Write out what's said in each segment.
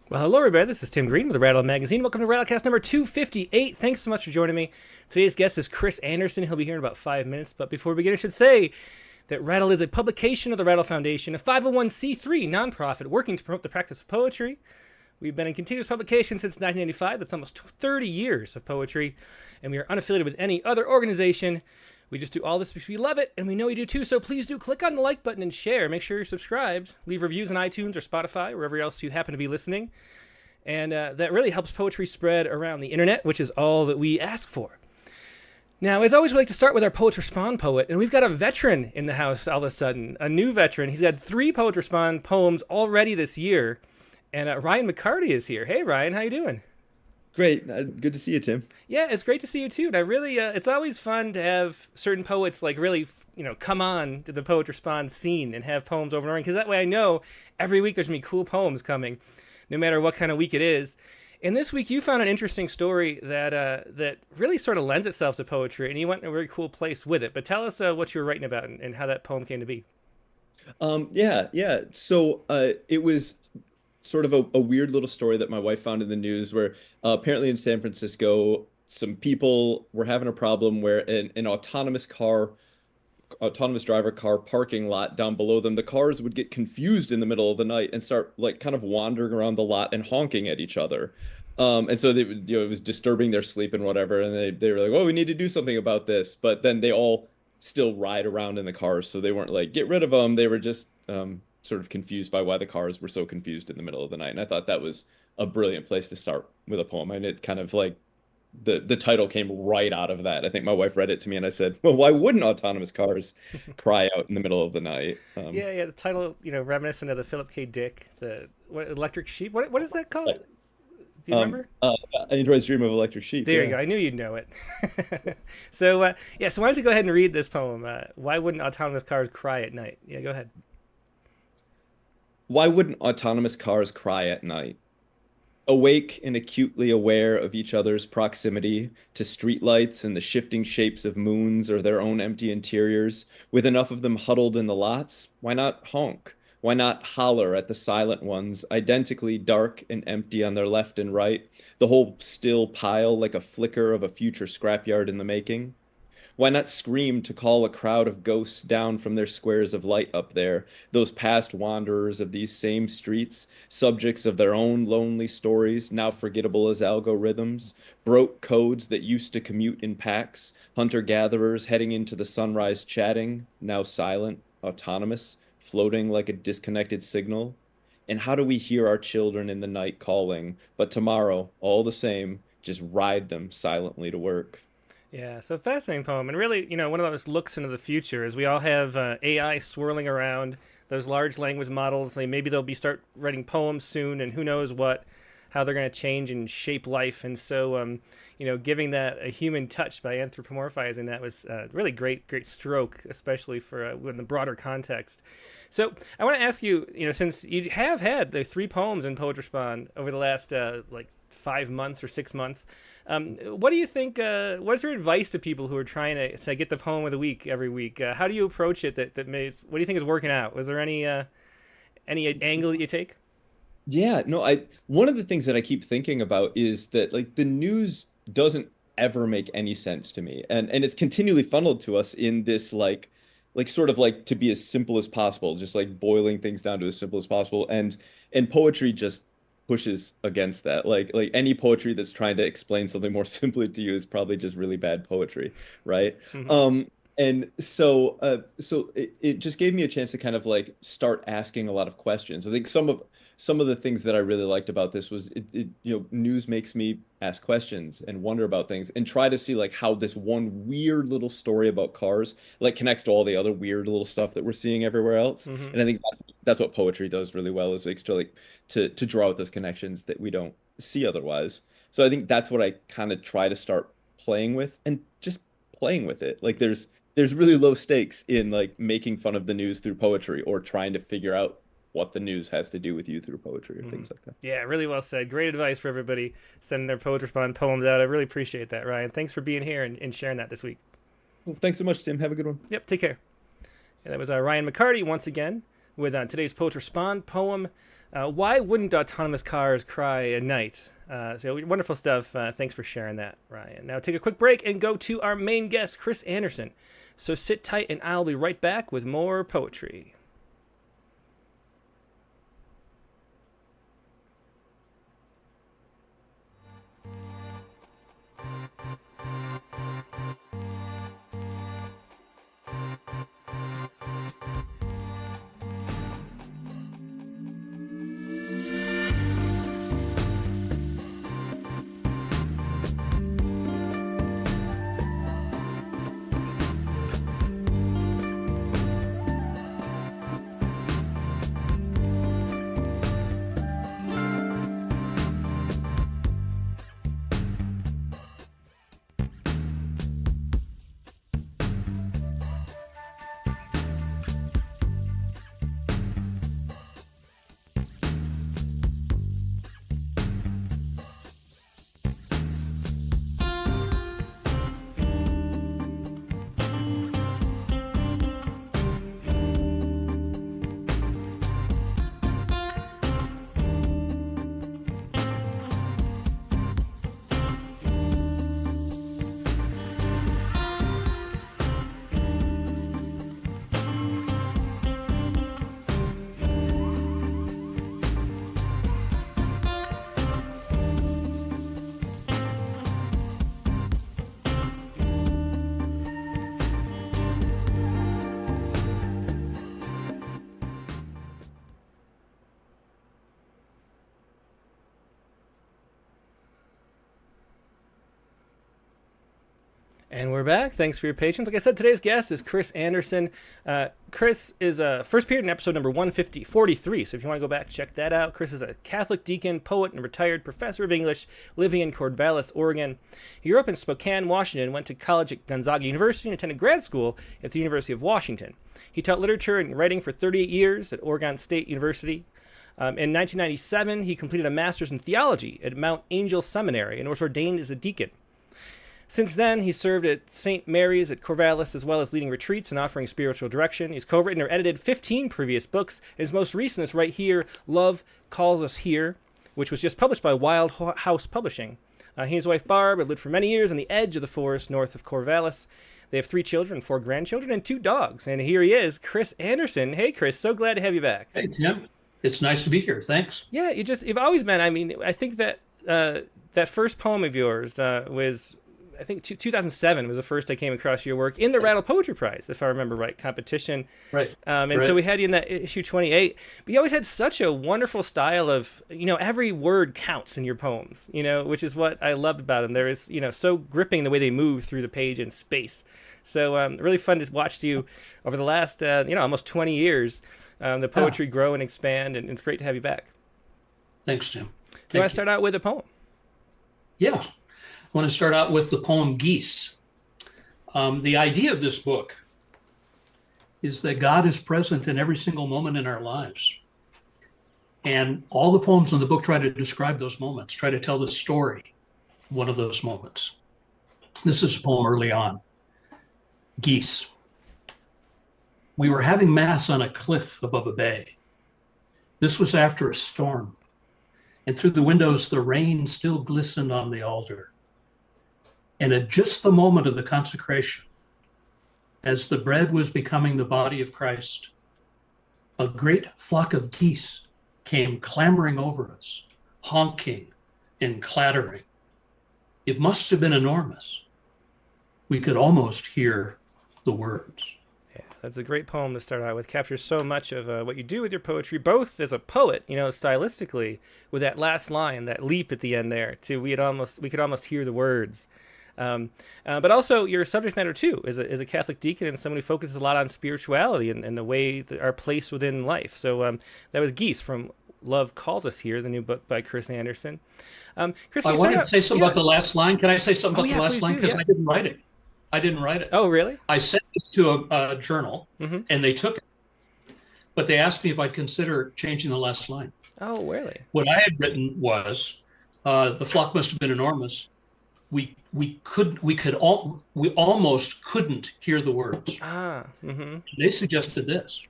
Well, hello, everybody. This is Tim Green with the Rattle Magazine. Welcome to Rattlecast number 258. Thanks so much for joining me. Today's guest is Chris Anderson. He'll be here in about 5 minutes. But before we begin, I should say that Rattle is a publication of the Rattle Foundation, a 501c3 nonprofit working to promote the practice of poetry. We've been in continuous publication since 1995. That's almost 30 years of poetry. And we are unaffiliated with any other organization. We just do all this because we love it, and we know you do too, so please do click on the like button and share. Make sure you're subscribed. Leave reviews on iTunes or Spotify, wherever else you happen to be listening. And that really helps poetry spread around the internet, which is all that we ask for. Now, as always, we like to start with our Poets Respond poet, and we've got a veteran in the house all of a sudden, a new veteran. He's got 3 Poets Respond poems already this year, and Ryan McCarty is here. Hey, Ryan, how you doing? Great. Good to see you, Tim. Yeah, it's great to see you too. And I really, it's always fun to have certain poets like really, come on to the Poet Response scene and have poems over and over. Because that way I know every week there's going to be cool poems coming, no matter what kind of week it is. And this week you found an interesting story that really sort of lends itself to poetry, and you went in a very cool place with it. But tell us what you were writing about and how that poem came to be. Yeah. So it was sort of a weird little story that my wife found in the news where apparently in San Francisco, some people were having a problem where an autonomous driver car parking lot down below them, the cars would get confused in the middle of the night and start like kind of wandering around the lot and honking at each other. And so it was disturbing their sleep and whatever. And they were like, "Oh, we need to do something about this." But then they all still ride around in the cars, so they weren't like, "Get rid of them." They were just sort of confused by why the cars were so confused in the middle of the night. And I thought that was a brilliant place to start with a poem. And it kind of like the title came right out of that. I think my wife read it to me and I said, "Well, why wouldn't autonomous cars cry out in the middle of the night?" Yeah. The title, reminiscent of the Philip K. Dick, Electric Sheep. What is that called? Do you remember? Android's Dream of Electric Sheep. There you go. I knew you'd know it. So why don't you go ahead and read this poem? Why wouldn't autonomous cars cry at night? Yeah, go ahead. Why wouldn't autonomous cars cry at night? Awake and acutely aware of each other's proximity to streetlights and the shifting shapes of moons or their own empty interiors, with enough of them huddled in the lots, why not honk? Why not holler at the silent ones, identically dark and empty on their left and right, the whole still pile like a flicker of a future scrapyard in the making? Why not scream to call a crowd of ghosts down from their squares of light up there, those past wanderers of these same streets, subjects of their own lonely stories, now forgettable as algorithms, broke codes that used to commute in packs, hunter-gatherers heading into the sunrise chatting, now silent, autonomous, floating like a disconnected signal? And how do we hear our children in the night calling, but tomorrow, all the same, just ride them silently to work? Yeah, so fascinating poem. And really, one of those looks into the future is we all have AI swirling around, those large language models. Like maybe they'll start writing poems soon, and who knows how they're going to change and shape life. And so, giving that a human touch by anthropomorphizing that was really great stroke, especially for in the broader context. So I want to ask you, since you have had the 3 poems in Poet Respond over the last 5 months or 6 months, what do you think? What's your advice to people who are trying to get the poem of the week every week? How do you approach it? What do you think is working out? Was there any angle that you take? Yeah, no, one of the things that I keep thinking about is that like the news doesn't ever make any sense to me. And it's continually funneled to us in this like sort of like to be as simple as possible, just like boiling things down to as simple as possible. And poetry just pushes against that. Like any poetry that's trying to explain something more simply to you is probably just really bad poetry, right? Mm-hmm. And so it just gave me a chance to kind of like start asking a lot of questions. I think some of the things that I really liked about this was news makes me ask questions and wonder about things and try to see like how this one weird little story about cars like connects to all the other weird little stuff that we're seeing everywhere else. Mm-hmm. And I think that's what poetry does really well, is like to draw out those connections that we don't see otherwise. So I think that's what I kind of try to start playing with, and just playing with it. Like there's really low stakes in like making fun of the news through poetry or trying to figure out what the news has to do with you through poetry or things like that. Yeah, really well said. Great advice for everybody sending their Poet Respond poems out. I really appreciate that, Ryan. Thanks for being here and sharing that this week. Well, thanks so much, Tim. Have a good one. Yep, take care. Yeah, that was Ryan McCarty once again with today's Poets Respond poem, Why Wouldn't Autonomous Cars Cry at Night? So wonderful stuff. Thanks for sharing that, Ryan. Now take a quick break and go to our main guest, Chris Anderson. So sit tight and I'll be right back with more poetry. And we're back. Thanks for your patience. Like I said, today's guest is Chris Anderson. Chris is first appeared in episode number 143. So if you want to go back, check that out. Chris is a Catholic deacon, poet, and retired professor of English living in Corvallis, Oregon. He grew up in Spokane, Washington, went to college at Gonzaga University, and attended grad school at the University of Washington. He taught literature and writing for 38 years at Oregon State University. In 1997, he completed a master's in theology at Mount Angel Seminary and was ordained as a deacon. Since then, he's served at St. Mary's at Corvallis, as well as leading retreats and offering spiritual direction. He's co-written or edited 15 previous books. His most recent is right here, Love Calls Us Here, which was just published by Wild House Publishing. He and his wife Barb have lived for many years on the edge of the forest north of Corvallis. They have 3 children, 4 grandchildren, and 2 dogs. And here he is, Chris Anderson. Hey, Chris, so glad to have you back. Hey, Tim. It's nice to be here. Thanks. Yeah, you've always been. I mean, I think that that first poem of yours was... I think 2007 was the first I came across your work in the Rattle Poetry Prize, if I remember right, competition. Right. So we had you in that issue 28. But you always had such a wonderful style of, every word counts in your poems, which is what I loved about them. There is, so gripping the way they move through the page in space. So really fun to watch you over the last, almost 20 years, the poetry grow and expand, and it's great to have you back. Thanks, Tim. Do you want to start out with a poem? Yeah. I want to start out with the poem Geese. The idea of this book is that God is present in every single moment in our lives. And all the poems in the book try to describe those moments, try to tell the story of one of those moments. This is a poem early on. Geese. We were having mass on a cliff above a bay. This was after a storm, and through the windows the rain still glistened on the altar. And at just the moment of the consecration, as the bread was becoming the body of Christ, a great flock of geese came clambering over us, honking and clattering. It must have been enormous. We could almost hear the words. Yeah, that's a great poem to start out with. Captures so much of what you do with your poetry, both as a poet, stylistically, with that last line, that leap at the end there, too. We could almost hear the words. But also your subject matter too is a Catholic deacon and someone who focuses a lot on spirituality and the way that our place within life. So that was Geese from Love Calls Us Here, the new book by Chris Anderson. Chris, I wanted to say something about the last line. Can I say something about the last line? Because I didn't write it. Oh, really? I sent this to a journal, and they took it. But they asked me if I'd consider changing the last line. Oh, really? What I had written was, the flock must have been enormous. We almost couldn't hear the words. They suggested this.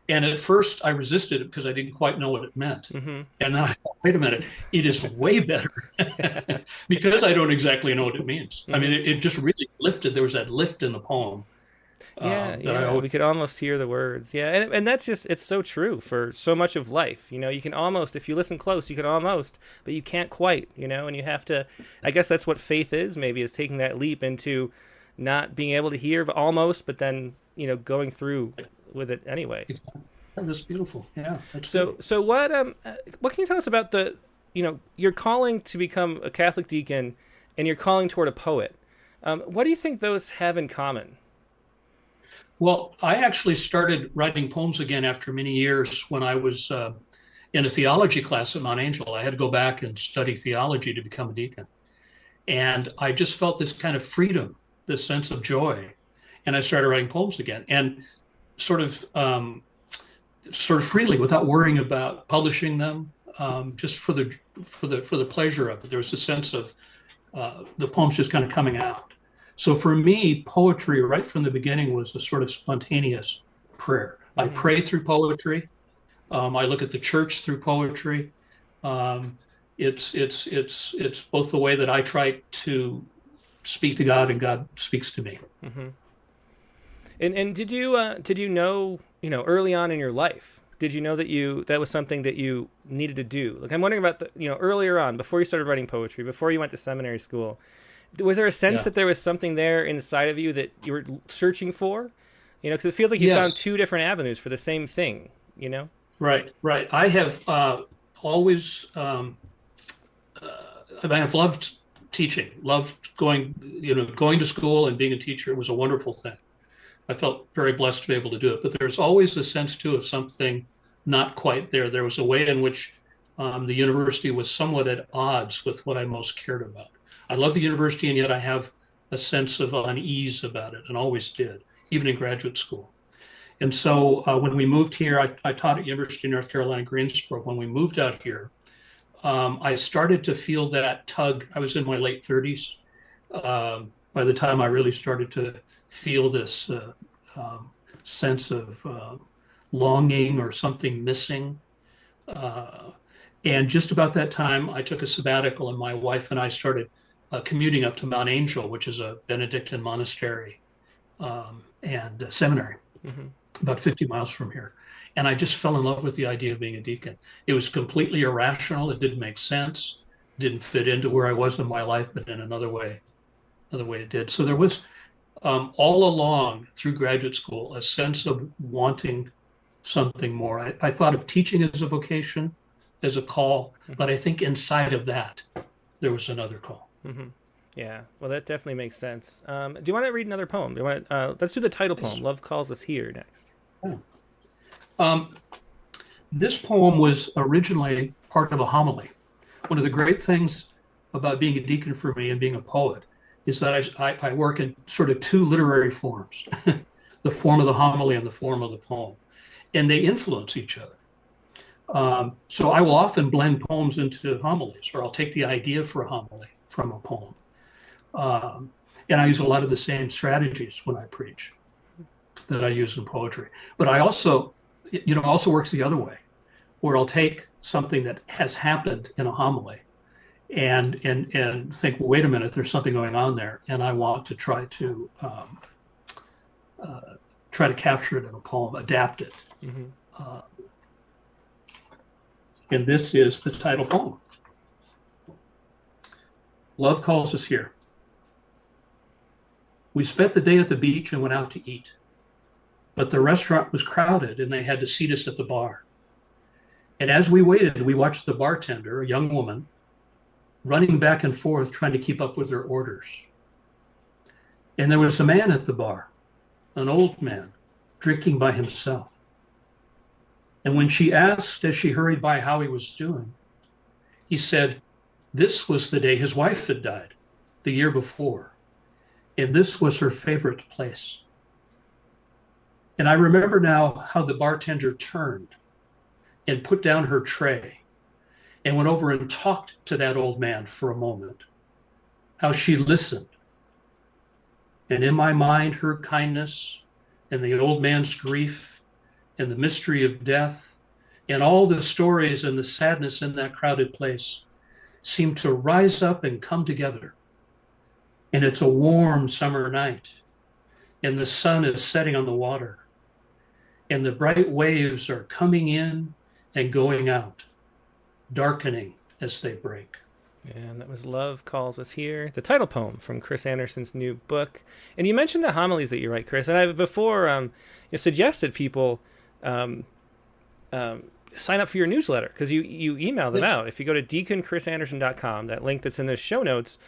And at first I resisted it because I didn't quite know what it meant. Mm-hmm. And then I thought, wait a minute, it is way better because I don't exactly know what it means. Mm-hmm. I mean, it just really lifted. There was that lift in the poem. We could almost hear the words. Yeah, and that's just, it's so true for so much of life. You know, you can almost, if you listen close, you can almost, but you can't quite, you know, and you have to, I guess that's what faith is, maybe, is taking that leap into not being able to hear almost, but then, you know, going through with it anyway. That's beautiful. Yeah. So what can you tell us about your calling to become a Catholic deacon and your calling toward a poet? What do you think those have in common? Well, I actually started writing poems again after many years when I was in a theology class at Mount Angel. I had to go back and study theology to become a deacon. And I just felt this kind of freedom, this sense of joy. And I started writing poems again, and sort of freely, without worrying about publishing them, just for the pleasure of it. There was a sense of the poems just kind of coming out. So for me, poetry right from the beginning was a sort of spontaneous prayer. I pray through poetry. I look at the church through poetry. It's both the way that I try to speak to God and God speaks to me. Mm-hmm. And did you know early on in your life, did you know that was something that you needed to do? Like, I'm wondering about earlier on, before you started writing poetry, before you went to seminary school, was there a sense that there was something there inside of you that you were searching for? You know, because it feels like you found two different avenues for the same thing, you know? Right. I have always, I've loved teaching, loved going to school and being a teacher. It was a wonderful thing. I felt very blessed to be able to do it. But there's always a sense, too, of something not quite there. There was a way in which the university was somewhat at odds with what I most cared about. I love the university, and yet I have a sense of unease about it, and always did, even in graduate school. And so when we moved here, I taught at University of North Carolina, Greensboro. When we moved out here, I started to feel that tug. I was in my late 30s. By the time I really started to feel this sense of longing or something missing. And just about that time, I took a sabbatical, and my wife and I started commuting up to Mount Angel, which is a Benedictine monastery and seminary, about 50 miles from here. And I just fell in love with the idea of being a deacon. It was completely irrational. It didn't make sense. It didn't fit into where I was in my life, but in another way it did. So there was all along through graduate school a sense of wanting something more. I thought of teaching as a vocation, as a call, but I think inside of that, there was another call. Mm-hmm. Yeah, well, that definitely makes sense. Do you want to read another poem? Do you want let's do the title poem. Love Calls Us Here next. Yeah. This poem was originally part of a homily. One of the great things about being a deacon for me and being a poet is that I work in sort of two literary forms, the form of the homily and the form of the poem, and they influence each other. So I will often blend poems into homilies, or I'll take the idea for a homily from a poem. And I use a lot of the same strategies when I preach that I use in poetry. But I also works the other way, where I'll take something that has happened in a homily and think, well, wait a minute, there's something going on there, and I want to try to capture it in a poem, adapt it. Mm-hmm. And this is the title poem. Love Calls Us Here. We spent the day at the beach and went out to eat, but the restaurant was crowded and they had to seat us at the bar. And as we waited, we watched the bartender, a young woman, running back and forth trying to keep up with her orders. And there was a man at the bar, an old man, drinking by himself. And when she asked as she hurried by how he was doing, he said, this was the day his wife had died, the year before, and this was her favorite place. And I remember now how the bartender turned and put down her tray and went over and talked to that old man for a moment, how she listened. And in my mind, her kindness and the old man's grief and the mystery of death and all the stories and the sadness in that crowded place seem to rise up and come together. And it's a warm summer night, and the sun is setting on the water, and the bright waves are coming in and going out, darkening as they break. And that was Love Calls Us Here, the title poem from Chris Anderson's new book. And you mentioned the homilies that you write, Chris, and I've before suggested people sign up for your newsletter, because you email them out. If you go to deaconchrisanderson.com, that link that's in the show notes,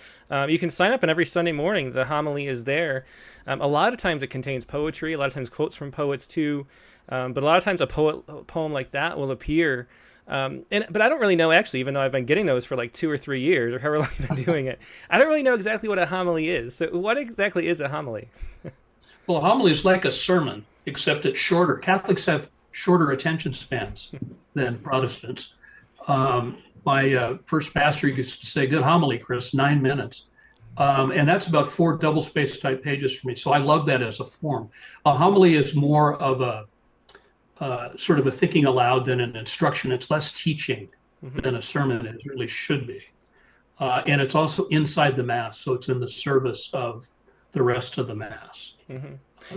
you can sign up, and every Sunday morning the homily is there. A lot of times it contains poetry, a lot of times quotes from poets too, but a lot of times a poem like that will appear. But I don't really know, actually, even though I've been getting those for like 2 or 3 years, or however long I've been doing it, I don't really know exactly what a homily is. So what exactly is a homily? Well, a homily is like a sermon, except it's shorter. Catholics have shorter attention spans than Protestants. My first pastor used to say, "Good homily, Chris, 9 minutes." And that's about 4 double-spaced type pages for me. So I love that as a form. A homily is more of a sort of a thinking aloud than an instruction. It's less teaching than a sermon is, really should be. And it's also inside the Mass, so it's in the service of the rest of the Mass.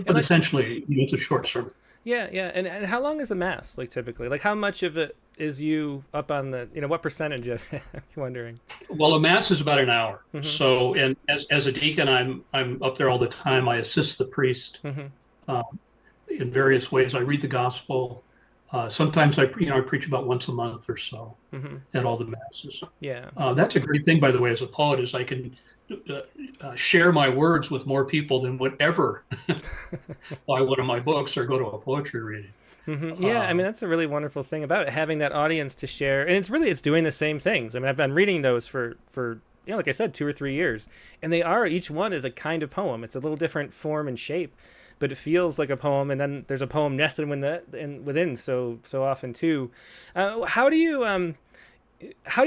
But essentially, it's a short sermon. Yeah. And how long is the Mass, like, typically? Like, how much of it is you up on the, what percentage of it? I'm wondering. Well, a Mass is about an hour. So, and as a deacon, I'm up there all the time. I assist the priest in various ways. I read the gospel. Sometimes I preach about once a month or so at all the Masses. Yeah. That's a great thing, by the way, as a poet, is I can share my words with more people than would ever buy one of my books or go to a poetry reading. Yeah, I mean, that's a really wonderful thing about it, having that audience to share. And it's doing the same things. I mean, I've been reading those for like I said, 2 or 3 years. And each one is a kind of poem. It's a little different form and shape, but it feels like a poem. And then there's a poem nested within so often too. How do you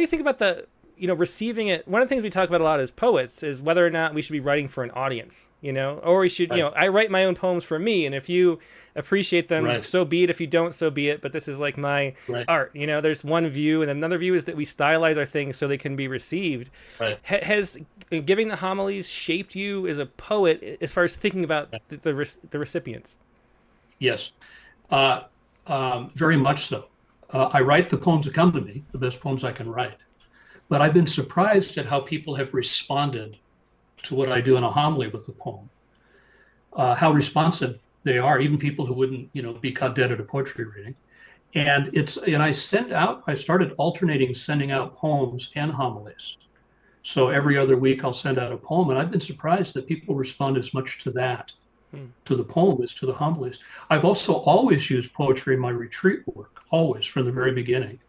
think about the receiving it? One of the things we talk about a lot as poets is whether or not we should be writing for an audience, or we should, I write my own poems for me. And if you appreciate them, so be it. If you don't, so be it. But this is like my art, there's one view, and another view is that we stylize our things so they can be received. Has giving the homilies shaped you as a poet as far as thinking about the recipients? Yes, very much so. I write the poems that come to me, the best poems I can write. But I've been surprised at how people have responded to what I do in a homily with the poem, how responsive they are, even people who wouldn't, be caught dead at a poetry reading. And I started alternating sending out poems and homilies. So every other week I'll send out a poem, and I've been surprised that people respond as much to that, to the poem, as to the homilies. I've also always used poetry in my retreat work, always, from the very beginning.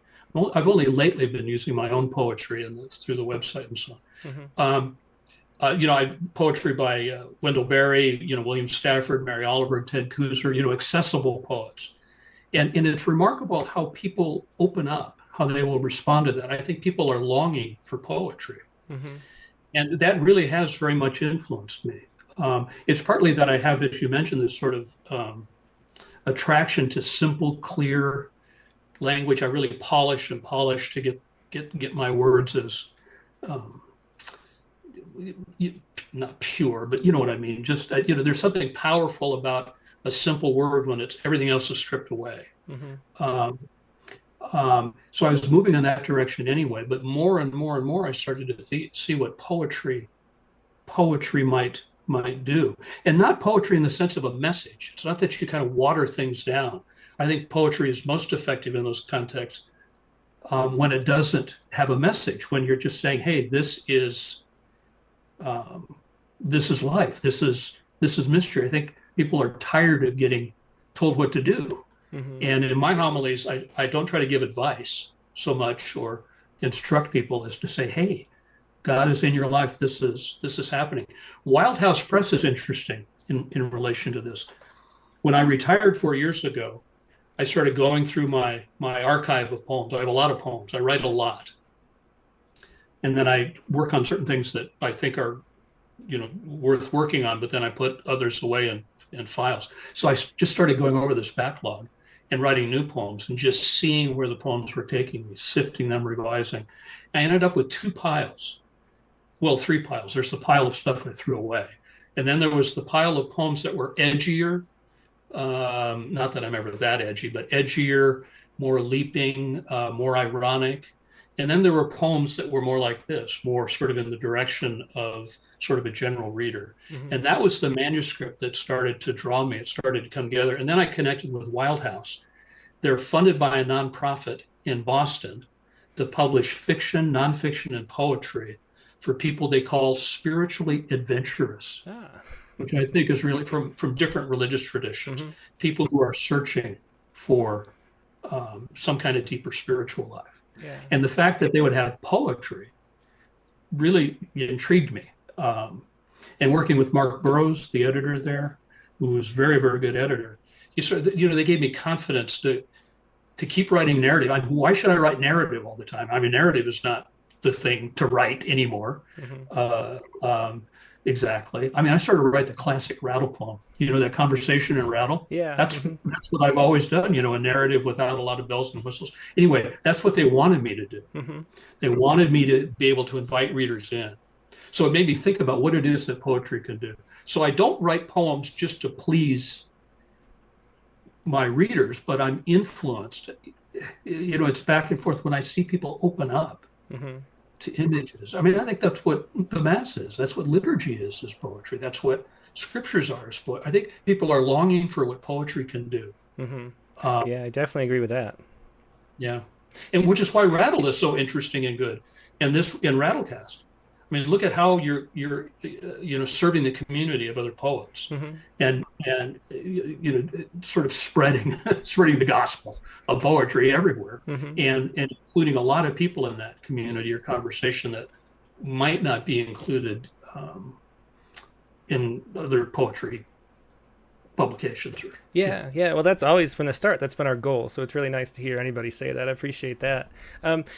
I've only lately been using my own poetry through the website and so on. Poetry by Wendell Berry, William Stafford, Mary Oliver, Ted Kooser, accessible poets. And it's remarkable how people open up, how they will respond to that. I think people are longing for poetry. And that really has very much influenced me. It's partly that I have, as you mentioned, this sort of attraction to simple, clear language. I really polish to get my words as not pure, but you know what I mean. Just there's something powerful about a simple word when everything else is stripped away. So I was moving in that direction anyway. But more and more and more, I started to see what poetry might do, and not poetry in the sense of a message. It's not that you kind of water things down. I think poetry is most effective in those contexts when it doesn't have a message, when you're just saying, hey, this is life. This is mystery. I think people are tired of getting told what to do. And in my homilies, I don't try to give advice so much or instruct people as to say, hey, God is in your life. This is happening. Wild House Press is interesting in relation to this. When I retired 4 years ago, I started going through my archive of poems. I have a lot of poems. I write a lot. And then I work on certain things that I think are, worth working on, but then I put others away in files. So I just started going over this backlog. and writing new poems and just seeing where the poems were taking me, sifting them, revising. I ended up with two piles. Well, three piles. There's the pile of stuff I threw away. And then there was the pile of poems that were edgier. Not that I'm ever that edgy, but edgier, more leaping, more ironic. And then there were poems that were more like this, more sort of in the direction of sort of a general reader. Mm-hmm. And that was the manuscript that started to draw me. It started to come together. And then I connected with Wildhouse. They're funded by a nonprofit in Boston to publish fiction, nonfiction, and poetry for people they call spiritually adventurous, which I think is really from different religious traditions, mm-hmm. people who are searching for some kind of deeper spiritual life. Yeah. And the fact that they would have poetry really intrigued me. And working with Mark Burrows, the editor there, who was very, very good editor, they gave me confidence to keep writing narrative. Why should I write narrative all the time? I mean, narrative is not the thing to write anymore. Mm-hmm. Exactly. I mean, I started to write the classic Rattle poem, that conversation in Rattle. Yeah. That's what I've always done, a narrative without a lot of bells and whistles. Anyway, that's what they wanted me to do. Mm-hmm. They wanted me to be able to invite readers in. So it made me think about what it is that poetry can do. So I don't write poems just to please my readers, but I'm influenced. It's back and forth when I see people open up. Mm-hmm. to images. I mean, I think that's what the Mass is. That's what liturgy is poetry. That's what scriptures are. I think people are longing for what poetry can do. Mm-hmm. Yeah, I definitely agree with that. Yeah. And which is why Rattle is so interesting and good. And this in Rattlecast. I mean, look at how you're serving the community of other poets, mm-hmm. and sort of spreading the gospel of poetry everywhere, mm-hmm. and including a lot of people in that community or conversation that might not be included in other poetry publications. Yeah. Well, that's always from the start. That's been our goal. So it's really nice to hear anybody say that. I appreciate that.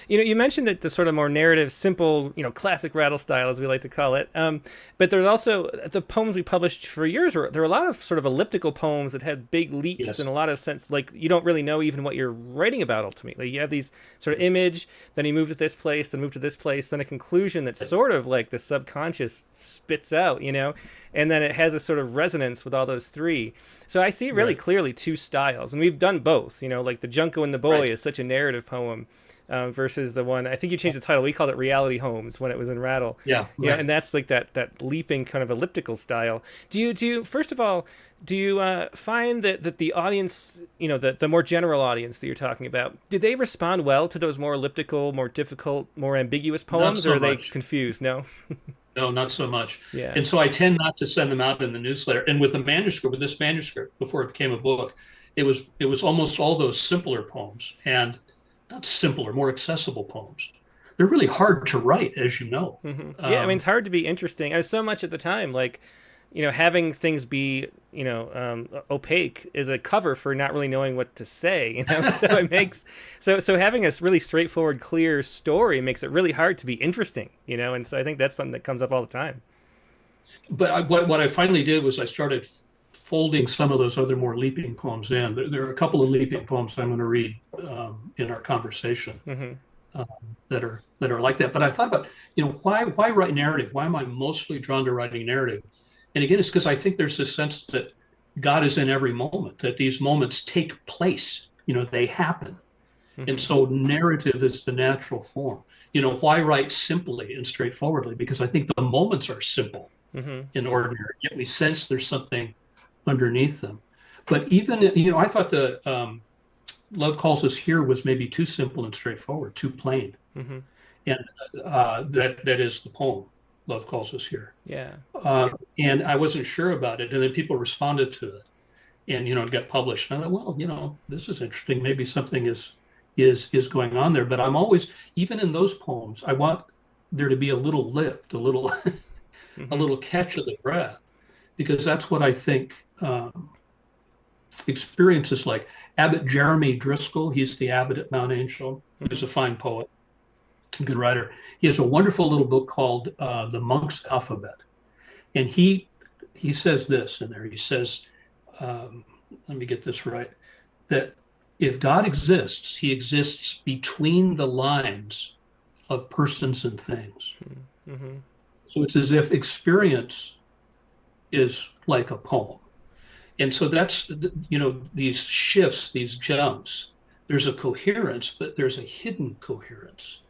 You mentioned that the sort of more narrative, simple, classic Rattle style, as we like to call it. But there's also the poems we published for years. There were a lot of sort of elliptical poems that had big leaps yes. in a lot of sense. Like you don't really know even what you're writing about ultimately. You have these sort of image, then you move to this place, then move to this place, then a conclusion that's sort of like the subconscious spits out, and then it has a sort of resonance with all those three. So I see really clearly two styles, and we've done both. Like the Junko and the Boy is such a narrative poem versus the one, I think you changed the title. We called it Reality Homes when it was in Rattle. Yeah, and that's like that leaping kind of elliptical style. Do you first of all, find that the audience, the more general audience that you're talking about, do they respond well to those more elliptical, more difficult, more ambiguous poems, or are they confused? No? No, not so much. Yeah. And so I tend not to send them out in the newsletter. And with this manuscript, before it became a book, it was almost all those simpler poems, and not simpler, more accessible poems. They're really hard to write, as you know. Mm-hmm. Yeah, I mean, it's hard to be interesting. I was so much at the time, like, having things be, opaque is a cover for not really knowing what to say, so it makes, so having a really straightforward, clear story makes it really hard to be interesting, and so I think that's something that comes up all the time. But what I finally did was I started folding some of those other more leaping poems in. There are a couple of leaping poems I'm going to read in our conversation mm-hmm. That are like that. But I thought about, why write narrative? Why am I mostly drawn to writing narrative? And again, it's because I think there's this sense that God is in every moment, that these moments take place, they happen. Mm-hmm. And so narrative is the natural form. Why write simply and straightforwardly? Because I think the moments are simple mm-hmm. and ordinary, yet we sense there's something underneath them. But even, I thought the Love Calls Us Here was maybe too simple and straightforward, too plain. Mm-hmm. And that is the poem. Love Calls Us Here. Yeah. And I wasn't sure about it. And then people responded to it and, it got published. And I thought, well, this is interesting. Maybe something is going on there. But I'm always, even in those poems, I want there to be a little lift, a little, mm-hmm. a little catch of the breath, because that's what I think experiences like. Abbot Jeremy Driscoll, he's the abbot at Mount Angel. Mm-hmm. He's a fine poet, a good writer. He has a wonderful little book called The Monk's Alphabet. And he says this in there. He says, let me get this right, that if God exists, he exists between the lines of persons and things. Mm-hmm. So it's as if experience is like a poem. And so that's, these shifts, these jumps, there's a coherence, but there's a hidden coherence.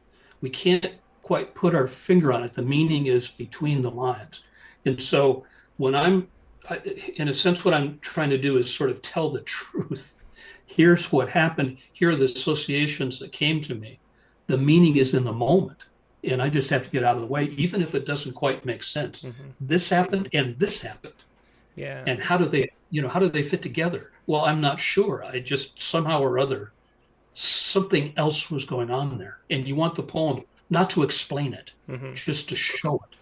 We can't quite put our finger on it. The meaning is between the lines. And so when in a sense, what I'm trying to do is sort of tell the truth. Here's what happened. Here are the associations that came to me. The meaning is in the moment. And I just have to get out of the way, even if it doesn't quite make sense. Mm-hmm. This happened and this happened. Yeah. And how do they fit together? Well, I'm not sure. I just somehow or other, something else was going on there. And you want the poem not to explain it, Mm-hmm. just to show it.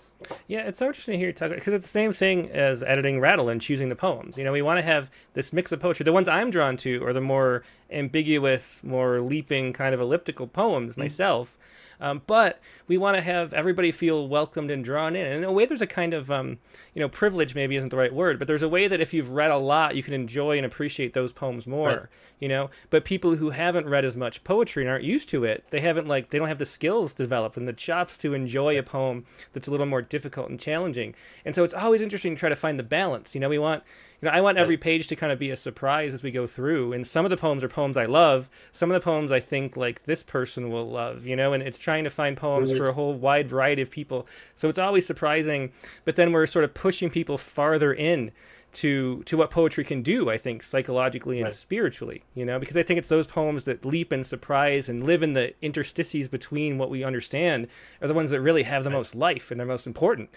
Yeah, it's so interesting to hear you talk, because it's the same thing as editing Rattle and choosing the poems. We want to have this mix of poetry. The ones I'm drawn to are the more ambiguous, more leaping, kind of elliptical poems myself. But we want to have everybody feel welcomed and drawn in. And in a way, there's a kind of, privilege maybe isn't the right word, but there's a way that if you've read a lot, you can enjoy and appreciate those poems more, But people who haven't read as much poetry and aren't used to it, they don't have the skills developed and the chops to enjoy a poem that's a little more difficult and challenging. And so it's always interesting to try to find the balance. I want every page to kind of be a surprise as we go through. And some of the poems are poems I love. Some of the poems I think like this person will love, and it's trying to find poems for a whole wide variety of people. So it's always surprising, but then we're sort of pushing people farther in to what poetry can do, I think, psychologically and spiritually, because I think it's those poems that leap and surprise and live in the interstices between what we understand are the ones that really have the most life and they're most important.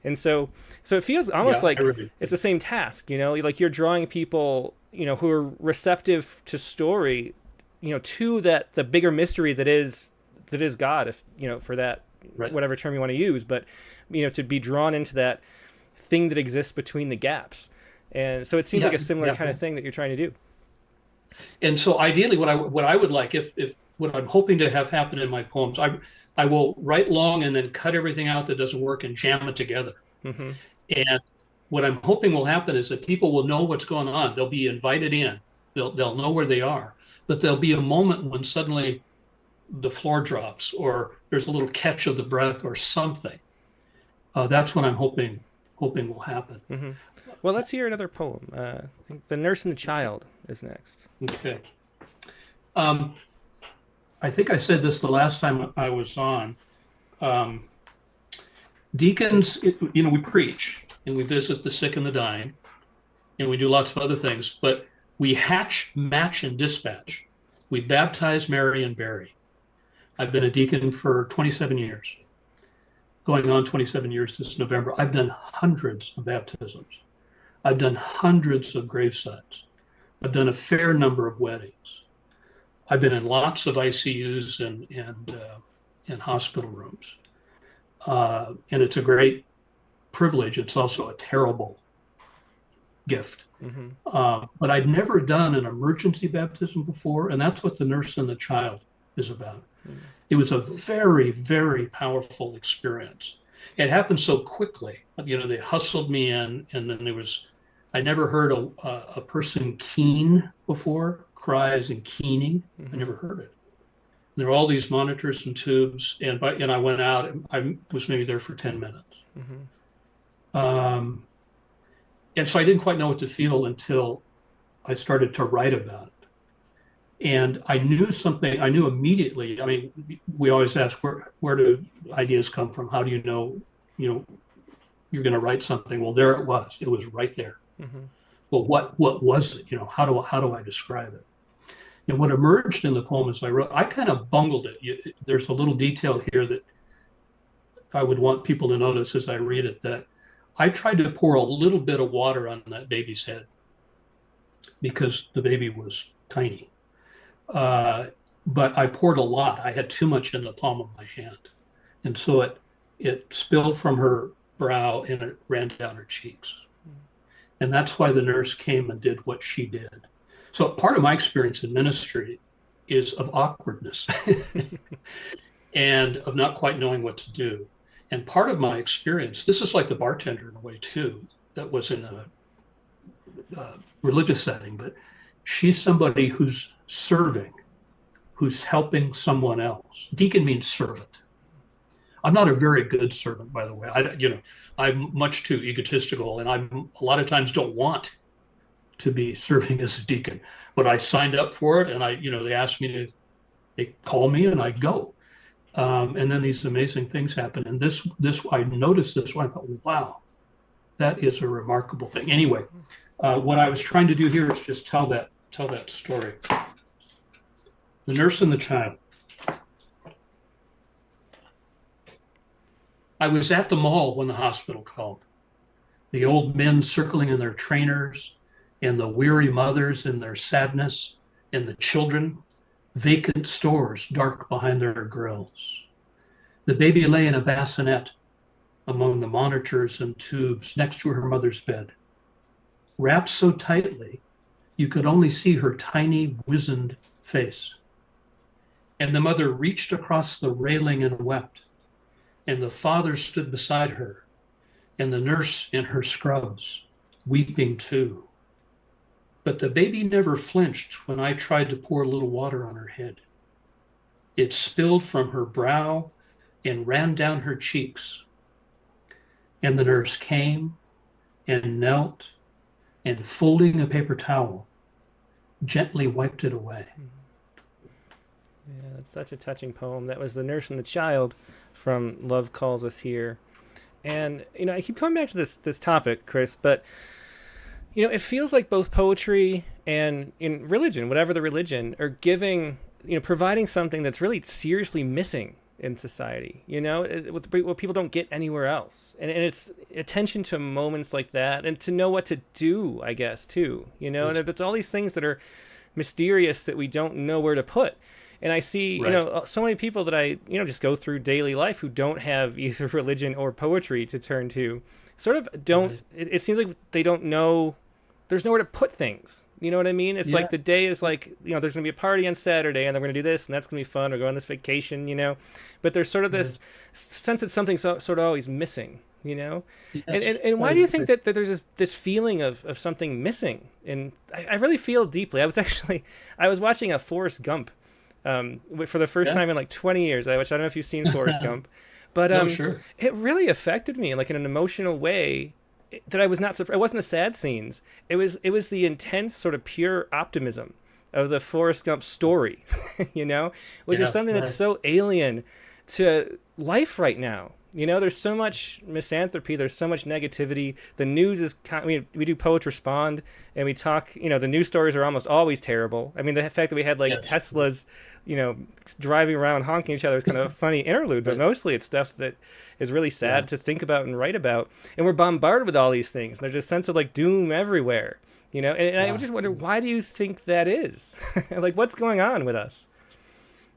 And so it feels almost like it's the same task, like you're drawing people, who are receptive to story, to the bigger mystery that is God, if, for that, whatever term you want to use, but, to be drawn into that thing that exists between the gaps. And so it seems like a similar kind of thing that you're trying to do. And so ideally what I would like, if what I'm hoping to have happen in my poems, I will write long and then cut everything out that doesn't work and jam it together. Mm-hmm. And what I'm hoping will happen is that people will know what's going on. They'll be invited in. They'll know where they are. But there'll be a moment when suddenly the floor drops or there's a little catch of the breath or something. That's what I'm hoping will happen. Mm-hmm. Well, let's hear another poem. I think The Nurse and the Child is next. Okay. I think I said this the last time I was on. Deacons, we preach and we visit the sick and the dying, and we do lots of other things, but we hatch, match, and dispatch. We baptize, marry, and bury. I've been a deacon for 27 years, going on 27 years this November. I've done hundreds of baptisms. I've done hundreds of gravesides. I've done a fair number of weddings. I've been in lots of ICUs and hospital rooms. And it's a great privilege. It's also a terrible gift. Mm-hmm. But I'd never done an emergency baptism before, and that's what The Nurse and the Child is about. Mm-hmm. It was a very, very powerful experience. It happened so quickly. They hustled me in, and then I never heard a person keen before, cry as in keening. Mm-hmm. I never heard it. There were all these monitors and tubes, and I went out, and I was maybe there for 10 minutes. Mm-hmm. And so I didn't quite know what to feel until I started to write about it. And I knew something, I knew immediately. I mean, we always ask, where do ideas come from? How do you know, you're going to write something? Well, there it was right there. Mm-hmm. Well, what was it? How do I describe it? And what emerged in the poem as I wrote, I kind of bungled it. There's a little detail here that I would want people to notice as I read it, that I tried to pour a little bit of water on that baby's head because the baby was tiny. But I poured a lot. I had too much in the palm of my hand. And so it spilled from her brow and it ran down her cheeks. And that's why the nurse came and did what she did. So part of my experience in ministry is of awkwardness and of not quite knowing what to do. And part of my experience, this is like the bartender in a way too, that was in a religious setting, but She's somebody who's serving, who's helping someone else. Deacon means servant. I'm not a very good servant, by the way. I'm much too egotistical, and a lot of times don't want to be serving as a deacon. But I signed up for it, and they asked me to, they call me, and I go. And then these amazing things happen. And this I noticed this one. I thought, wow, that is a remarkable thing. Anyway, what I was trying to do here is just tell that story. The nurse and the child. I was at the mall when the hospital called. The old men circling in their trainers, and the weary mothers in their sadness, and the children, vacant stores dark behind their grills. The baby lay in a bassinet among the monitors and tubes next to her mother's bed, wrapped so tightly you could only see her tiny, wizened face. And the mother reached across the railing and wept, and the father stood beside her, and the nurse in her scrubs, weeping too. But the baby never flinched when I tried to pour a little water on her head. It spilled from her brow and ran down her cheeks. And the nurse came and knelt and, folding a paper towel, gently wiped it away. Yeah, that's such a touching poem. That was The Nurse and the Child from Love Calls Us Here. And, I keep coming back to this topic, Chris, but, it feels like both poetry and in religion, whatever the religion, are giving, providing something that's really seriously missing in society, what people don't get anywhere else. And it's attention to moments like that, and to know what to do, I guess, too, and it's all these things that are mysterious that we don't know where to put. And I see, Right. So many people that I, just go through daily life who don't have either religion or poetry to turn to, sort of don't, Right. it seems like they don't know, there's nowhere to put things. You know what I mean? It's Yeah. like the day is like, there's going to be a party on Saturday, and then we're going to do this, and that's going to be fun, or go on this vacation, But there's sort of this sense that something's sort of always missing, Yes. And why do you think that there's this feeling of something missing? And I really feel deeply. I was watching a Forrest Gump for the first time in like 20 years. I don't know if you've seen Forrest Gump, but No, sure. it really affected me like in an emotional way that I was not surprised. It wasn't the sad scenes. It was the intense sort of pure optimism of the Forrest Gump story, which is something that's so alien to life right now. There's so much misanthropy. There's so much negativity. The news is, we do Poets Respond, and we talk, the news stories are almost always terrible. I mean, the fact that we had Teslas, driving around honking each other is kind of a funny interlude, but mostly it's stuff that is really sad to think about and write about. And we're bombarded with all these things. And there's a sense of like doom everywhere, and I just wonder, why do you think that is? Like, what's going on with us?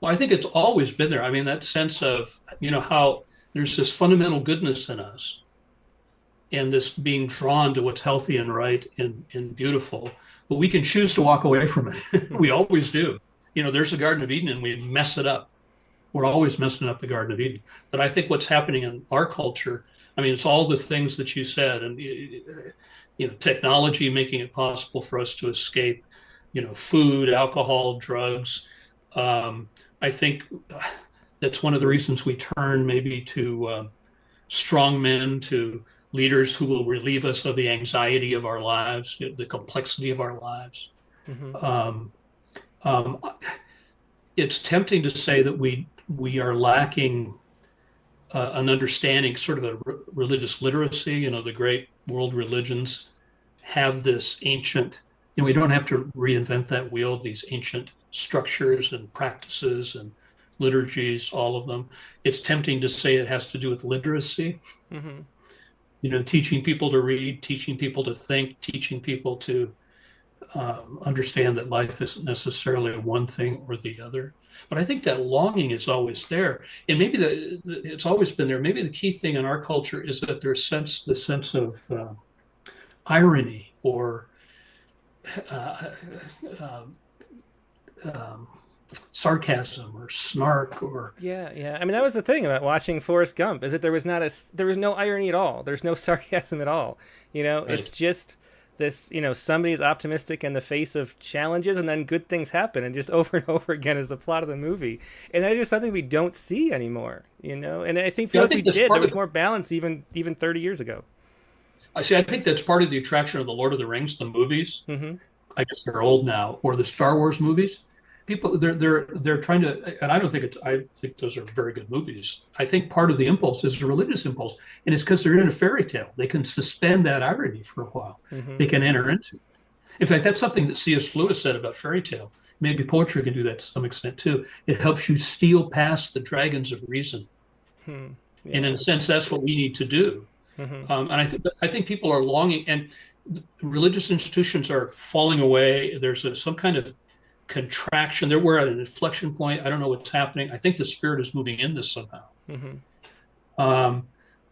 Well, I think it's always been there. I mean, that sense of, how there's this fundamental goodness in us, and this being drawn to what's healthy and right and beautiful, but we can choose to walk away from it. We always do. There's a Garden of Eden, and we mess it up. We're always messing up the Garden of Eden. But I think what's happening in our culture, I mean, it's all the things that you said, and technology making it possible for us to escape, food, alcohol, drugs. I think that's one of the reasons we turn maybe to strong men, to leaders who will relieve us of the anxiety of our lives, the complexity of our lives. Mm-hmm. It's tempting to say that we are lacking an understanding, sort of a religious literacy. The great world religions have this ancient, we don't have to reinvent that wheel, these ancient structures and practices and liturgies, all of them. It's tempting to say it has to do with literacy. Mm-hmm. Teaching people to read, teaching people to think, teaching people to understand that life isn't necessarily one thing or the other. But I think that longing is always there, and maybe it's always been there. Maybe the key thing in our culture is that there's the sense of irony or sarcasm or snark or yeah. I mean, that was the thing about watching Forrest Gump, is that there was no irony at all. There's no sarcasm at all. Right. It's just this, somebody is optimistic in the face of challenges, and then good things happen, and just over and over again is the plot of the movie. And that is just something we don't see anymore, And I think, we did. There was more balance even 30 years ago. I think that's part of the attraction of the Lord of the Rings, the movies. Mm-hmm. I guess they're old now, or the Star Wars movies. People, they're trying to, and I think those are very good movies. I think part of the impulse is a religious impulse, and it's because they're in a fairy tale. They can suspend that irony for a while. Mm-hmm. They can enter into it. In fact, that's something that C.S. Lewis said about fairy tale. Maybe poetry can do that to some extent too. It helps you steal past the dragons of reason, Yeah. and in a sense, that's what we need to do. Mm-hmm. And I think people are longing, and religious institutions are falling away. There's some kind of contraction. We're at an inflection point. I don't know what's happening. I think the Spirit is moving in this somehow. Mm-hmm.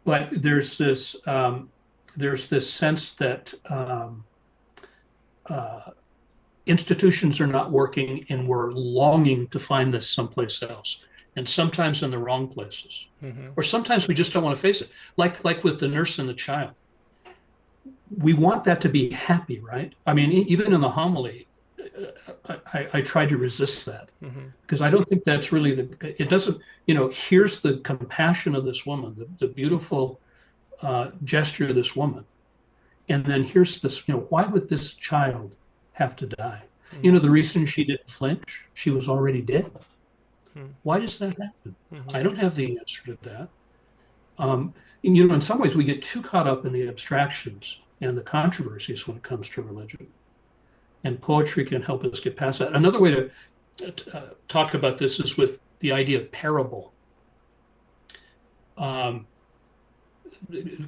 But there's this sense that institutions are not working, and we're longing to find this someplace else, and sometimes in the wrong places. Mm-hmm. Or sometimes we just don't want to face it. Like with the nurse and the child. We want that to be happy, right? I mean, even in the homily, I try to resist that, because I don't think that's really it doesn't, here's the compassion of this woman, the beautiful gesture of this woman. And then here's this, why would this child have to die? Mm-hmm. The reason she didn't flinch, she was already dead. Why does that happen? I don't have the answer to that. In some ways we get too caught up in the abstractions and the controversies when it comes to religion. And poetry can help us get past that. Another way to talk about this is with the idea of parable. Of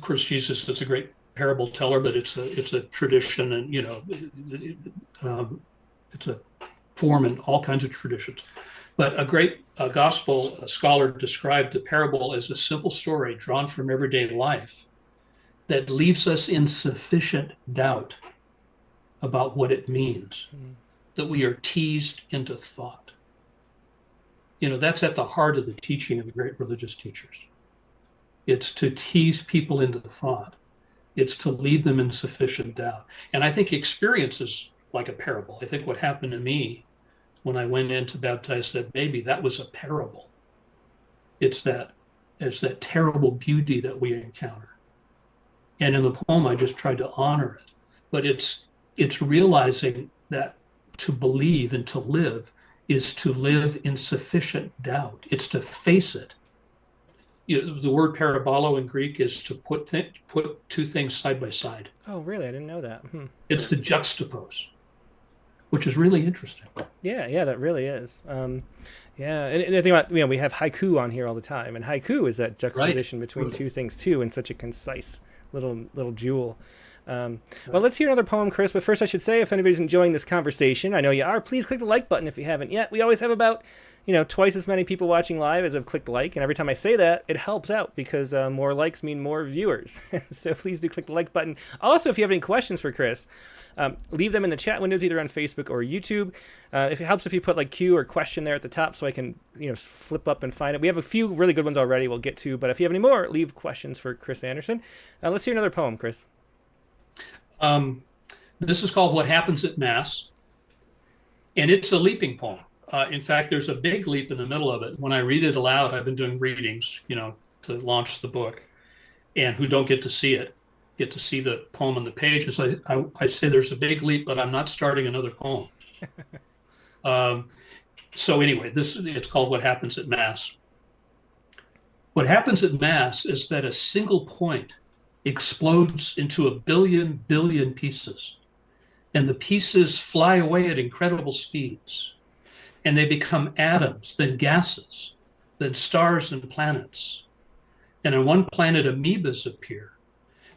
course, Jesus is a great parable teller, but it's a tradition, and it's a form in all kinds of traditions. But a great gospel scholar described the parable as a simple story drawn from everyday life that leaves us in sufficient doubt about what it means, that we are teased into thought. That's at the heart of the teaching of the great religious teachers. It's to tease people into thought. It's to leave them in sufficient doubt. And I think experience is like a parable. I think what happened to me when I went in to baptize that baby, that was a parable. It's that terrible beauty that we encounter. And in the poem, I just tried to honor it. But it's realizing that to believe and to live is to live in sufficient doubt. It's to face it. The word parabolo in Greek is to put two things side by side. Oh, really? I didn't know that. It's to juxtapose, which is really interesting. Yeah, that really is. And the thing about, we have haiku on here all the time, and haiku is that juxtaposition between two things too, in such a concise little jewel. Well, let's hear another poem, Chris. But first, I should say, if anybody's enjoying this conversation, I know you are, please click the like button if you haven't yet. We always have about twice as many people watching live as have clicked like, and every time I say that, it helps out, because more likes mean more viewers. So please do click the like button. Also, if you have any questions for Chris, leave them in the chat windows, either on Facebook or YouTube. If it helps if you put like Q or question there at the top, so I can flip up and find it. We have a few really good ones already we'll get to, but if you have any more, leave questions for Chris Anderson. Let's hear another poem, Chris. This is called What Happens at Mass, and it's a leaping poem. In fact, there's a big leap in the middle of it. When I read it aloud, I've been doing readings, to launch the book, and who don't get to see it, get to see the poem on the page. And so I say there's a big leap, but I'm not starting another poem. So anyway, it's called What Happens at Mass. What happens at Mass is that a single point explodes into a billion pieces, and the pieces fly away at incredible speeds, and they become atoms, then gases, then stars and planets. And on one planet, amoebas appear,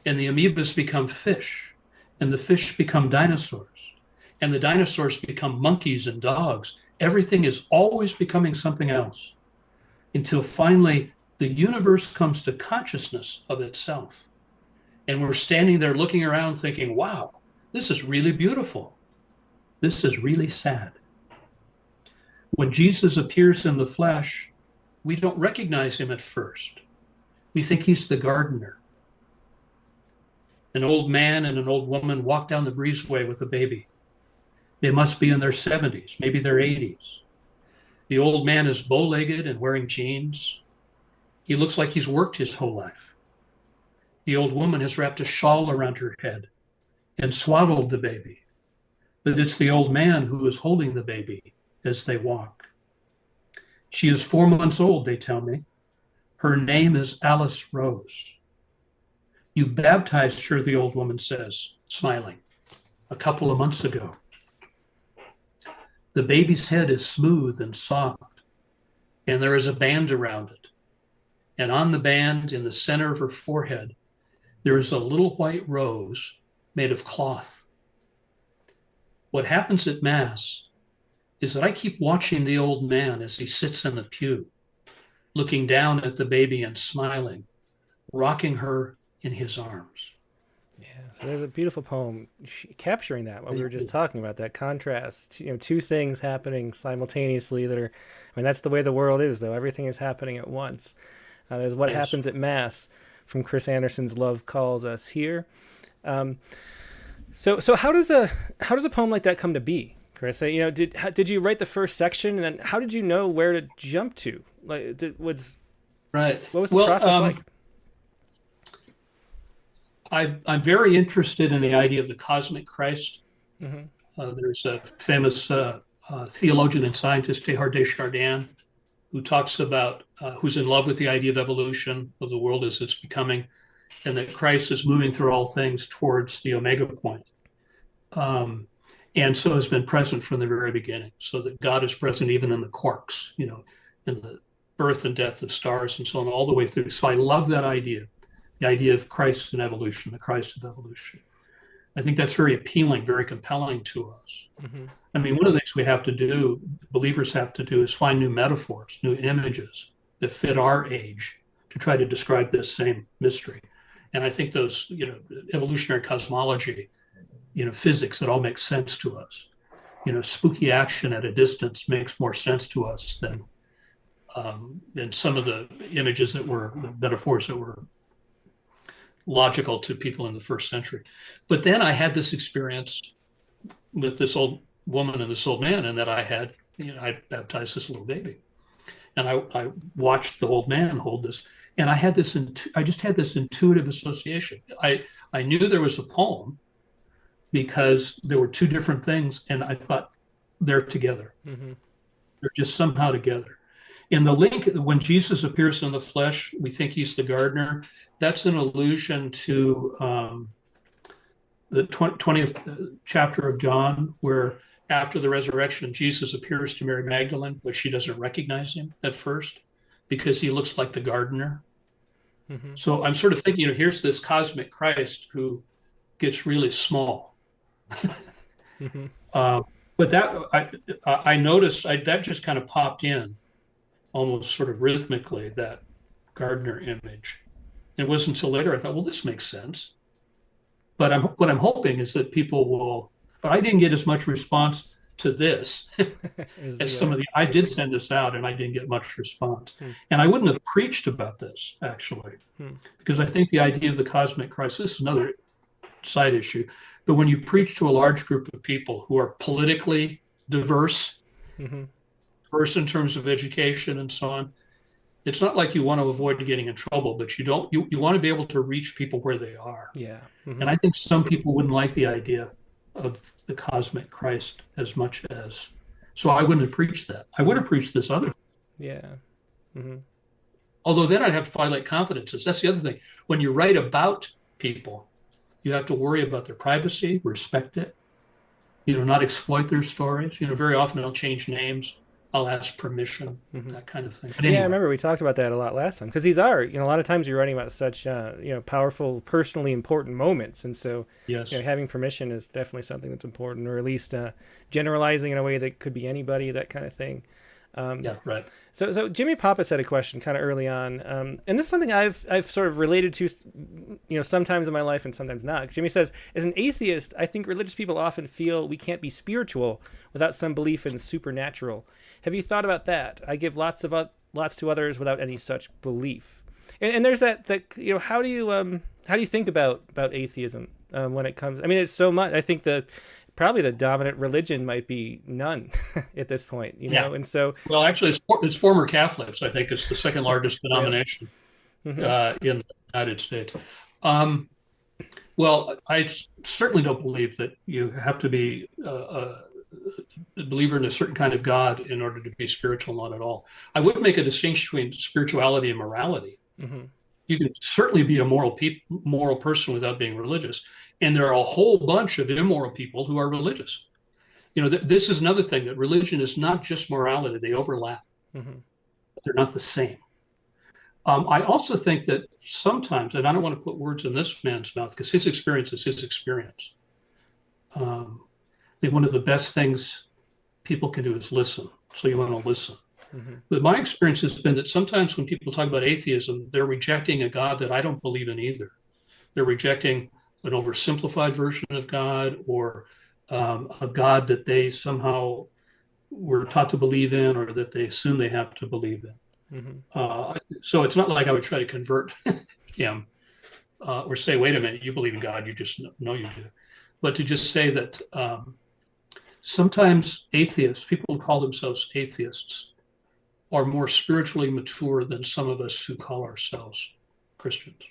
and the amoebas become fish, and the fish become dinosaurs, and the dinosaurs become monkeys and dogs. Everything is always becoming something else, until finally the universe comes to consciousness of itself. And we're standing there looking around thinking, wow, this is really beautiful. This is really sad. When Jesus appears in the flesh, we don't recognize him at first. We think he's the gardener. An old man and an old woman walk down the breezeway with a baby. They must be in their 70s, maybe their 80s. The old man is bow-legged and wearing jeans. He looks like he's worked his whole life. The old woman has wrapped a shawl around her head and swaddled the baby. But it's the old man who is holding the baby as they walk. She is 4 months old, they tell me. Her name is Alice Rose. You baptized her, the old woman says, smiling, a couple of months ago. The baby's head is smooth and soft, and there is a band around it. And on the band, in the center of her forehead, there is a little white rose made of cloth. What happens at Mass is that I keep watching the old man as he sits in the pew, looking down at the baby and smiling, rocking her in his arms. Yeah, so there's a beautiful poem capturing that, what we were just talking about, that contrast, two things happening simultaneously that are, that's the way the world is, though. Everything is happening at once. There's what happens at Mass from Chris Anderson's Love Calls Us Here. So how does a poem like that come to be, Chris? Did you write the first section, and then how did you know where to jump to? What was the process like? I'm very interested in the idea of the cosmic Christ. Mm-hmm. There's a famous theologian and scientist, Teilhard de Chardin, who talks about who's in love with the idea of evolution of the world as it's becoming, and that Christ is moving through all things towards the omega point. And so has been present from the very beginning, so that God is present even in the quarks, in the birth and death of stars and so on, all the way through. So I love that idea, the idea of Christ and evolution, the Christ of evolution. I think that's very appealing, very compelling to us. Mm-hmm. One of the things we have to do, believers have to do, is find new metaphors, new images that fit our age to try to describe this same mystery. And I think those, evolutionary cosmology, physics, it all makes sense to us. Spooky action at a distance makes more sense to us than some of the images the metaphors that were logical to people in the first century. But then I had this experience with this old woman and this old man, and that I baptized this little baby. And I watched the old man hold this, and I just had this intuitive association. I knew there was a poem because there were two different things, and I thought they're together. Mm-hmm. They're just somehow together. And the link, when Jesus appears in the flesh, we think he's the gardener. That's an allusion to the 20th chapter of John, where after the resurrection, Jesus appears to Mary Magdalene, but she doesn't recognize him at first because he looks like the gardener. Mm-hmm. So I'm sort of thinking, here's this cosmic Christ who gets really small. Mm-hmm. But that I noticed that just kind of popped in almost sort of rhythmically, that gardener image. It wasn't until later I thought, well, this makes sense. But what I'm hoping is that people will, but I didn't get as much response to this as some of I did send this out and I didn't get much response. And I wouldn't have preached about this actually, because I think the idea of the cosmic Christ, this is another side issue, but when you preach to a large group of people who are politically diverse, diverse in terms of education and so on, it's not like you want to avoid getting in trouble, but you want to be able to reach people where they are. Yeah. Mm-hmm. And I think some people wouldn't like the idea of the cosmic Christ as much as, so I wouldn't have preached that. I would have preached this other thing. Yeah. Mm-hmm. Although then I'd have to violate confidences. That's the other thing. When you write about people, you have to worry about their privacy, respect it, not exploit their stories. Very often I'll change names. I'll ask permission, that kind of thing. But anyway. Yeah, I remember we talked about that a lot last time, because these are, a lot of times you're writing about such, powerful, personally important moments. And so yes. Having permission is definitely something that's important, or at least generalizing in a way that could be anybody, that kind of thing. Yeah, right. So Jimmy Pappas had a question kind of early on, and this is something I've sort of related to, sometimes in my life and sometimes not. Jimmy says, as an atheist, I think religious people often feel we can't be spiritual without some belief in supernatural. Have you thought about that? I give lots to others without any such belief. And there's that how do you think about atheism when it comes? I mean, it's so much. I think probably the dominant religion might be none at this point, Yeah. And so, Well, actually, it's former Catholics. I think it's the second largest denomination in the United States. Well, I certainly don't believe that you have to be a believer in a certain kind of God in order to be spiritual. Not at all. I would make a distinction between spirituality and morality. You can certainly be a moral person without being religious. And there are a whole bunch of immoral people who are religious. This is another thing, that religion is not just morality. They overlap. But they're not the same. I also think that sometimes, and I don't want to put words in this man's mouth because his experience is his experience. I think one of the best things people can do is listen. So you want to listen. But my experience has been that sometimes when people talk about atheism, they're rejecting a God that I don't believe in either. They're rejecting an oversimplified version of God, or a God that they somehow were taught to believe in, or that they assume they have to believe in. So it's not like I would try to convert him or say, wait a minute, you believe in God, you just know you do. But to just say that sometimes atheists, people who call themselves atheists, are more spiritually mature than some of us who call ourselves Christians.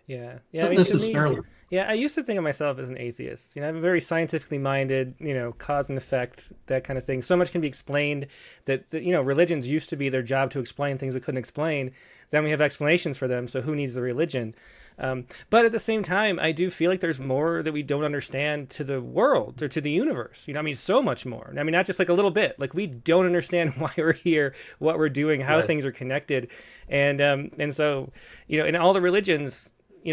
Yeah. Not I mean, necessarily. I used to think of myself as an atheist. I'm very scientifically minded, cause and effect, that kind of thing. So much can be explained that religions used to be their job to explain things we couldn't explain. Then we have explanations for them. So who needs the religion? But at the same time, I do feel like there's more that we don't understand to the world or to the universe. So much more. I mean, not just like a little bit. Like, we don't understand why we're here, what we're doing, how things are connected, and so in all the religions,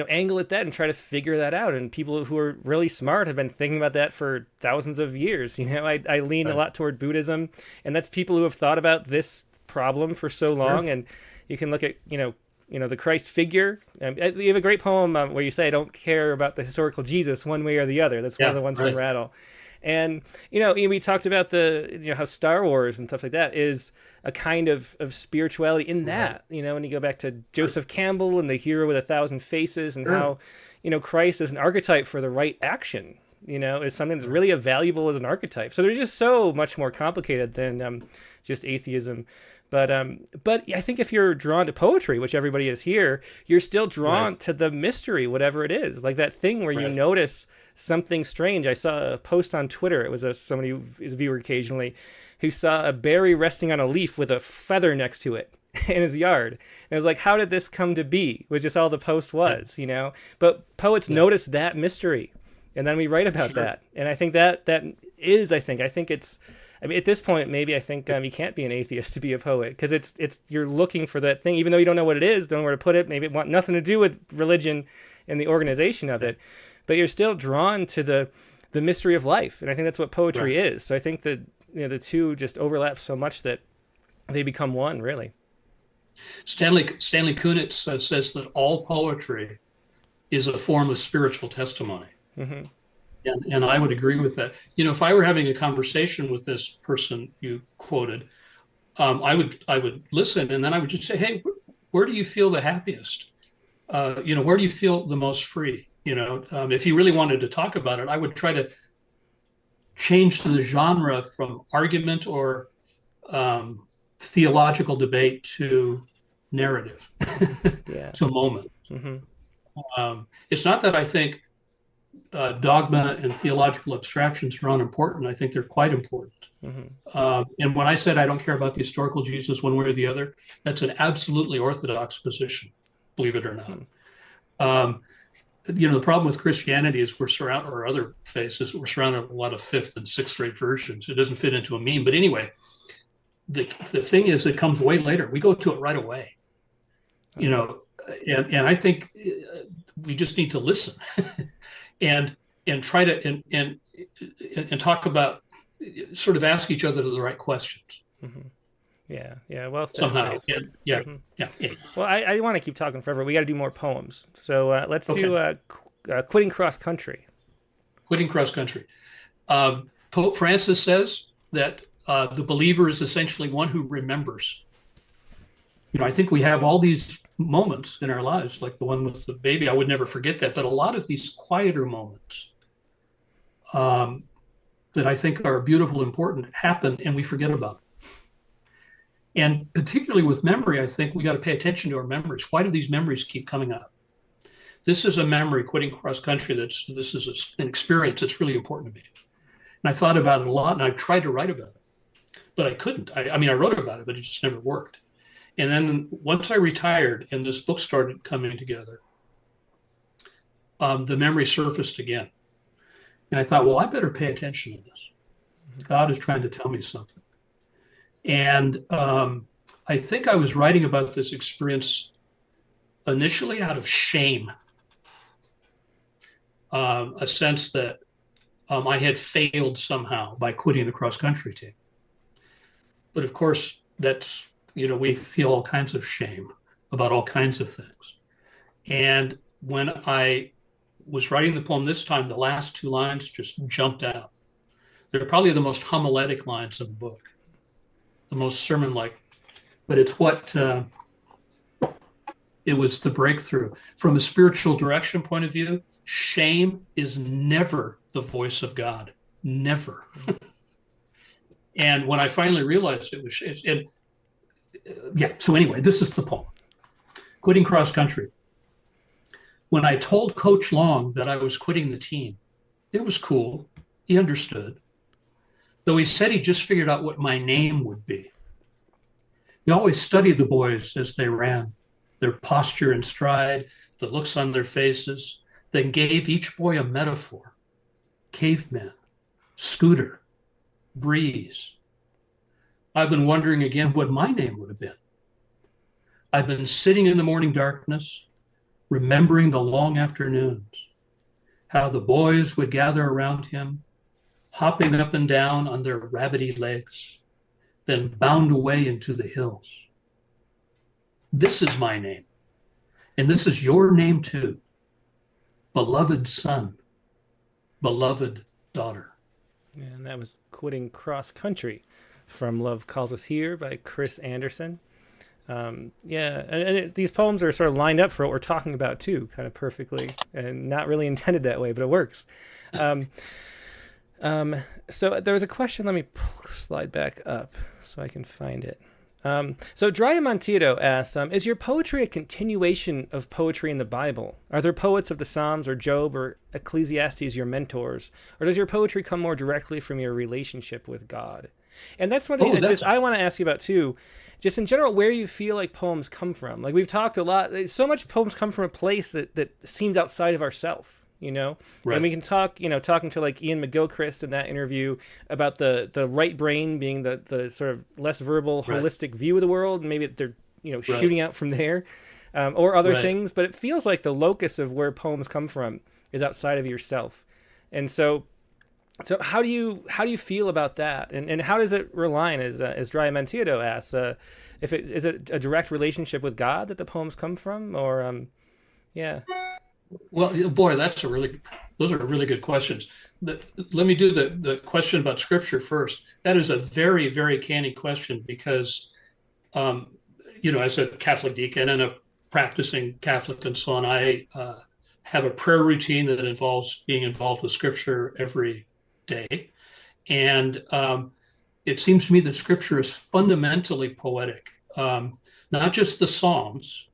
angle at that and try to figure that out. And people who are really smart have been thinking about that for thousands of years. I lean a lot toward Buddhism, and that's people who have thought about this problem for so long. And you can look at the Christ figure. You have a great poem where you say, I don't care about the historical Jesus one way or the other. That's one of the ones from Rattle. And, we talked about how Star Wars and stuff like that is a kind of spirituality in that, when you go back to Joseph Campbell and the hero with 1,000 faces, and how, Christ is an archetype for the right action, is something that's really valuable as an archetype. So they're just so much more complicated than just atheism. But I think if you're drawn to poetry, which everybody is here, you're still drawn to the mystery, whatever it is. Like that thing where you notice something strange. I saw a post on Twitter. It was somebody who is a viewer occasionally, who saw a berry resting on a leaf with a feather next to it in his yard. And it was like, how did this come to be? Was just all the post was, But poets notice that mystery, and then we write about that. And I think that is, I think it's. I mean, at this point, maybe I think you can't be an atheist to be a poet, because it's you're looking for that thing, even though you don't know what it is, don't know where to put it. Maybe it want nothing to do with religion and the organization of it, but you're still drawn to the mystery of life, and I think that's what poetry is. So I think that the two just overlap so much that they become one, really. Stanley Kunitz says that all poetry is a form of spiritual testimony. And I would agree with that. If I were having a conversation with this person you quoted, I would listen, and then I would just say, hey, where do you feel the happiest? Where do you feel the most free? If he really wanted to talk about it, I would try to change the genre from argument or theological debate to narrative, to moment. It's not that I think dogma and theological abstractions are unimportant. I think they're quite important. And when I said I don't care about the historical Jesus one way or the other, that's an absolutely orthodox position, believe it or not. The problem with Christianity is we're surrounded, or other faiths, is we're surrounded with a lot of fifth and sixth grade versions. It doesn't fit into a meme. But anyway, the thing is, it comes way later. We go to it right away. And I think we just need to listen. and try to and talk about, sort of ask each other the right questions. Yeah, well said. Somehow. Yeah. Well, I want to keep talking forever. We got to do more poems, so let's do Quitting Cross Country. Quitting Cross Country. Pope Francis says that the believer is essentially one who remembers. I think we have all these moments in our lives, like the one with the baby. I would never forget that. But a lot of these quieter moments that I think are beautiful, important, happen, and we forget about it. And particularly with memory, I think we got to pay attention to our memories. Why do these memories keep coming up? This is a memory, quitting cross country. This is an experience that's really important to me. And I thought about it a lot, and I tried to write about it, but I couldn't. I mean, I wrote about it, but it just never worked. And then once I retired and this book started coming together, the memory surfaced again. And I thought, well, I better pay attention to this. God is trying to tell me something. And I think I was writing about this experience initially out of shame, a sense that I had failed somehow by quitting the cross-country team. But of course, that's, we feel all kinds of shame about all kinds of things. And when I was writing the poem this time, the last two lines just jumped out. They're probably the most homiletic lines in the book, the most sermon-like, but it's what, it was the breakthrough. From a spiritual direction point of view, shame is never the voice of God, never. And when I finally realized it was, so anyway, this is the poem, Quitting Cross Country. When I told Coach Long that I was quitting the team, it was cool. He understood. Though he said he just figured out what my name would be. He always studied the boys as they ran, their posture and stride, the looks on their faces, then gave each boy a metaphor. Caveman, scooter, breeze. I've been wondering again what my name would have been. I've been sitting in the morning darkness, remembering the long afternoons, how the boys would gather around him, hopping up and down on their rabbity legs, then bound away into the hills. This is my name, and this is your name too. Beloved son, beloved daughter. And that was Quitting Cross Country from Love Calls Us Here by Chris Anderson. These poems are sort of lined up for what we're talking about too, kind of perfectly, and not really intended that way, but it works. So there was a question. Let me slide back up so I can find it. So Diamantino asks, is your poetry a continuation of poetry in the Bible? Are there poets of the Psalms or Job or Ecclesiastes your mentors? Or does your poetry come more directly from your relationship with God? And that's one thing I want to ask you about too. Just in general, where you feel like poems come from. Like we've talked a lot, so much poems come from a place that seems outside of ourself, Right. And we can talk, talking to like Ian McGilchrist in that interview about the right brain being the sort of less verbal, holistic view of the world. And maybe they're, shooting out from there or other things. But it feels like the locus of where poems come from is outside of yourself. And so how do you feel about that? And how does it align, as Diamantino asks, is it a direct relationship with God that the poems come from, or Well, boy, those are really good questions. Let me do the question about scripture first. That is a very, very canny question because, as a Catholic deacon and a practicing Catholic and so on, I have a prayer routine that involves being involved with scripture every day. And it seems to me that scripture is fundamentally poetic, not just the Psalms,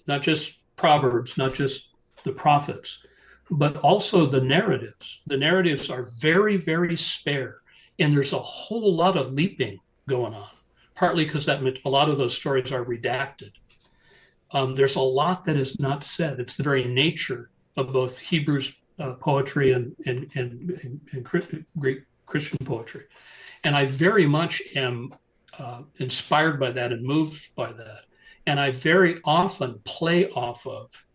not just Proverbs, not just the prophets, but also the narratives. The narratives are very, very spare. And there's a whole lot of leaping going on, partly because a lot of those stories are redacted. There's a lot that is not said. It's the very nature of both Hebrews poetry and Greek Christian poetry. And I very much am inspired by that and moved by that. And I very often play off of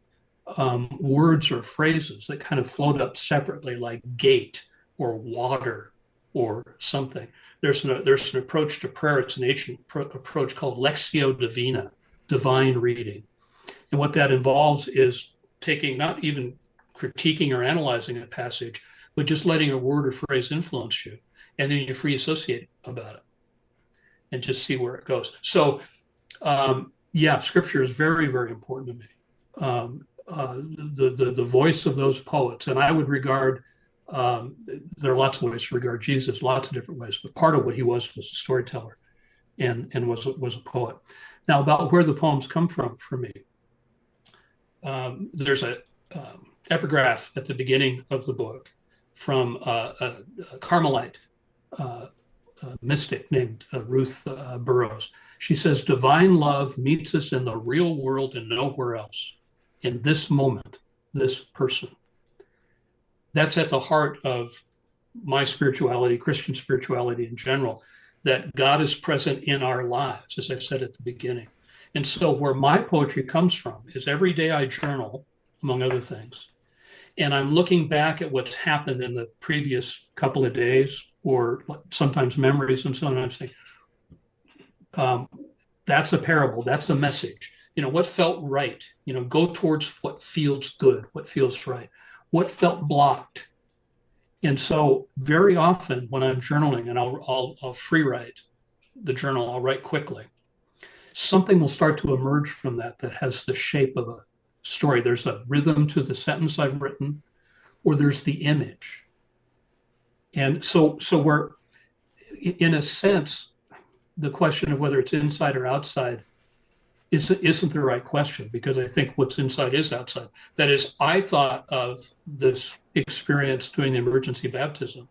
words or phrases that kind of float up separately, like gate or water or something. There's an approach to prayer. It's an ancient approach called Lectio Divina, divine reading. And what that involves is taking, not even critiquing or analyzing a passage, but just letting a word or phrase influence you. And then you're free to associate about it and just see where it goes. So, yeah, scripture is very, very important to me. The voice of those poets, and I would regard there are lots of ways to regard Jesus, lots of different ways, but part of what he was a storyteller, and was a poet. Now, about where the poems come from for me, there's a epigraph at the beginning of the book from a Carmelite mystic named Ruth Burroughs. She says, "Divine love meets us in the real world and nowhere else. In this moment, this person." That's at the heart of my spirituality, Christian spirituality in general, that God is present in our lives, as I said at the beginning. And so where my poetry comes from is every day I journal, among other things, and I'm looking back at what's happened in the previous couple of days, or sometimes memories and so on. And I'm saying, that's a parable, that's a message. What felt right? Go towards what feels good, what feels right, what felt blocked. And so very often when I'm journaling, and I'll free write the journal, I'll write quickly, something will start to emerge from that has the shape of a story. There's a rhythm to the sentence I've written, or there's the image. And so we're, in a sense, the question of whether it's inside or outside isn't the right question, because I think what's inside is outside. That is, I thought of this experience doing the emergency baptism.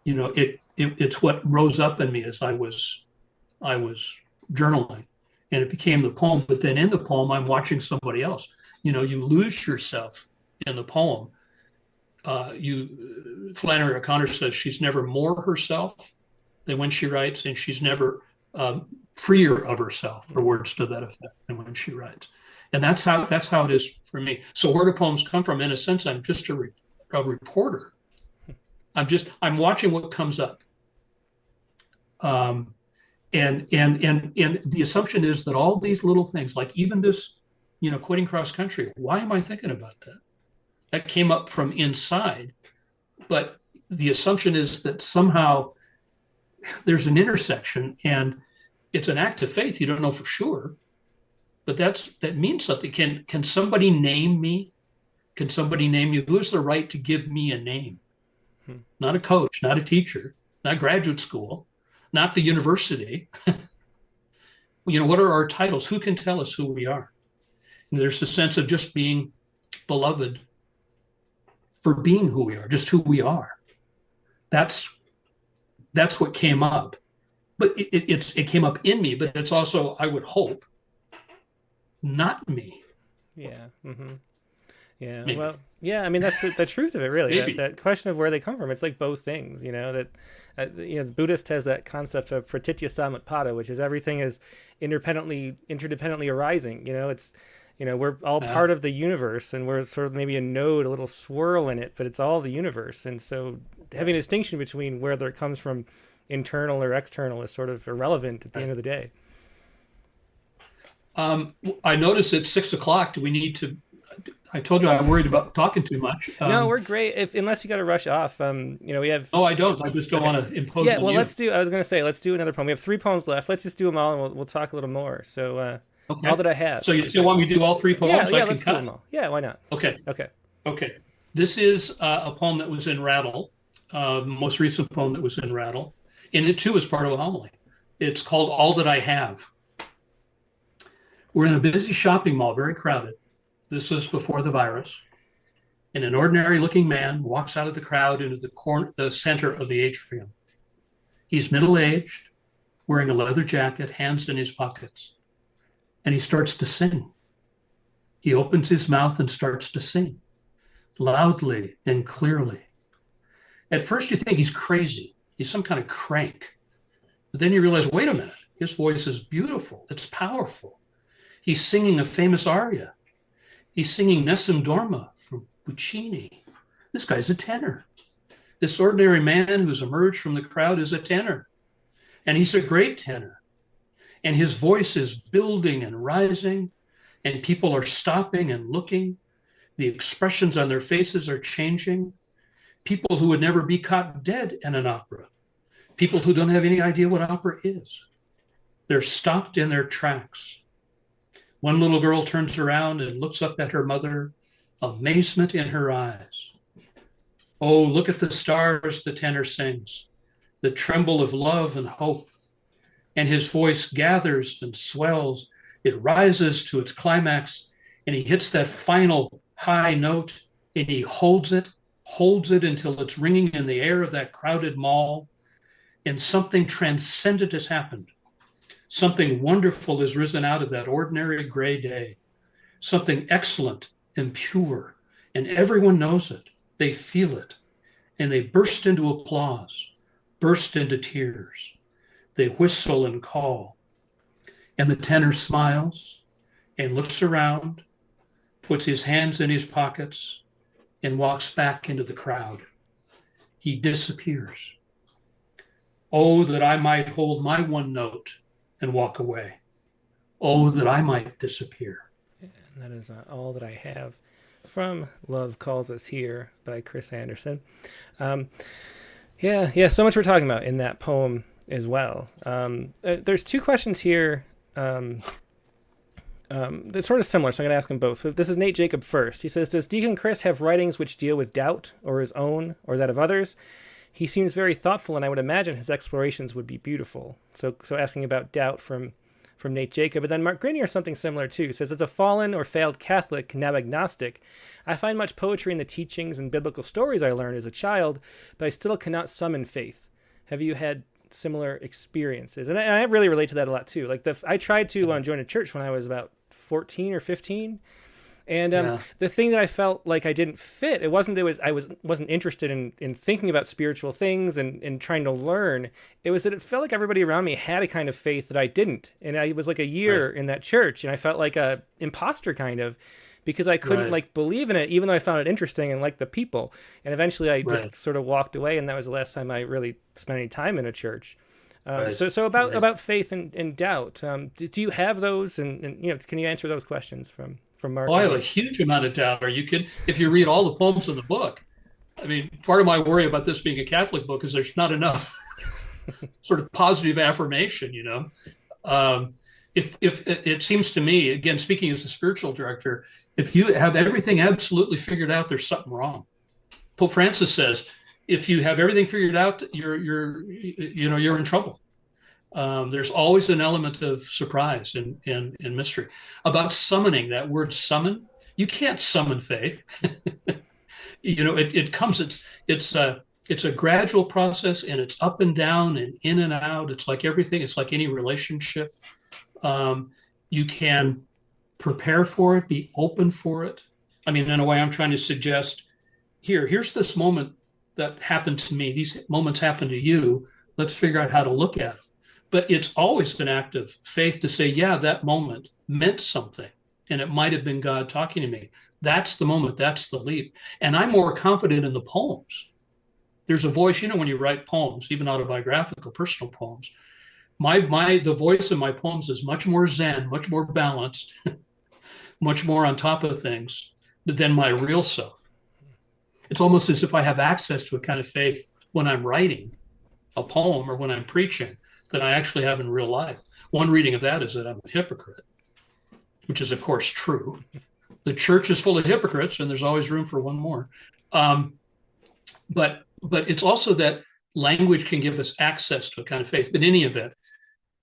It's what rose up in me as I was journaling, and it became the poem. But then in the poem, I'm watching somebody else. You lose yourself in the poem. Flannery O'Connor says she's never more herself than when she writes, and she's never freer of herself, or words to that effect, than when she writes. And that's how it is for me. So where do poems come from? In a sense, I'm just a reporter. I'm watching what comes up. And the assumption is that all these little things, like even this, quitting cross country, why am I thinking about that? That came up from inside. But the assumption is that somehow there's an intersection, and it's an act of faith. You don't know for sure, but that means something. Can somebody name me? Can somebody name you? Who has the right to give me a name? Not a coach, not a teacher, not graduate school, not the university. What are our titles? Who can tell us who we are? And there's a sense of just being beloved for being who we are, just who we are. That's what came up. But it came up in me, but it's also, I would hope, not me. Yeah. Mm-hmm. Yeah. Maybe. Well, yeah. I mean, that's the truth of it, really. That question of where they come from. It's like both things. That the Buddhist has that concept of pratitya samutpada, which is everything is interdependently arising. It's we're all part of the universe, and we're sort of maybe a node, a little swirl in it, but it's all the universe. And so having a distinction between whether it comes from internal or external is sort of irrelevant at the end of the day. I noticed it's 6:00. Do we need to? I told you I'm worried about talking too much. No, we're great. Unless you got to rush off. We have. Oh, I don't. I just don't want to impose. Yeah. On Well, you. let's do another poem. We have 3 poems left. Let's just do them all, and we'll talk a little more. So, okay. All that I have. So you still want me to do all 3 poems? Yeah. I can Let's do them all. Yeah. Why not? Okay. Okay. This is a poem that was in Rattle, most recent poem that was in Rattle, and it too is part of a homily. It's called "All That I Have." We're in a busy shopping mall, very crowded. This is before the virus. And an ordinary-looking man walks out of the crowd into the center of the atrium. He's middle-aged, wearing a leather jacket, hands in his pockets, and he starts to sing. He opens his mouth and starts to sing, loudly and clearly. At first, you think he's crazy. He's some kind of crank. But then you realize, wait a minute, his voice is beautiful. It's powerful. He's singing a famous aria. He's singing Nessun Dorma from Puccini. This guy's a tenor. This ordinary man who's emerged from the crowd is a tenor. And he's a great tenor. And his voice is building and rising, and people are stopping and looking. The expressions on their faces are changing. People who would never be caught dead in an opera. People who don't have any idea what opera is. They're stopped in their tracks. One little girl turns around and looks up at her mother, amazement in her eyes. Oh, look at the stars, the tenor sings, the tremble of love and hope. And his voice gathers and swells. It rises to its climax, and he hits that final high note, and he holds it until it's ringing in the air of that crowded mall. And something transcendent has happened. Something wonderful has risen out of that ordinary gray day. Something excellent and pure, and everyone knows it. They feel it, and they burst into applause, burst into tears. They whistle and call, and the tenor smiles and looks around, puts his hands in his pockets, and walks back into the crowd. He disappears. Oh, that I might hold my one note and walk away. Oh, that I might disappear. And that is all that I have from Love Calls Us Here by Chris Anderson. So much we're talking about in that poem as well. There's two questions here they're sort of similar, so I'm going to ask them both. So this is Nate Jacob first. He says, does Deacon Chris have writings which deal with doubt, or his own, or that of others? He seems very thoughtful, and I would imagine his explorations would be beautiful. So asking about doubt from Nate Jacob. And then Mark Grenier, something similar too. He says, as a fallen or failed Catholic, now agnostic, I find much poetry in the teachings and biblical stories I learned as a child, but I still cannot summon faith. Have you had similar experiences? And I really relate to that a lot too. Like I tried to join a church when I was about 14 or 15. And the thing that I felt like I didn't fit, it wasn't that I wasn't interested in thinking about spiritual things and trying to learn. It was that it felt like everybody around me had a kind of faith that I didn't. And I was like a year in that church, and I felt like a imposter kind of, because I couldn't like believe in it, even though I found it interesting and liked the people. And eventually I just sort of walked away, and that was the last time I really spent any time in a church. So about faith and doubt, do you have those? And can you answer those questions from Mark? Oh, I have a huge amount of doubt. Are you kidding? If you read all the poems in the book, I mean, part of my worry about this being a Catholic book is there's not enough sort of positive affirmation, If it seems to me, again, speaking as a spiritual director, if you have everything absolutely figured out, there's something wrong. Pope Francis says, if you have everything figured out, you're in trouble. There's always an element of surprise and mystery. About summoning, that word summon, you can't summon faith. It comes, it's a gradual process, and it's up and down and in and out. It's like everything. It's like any relationship. You can prepare for it, be open for it. I mean, in a way, I'm trying to suggest here's this moment that happened to me. These moments happen to you. Let's figure out how to look at it. But it's always an act of faith to say, yeah, that moment meant something, and it might have been God talking to me. That's the moment. That's the leap. And I'm more confident in the poems. There's a voice, when you write poems, even autobiographical, personal poems, the voice in my poems is much more zen, much more balanced, much more on top of things than my real self. It's almost as if I have access to a kind of faith when I'm writing a poem or when I'm preaching that I actually have in real life. One reading of that is that I'm a hypocrite, which is, of course, true. The church is full of hypocrites, and there's always room for one more. But it's also that language can give us access to a kind of faith. But in any event,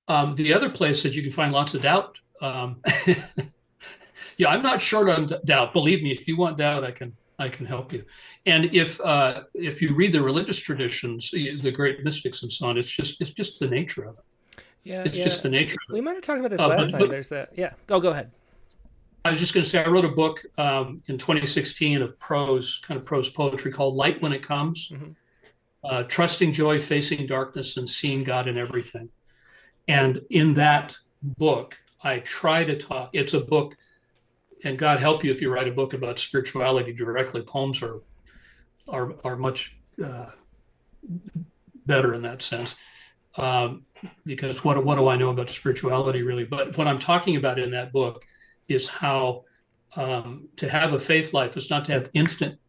the other place that you can find lots of doubt, I'm not short on doubt. Believe me, if you want doubt, I can help you. And if you read the religious traditions, the great mystics and so on, it's just the nature of it. Yeah, it's just the nature of it. We might have talked about this last time. There's that. Yeah. Oh, go ahead. I was just going to say, I wrote a book in 2016 of prose poetry called Light When It Comes, Trusting Joy, Facing Darkness, and Seeing God in Everything. And in that book, I try to talk, it's a book, and God help you if you write a book about spirituality directly. Poems are much better in that sense, because what do I know about spirituality really? But what I'm talking about in that book is how to have a faith life is not to have instant,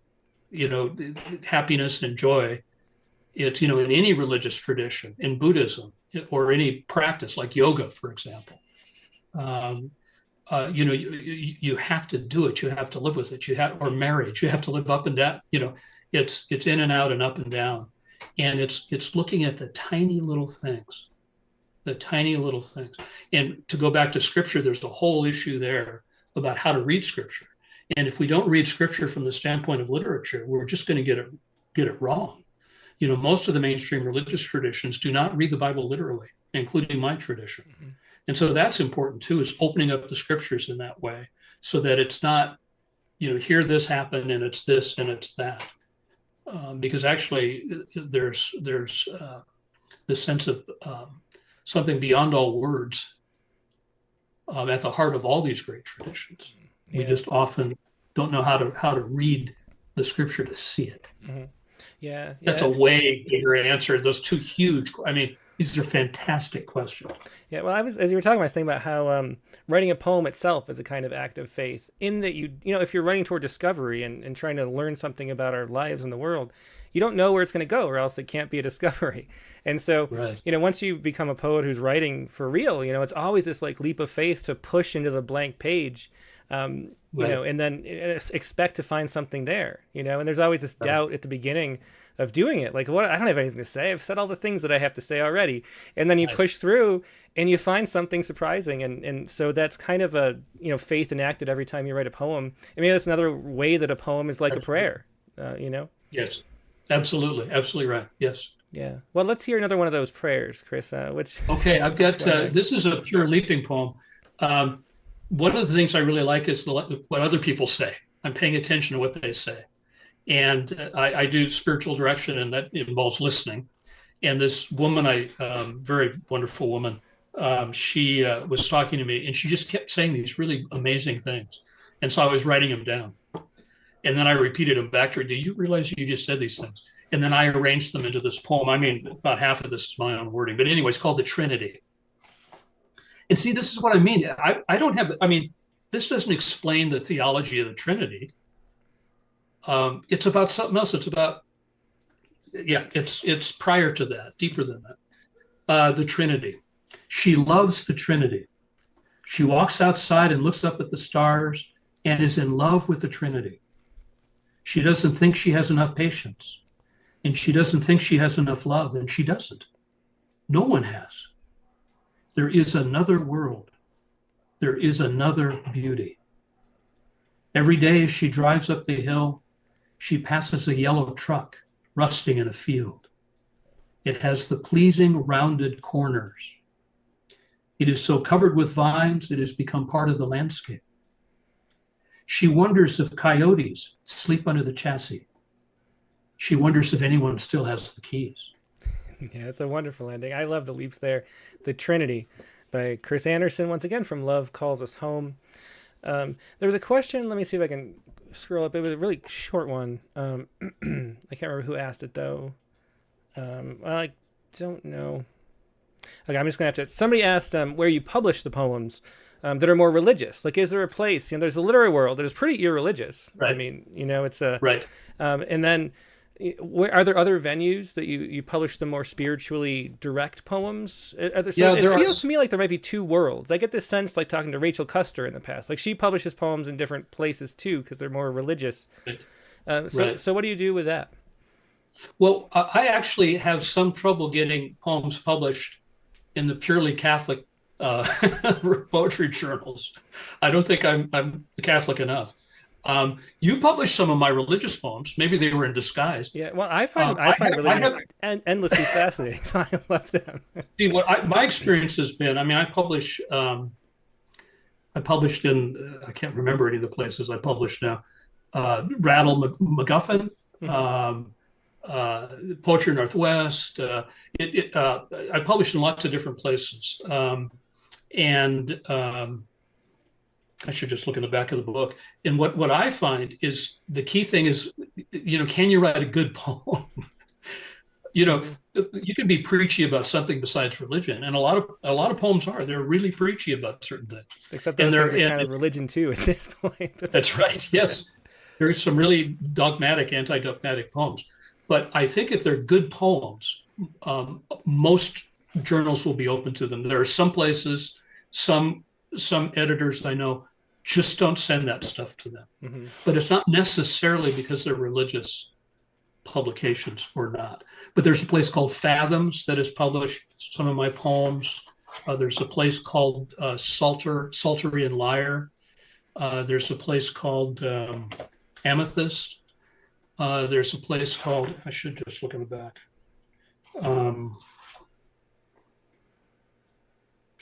happiness and joy. It's, in any religious tradition, in Buddhism or any practice like yoga, for example. you have to do it. You have to live with it. Or marriage, you have to live up and down. It's in and out and up and down. And it's looking at the tiny little things. And to go back to scripture, there's a whole issue there about how to read scripture. And if we don't read scripture from the standpoint of literature, we're just going to get it wrong. Most of the mainstream religious traditions do not read the Bible literally, including my tradition. Mm-hmm. And so that's important too, is opening up the scriptures in that way, so that it's not, here this happened and it's this and it's that. Because actually there's this sense of something beyond all words at the heart of all these great traditions. Yeah. We just often don't know how to read the scripture to see it. Mm-hmm. Yeah. That's a way bigger answer. Those two huge, these are fantastic questions. Yeah, well, as you were talking, I was thinking about how writing a poem itself is a kind of act of faith, in that if you're writing toward discovery and trying to learn something about our lives and the world, you don't know where it's going to go, or else it can't be a discovery. And so, right. Once you become a poet who's writing for real, it's always this leap of faith to push into the blank page, right. And then expect to find something there, and there's always this doubt at the beginning of doing it. I don't have anything to say. I've said all the things that I have to say already. And then you push through and you find something surprising. And so that's kind of a, faith enacted every time you write a poem. I mean, that's another way that a poem is like absolutely. A prayer, Yes, absolutely. Absolutely right. Yes. Yeah. Well, let's hear another one of those prayers, Chris, Okay. I've got, this is a pure leaping poem. One of the things I really like is what other people say. I'm paying attention to what they say. And I do spiritual direction, and that involves listening. And this woman, very wonderful woman, she was talking to me, and she just kept saying these really amazing things. And so I was writing them down. And then I repeated them back to her. Do you realize you just said these things? And then I arranged them into this poem. I mean, about half of this is my own wording. But anyway, it's called The Trinity. And see, this is what I mean. I don't have, this doesn't explain the theology of the Trinity. It's about something else. It's about, it's prior to that, deeper than that. The Trinity. She loves the Trinity. She walks outside and looks up at the stars and is in love with the Trinity. She doesn't think she has enough patience, and she doesn't think she has enough love, and she doesn't. No one has. There is another world. There is another beauty. Every day as she drives up the hill, she passes a yellow truck rusting in a field. It has the pleasing rounded corners. It is so covered with vines, it has become part of the landscape. She wonders if coyotes sleep under the chassis. She wonders if anyone still has the keys. Yeah, it's a wonderful ending. I love the leaps there. The Trinity by Chris Anderson, once again, from Love Calls Us Home. There was a question. Let me see if I can scroll up. It was a really short one. I can't remember who asked it, though. I don't know. Okay, I'm just going to have to... Somebody asked where you publish the poems that are more religious. Is there a place? There's the literary world that is pretty irreligious. Right. I mean, it's a... Right. And then... Are there other venues that you publish the more spiritually direct poems? It feels to me like there might be two worlds. I get this sense, talking to Rachel Custer in the past. She publishes poems in different places too, because they're more religious. Right. So what do you do with that? Well, I actually have some trouble getting poems published in the purely Catholic poetry journals. I don't think I'm Catholic enough. You published some of my religious poems. Maybe they were in disguise. Yeah, well, I find religion endlessly fascinating. So I love them. See, my experience has been. I published in. I can't remember any of the places I published now. MacGuffin, Poetry Northwest. I published in lots of different places, and. I should just look in the back of the book. And what I find is the key thing is, can you write a good poem? You can be preachy about something besides religion, and a lot of poems they're really preachy about certain things. Except those things are kind of religion too at this point. That's right. Yes, there's some really dogmatic, anti-dogmatic poems, but I think if they're good poems, most journals will be open to them. There are some places, some some editors I know just don't send that stuff to them. Mm-hmm. But it's not necessarily because they're religious publications or not. But there's a place called Fathoms that has published some of my poems. There's a place called Psaltery and Lyre. There's a place called Amethyst. There's a place called, I should just look in the back.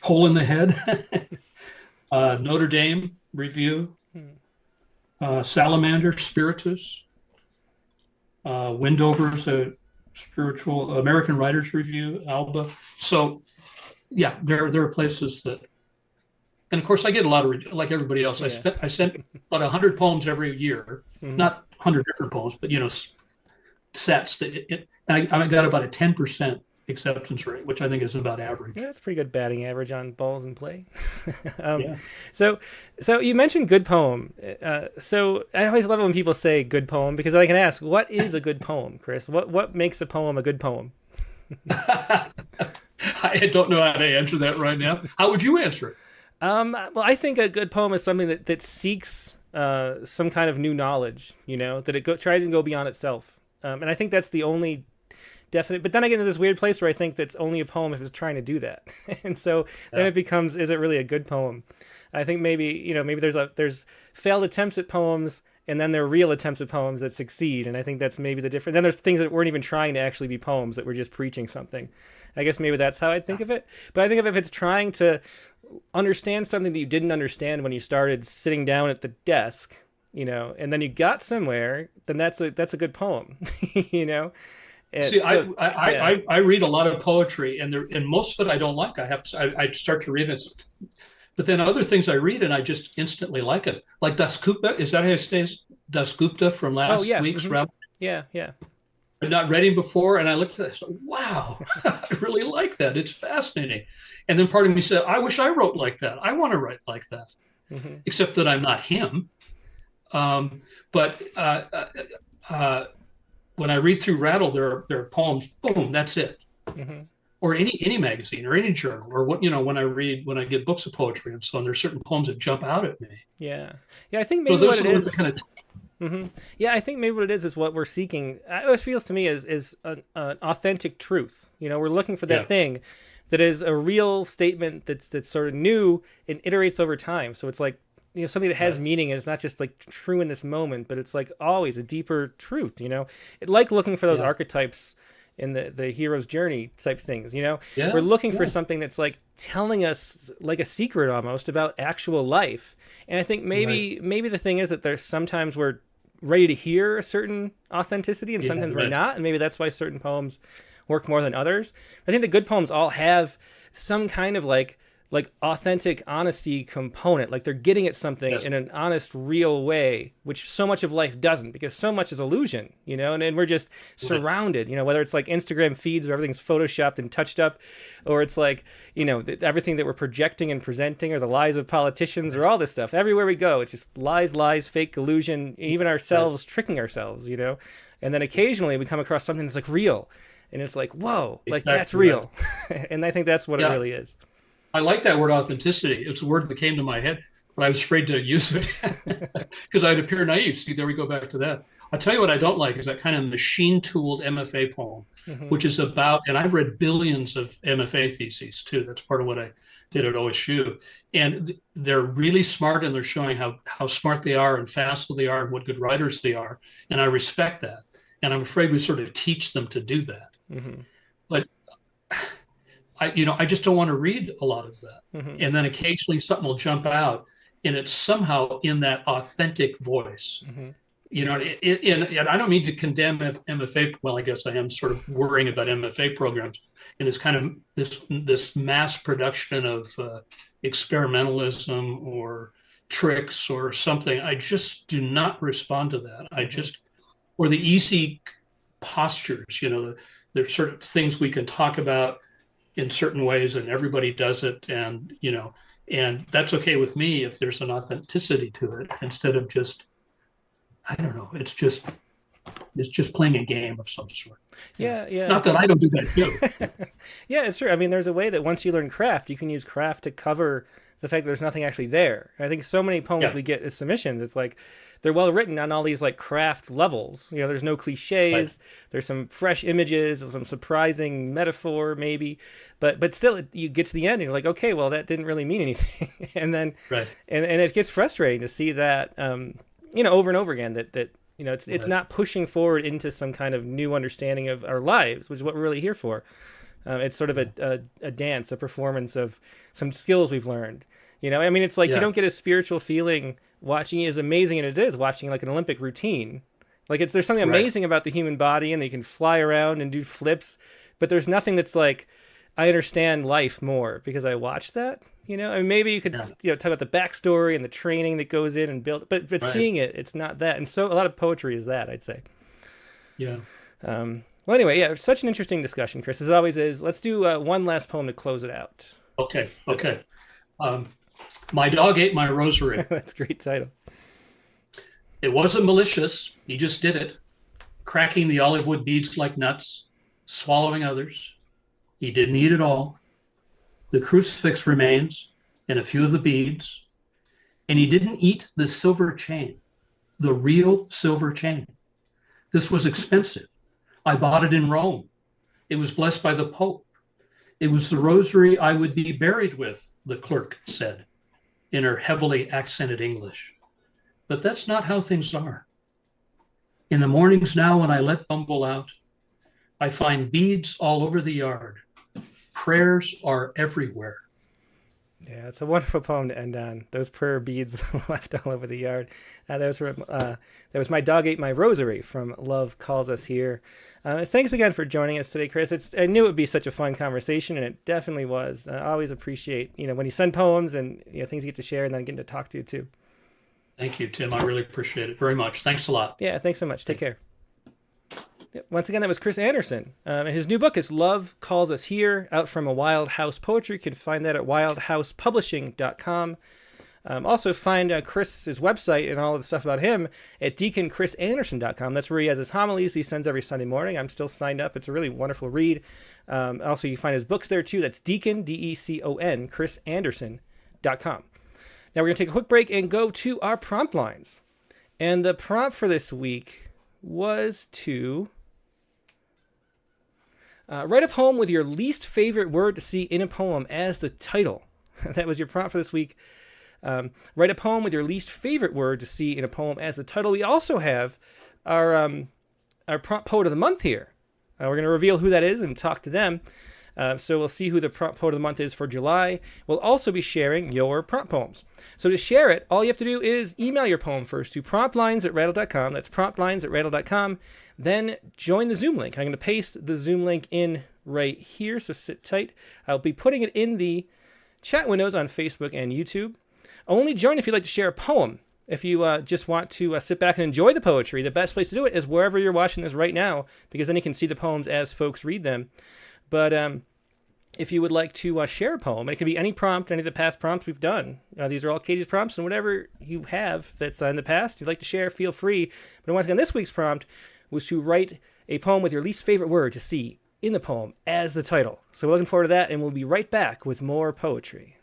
Hole in the Head. Notre Dame Review. Salamander, Spiritus. Windover's a spiritual American Writers Review, Alba. So yeah, there are places that, and of course I get a lot of, like everybody else, Yeah. I sent about 100 poems every year, not 100 different poems, but sets that and I got about a 10% acceptance rate, which I think is about average. Yeah, that's a pretty good batting average on balls in play. Yeah. So you mentioned good poem. So I always love it when people say good poem, because I can ask, what is a good poem, Chris? What makes a poem a good poem? I don't know how to answer that right now. How would you answer it? Well, I think a good poem is something that seeks some kind of new knowledge, that it tries to go beyond itself. And I think that's the only definite, but then I get into this weird place where I think that's only a poem if it's trying to do that. And so then it becomes, is it really a good poem? I think maybe there's failed attempts at poems, and then there are real attempts at poems that succeed. And I think that's maybe the difference. Then there's things that weren't even trying to actually be poems, that were just preaching something. I guess maybe that's how I think of it. But I think if it's trying to understand something that you didn't understand when you started sitting down at the desk, and then you got somewhere, then that's a good poem, See, so, I read a lot of poetry, and most of it I don't like. I start to read it, but then other things I read and I just instantly like it. Like Dasgupta, is that how it stays? Dasgupta from last week's Rabbi. Yeah. I'd not read him before, and I looked at it and said, wow, I really like that. It's fascinating. And then part of me said, I wish I wrote like that. I want to write like that, except that I'm not him. But when I read through Rattle, there are poems, boom, that's it. Or any magazine or any journal, or when I get books of poetry and so on, there's certain poems that jump out at me. Yeah. I think maybe what it is. Yeah, I think maybe what it is what we're seeking. It always feels to me is an authentic truth. We're looking for that thing that is a real statement that's sort of new and iterates over time. So it's like, something that has meaning, and it's not just like true in this moment, but it's like always a deeper truth, like looking for those archetypes in the hero's journey type things, we're looking for something that's like telling us like a secret almost about actual life. And I think maybe the thing is that there's sometimes we're ready to hear a certain authenticity, and sometimes we're not. And maybe that's why certain poems work more than others. I think the good poems all have some kind of like authentic honesty component, like they're getting at something in an honest, real way, which so much of life doesn't, because so much is illusion, and we're just surrounded, whether it's like Instagram feeds where everything's photoshopped and touched up, or it's like, everything that we're projecting and presenting, or the lies of politicians, or all this stuff. Everywhere we go, it's just lies, fake illusion, even ourselves tricking ourselves, and then occasionally we come across something that's like real, and it's like, whoa, like that's real. And I think that's what it really is. I like that word authenticity. It's a word that came to my head, but I was afraid to use it because I'd appear naive. See, there we go back to that. I'll tell you what I don't like is that kind of machine-tooled MFA poem, which is about, and I've read billions of MFA theses too. That's part of what I did at OSU. And they're really smart, and they're showing how smart they are and facile they are and what good writers they are. And I respect that. And I'm afraid we sort of teach them to do that. But I just don't want to read a lot of that. And then occasionally something will jump out, and it's somehow in that authentic voice. And I don't mean to condemn MFA. Well, I guess I am sort of worrying about MFA programs and it's kind of this mass production of experimentalism or tricks or something. I just do not respond to that. Or the easy postures, there's certain things we can talk about in certain ways and everybody does it. And that's okay with me if there's an authenticity to it instead of just, I don't know, it's just It's just playing a game of some sort. Yeah, yeah. Not that I don't do that too. Yeah, it's true. I mean, there's a way that once you learn craft, you can use craft to cover the fact that there's nothing actually there. And I think so many poems we get as submissions, it's like they're well written on all these like craft levels. You know, there's no cliches. Right. There's some fresh images, some surprising metaphor maybe, but still, you get to the end and you're like, okay, well, that didn't really mean anything. And then, and it gets frustrating to see that, over and over again that it's not pushing forward into some kind of new understanding of our lives, which is what we're really here for. It's sort of a dance, a performance of some skills we've learned. I mean, it's like you don't get a spiritual feeling watching it, as amazing as it is watching like an Olympic routine. Like there's something amazing about the human body, and they can fly around and do flips, but there's nothing that's like, I understand life more because I watched that. I mean, maybe you could talk about the backstory and the training that goes in and build, but seeing it, it's not that. And so a lot of poetry is that, I'd say. Yeah. Well, anyway, yeah, such an interesting discussion, Chris, as it always is. Let's do one last poem to close it out. Okay. My dog ate my rosary. That's a great title. It wasn't malicious. He just did it, cracking the olive wood beads like nuts, swallowing others. He didn't eat it all. The crucifix remains and a few of the beads. And he didn't eat the silver chain, the real silver chain. This was expensive. I bought it in Rome. It was blessed by the Pope. It was the rosary I would be buried with, the clerk said in her heavily accented English. But that's not how things are. In the mornings now, when I let Bumble out, I find beads all over the yard. Prayers are everywhere. Yeah, it's a wonderful poem to end on. Those prayer beads left all over the yard. That was My Dog Ate My Rosary from Love Calls Us Here. Thanks again for joining us today, Chris. I knew it would be such a fun conversation, and it definitely was. I always appreciate, when you send poems and things you get to share, and then getting to talk to you too. Thank you, Tim. I really appreciate it very much. Thanks a lot. Yeah, thanks so much. Take care. Once again, that was Chris Anderson. His new book is Love Calls Us Here, out from a Wild House Poetry. You can find that at wildhousepublishing.com. Also find Chris's website and all of the stuff about him at deaconchrisanderson.com. That's where he has his homilies he sends every Sunday morning. I'm still signed up. It's a really wonderful read. Also, you find his books there too. That's Deacon, D-E-C-O-N, chrisanderson.com. Now we're going to take a quick break and go to our prompt lines. And the prompt for this week was to write a poem with your least favorite word to see in a poem as the title. That was your prompt for this week. Write a poem with your least favorite word to see in a poem as the title. We also have our prompt poet of the month here. We're going to reveal who that is and talk to them. So we'll see who the prompt poet of the month is for July. We'll also be sharing your prompt poems. So to share it, all you have to do is email your poem first to promptlines@rattle.com. That's promptlines@rattle.com. Then join the Zoom link. I'm going to paste the Zoom link in right here, so sit tight. I'll be putting it in the chat windows on Facebook and YouTube. Only join if you'd like to share a poem. If you just want to sit back and enjoy the poetry, the best place to do it is wherever you're watching this right now, because then you can see the poems as folks read them. But if you would like to share a poem, it could be any prompt, any of the past prompts we've done. These are all Katie's prompts, and whatever you have that's in the past you'd like to share, feel free. But once again, this week's prompt was to write a poem with your least favorite word to see in the poem as the title. So we're looking forward to that, and we'll be right back with more poetry.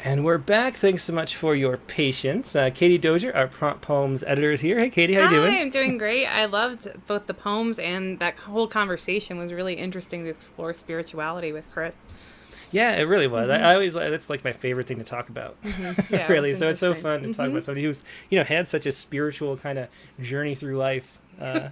And we're back. Thanks so much for your patience. Katie Dozier, our Prompt Poems editor, is here. Hey, Katie, how you doing? Hi, I'm doing great. I loved both the poems and that whole conversation was really interesting to explore spirituality with Chris. Yeah, it really was. I always that's like my favorite thing to talk about. Yeah, Really, so it's so fun to talk about somebody who's had such a spiritual kind of journey through life. Yeah.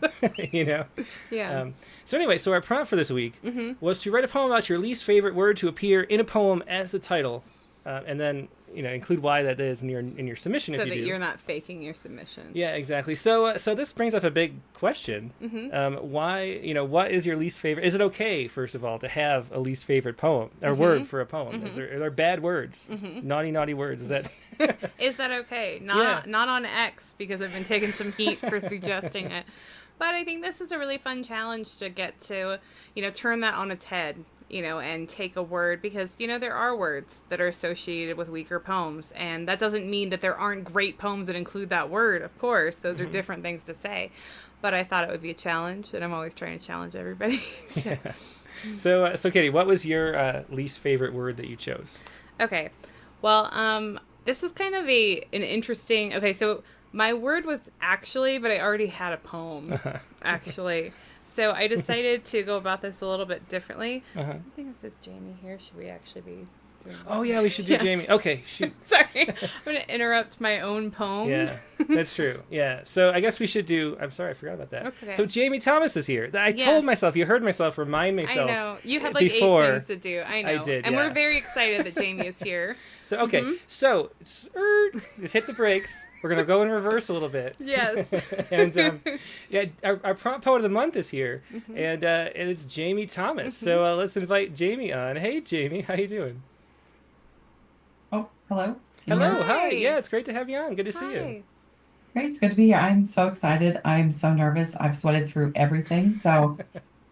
So anyway, so our prompt for this week was to write a poem about your least favorite word to appear in a poem as the title, and then include why that is in your submission. So if you that do. you're not faking your submission. Yeah, exactly. So this brings up a big question. Why, what is your least favorite? Is it okay, first of all, to have a least favorite poem or word for a poem? Are there bad words? Naughty words? Is that Is that okay? Not on X, because I've been taking some heat for suggesting it. But I think this is a really fun challenge to get to, turn that on its head. And take a word, because, there are words that are associated with weaker poems. And that doesn't mean that there aren't great poems that include that word. Of course, those are different things to say. But I thought it would be a challenge, and I'm always trying to challenge everybody. So Katie, what was your least favorite word that you chose? Okay. Well, this is kind of an interesting... Okay, so my word was actually, but I already had a poem, actually. So I decided to go about this a little bit differently. I think it says Jaymee here. Should we actually be doing that? Oh, yeah, we should do Jaymee. Okay, shoot. Sorry. I'm going to interrupt my own poem. Yeah, that's true. Yeah. So I guess we should do... I'm sorry, I forgot about that. That's okay. So Jaymee Thomas is here. I told myself, you heard myself remind myself. I know. You had like before 8 things to do. I know. I did, And yeah. we're very excited that Jaymee is here. So, okay. So, just hit the brakes. We're going to go in reverse a little bit. Yes. And our prompt poet of the month is here, and it's Jaymee Thomas. So let's invite Jaymee on. Hey, Jaymee, how you doing? Oh, hello. Hello, Hi. hi. Yeah, it's great to have you on. Good to see you. Great, it's good to be here. I'm so excited. I'm so nervous. I've sweated through everything. So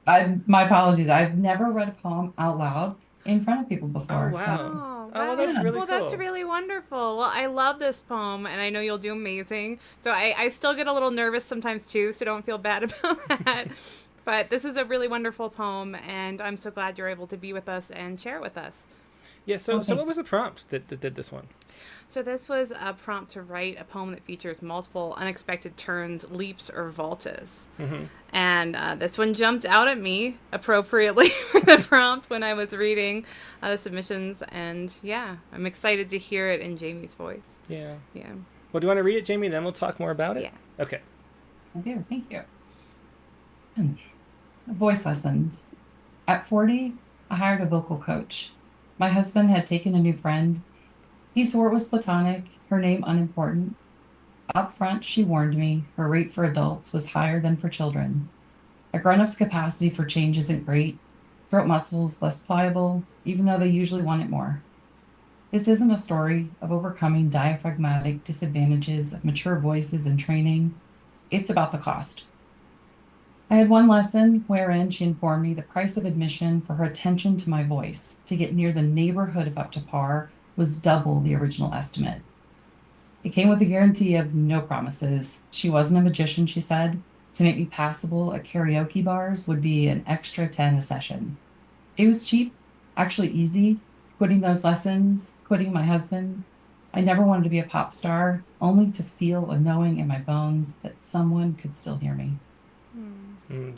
my apologies. I've never read a poem out loud in front of people before. Oh, wow. Oh, well, that's really well, cool. that's really wonderful. Well, I love this poem, and I know you'll do amazing. So I still get a little nervous sometimes, too, so don't feel bad about that. But this is a really wonderful poem, and I'm so glad you're able to be with us and share it with us. Yeah, so what was the prompt that did this one? So this was a prompt to write a poem that features multiple unexpected turns, leaps, or vaults. And this one jumped out at me appropriately for the prompt when I was reading the submissions. And yeah, I'm excited to hear it in Jaymee's voice. Yeah. Yeah. Well, do you want to read it, Jaymee, and then we'll talk more about it? Yeah. Okay. I do. Thank you. Voice lessons. At 40, I hired a vocal coach. My husband had taken a new friend. He swore it was platonic, her name unimportant. Up front, she warned me her rate for adults was higher than for children. A grown-up's capacity for change isn't great. Throat muscles less pliable, even though they usually want it more. This isn't a story of overcoming diaphragmatic disadvantages of mature voices and training. It's about the cost. I had one lesson wherein she informed me the price of admission for her attention to my voice to get near the neighborhood of up to par was double the original estimate. It came with a guarantee of no promises. She wasn't a magician, she said. To make me passable at karaoke bars would be an extra 10 a session. It was cheap, actually easy, quitting those lessons, quitting my husband. I never wanted to be a pop star, only to feel a knowing in my bones that someone could still hear me.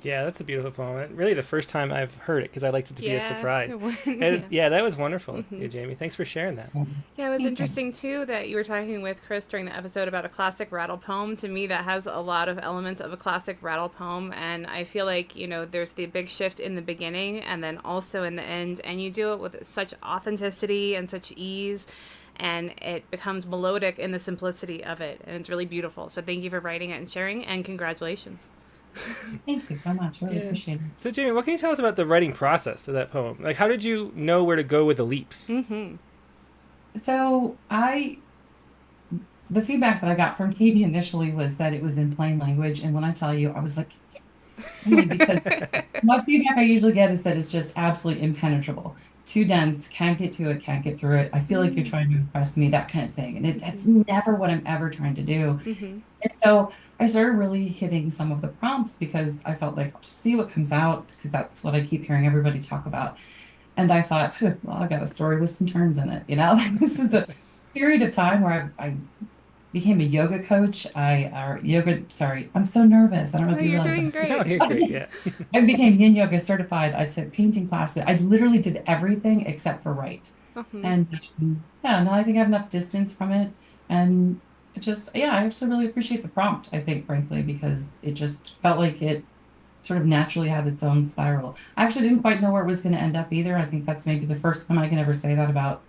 Yeah, that's a beautiful poem. Really the first time I've heard it, because I liked it to be a surprise. Yeah. Yeah, that was wonderful, yeah, Jaymee. Thanks for sharing that. Yeah, it was interesting, too, that you were talking with Chris during the episode about a classic rattle poem. To me, that has a lot of elements of a classic rattle poem, and I feel like, there's the big shift in the beginning and then also in the end, and you do it with such authenticity and such ease, and it becomes melodic in the simplicity of it, and it's really beautiful. So thank you for writing it and sharing, and congratulations. Thank you so much. Really appreciate it. So, Jaymee, what can you tell us about the writing process of that poem? Like, how did you know where to go with the leaps? So the feedback that I got from Katie initially was that it was in plain language. And when I tell you, I was like, yes. Because my feedback I usually get is that it's just absolutely impenetrable. Too dense, can't get to it, can't get through it. I feel like you're trying to impress me, that kind of thing. And that's never what I'm ever trying to do. And so I started really hitting some of the prompts because I felt like I'll just see what comes out, because that's what I keep hearing everybody talk about. And I thought, "Phew, well, I got a story with some turns in it. This is a period of time where I became a yoga coach. Sorry, I'm so nervous. I don't know Oh, if you you're realize doing that. great. No, you're great. Yeah. I became yin yoga certified. I took painting classes. I literally did everything except for write. Mhm. And yeah, now I think I have enough distance from it. And it just, yeah, I actually really appreciate the prompt, I think, frankly, because it just felt like it sort of naturally had its own spiral. I actually didn't quite know where it was going to end up either. I think that's maybe the first time I can ever say that about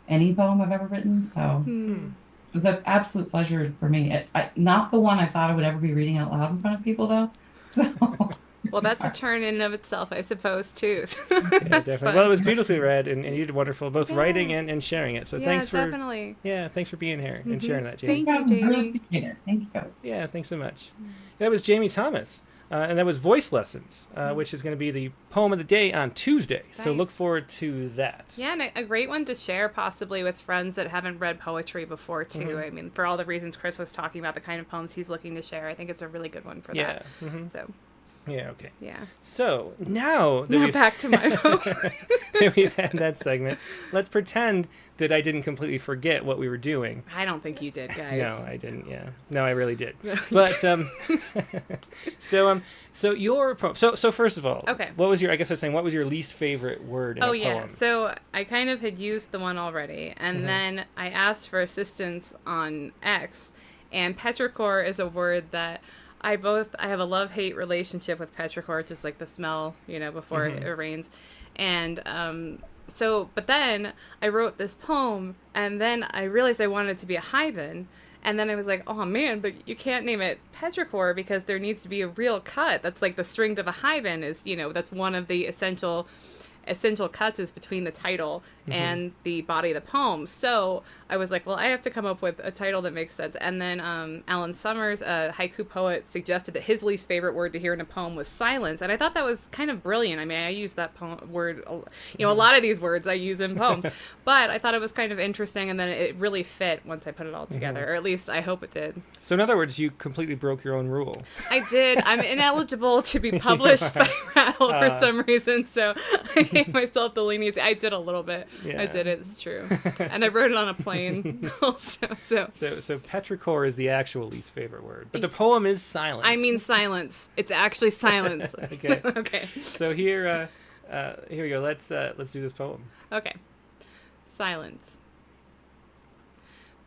any poem I've ever written. So it was an absolute pleasure for me. Not the one I thought I would ever be reading out loud in front of people, though. So Well, that's a turn in and of itself, I suppose, too. Yeah, definitely. Fun. Well, it was beautifully read, and you did wonderful, both Yeah. writing and sharing it. So Yeah, thanks for definitely. thanks for being here and Mhm. sharing that, Jaymee. Thank you, I really Jaymee. appreciate it. Thank you. Yeah, thanks so much. That was Jaymee Thomas, and that was Voice Lessons, which is going to be the poem of the day on Tuesday. So Nice. look forward to that. Yeah, and a great one to share possibly with friends that haven't read poetry before, too. I mean, for all the reasons Chris was talking about, the kind of poems he's looking to share, I think it's a really good one for Yeah. that. So, Yeah. Okay. yeah. So now that Now we've, back to my poem. that we've had that segment, let's pretend that I didn't completely forget what we were doing. I don't think you did, guys. No, I didn't. Yeah, no, I really did. But so your poem. So first of all, Okay. What was your? I guess I was saying, what was your least favorite word in Oh, a yeah. poem? So I kind of had used the one already, and then I asked for assistance on X, and petrichor is a word that I have a love-hate relationship with petrichor, just like the smell, before it rains. And but then I wrote this poem, and then I realized I wanted it to be a hyphen. And then I was like, oh man, but you can't name it petrichor because there needs to be a real cut. That's like the string to the hyphen is, that's one of the essential cuts is between the title and the body of the poem. So I was like, well, I have to come up with a title that makes sense. And then Alan Summers, a haiku poet, suggested that his least favorite word to hear in a poem was silence. And I thought that was kind of brilliant. I mean, I use that word, a lot of these words I use in poems, but I thought it was kind of interesting. And then it really fit once I put it all together, or at least I hope it did. So in other words, you completely broke your own rule. I did. I'm ineligible to be published by Rattle for some reason, so I gave myself the leniency. I did a little bit. Yeah. I did it. It's true. And I wrote it on a plane also. So petrichor is the actual least favorite word, but the poem is silence. I mean silence. It's actually silence. Okay. Okay. So here we go. Let's do this poem. Okay. Silence.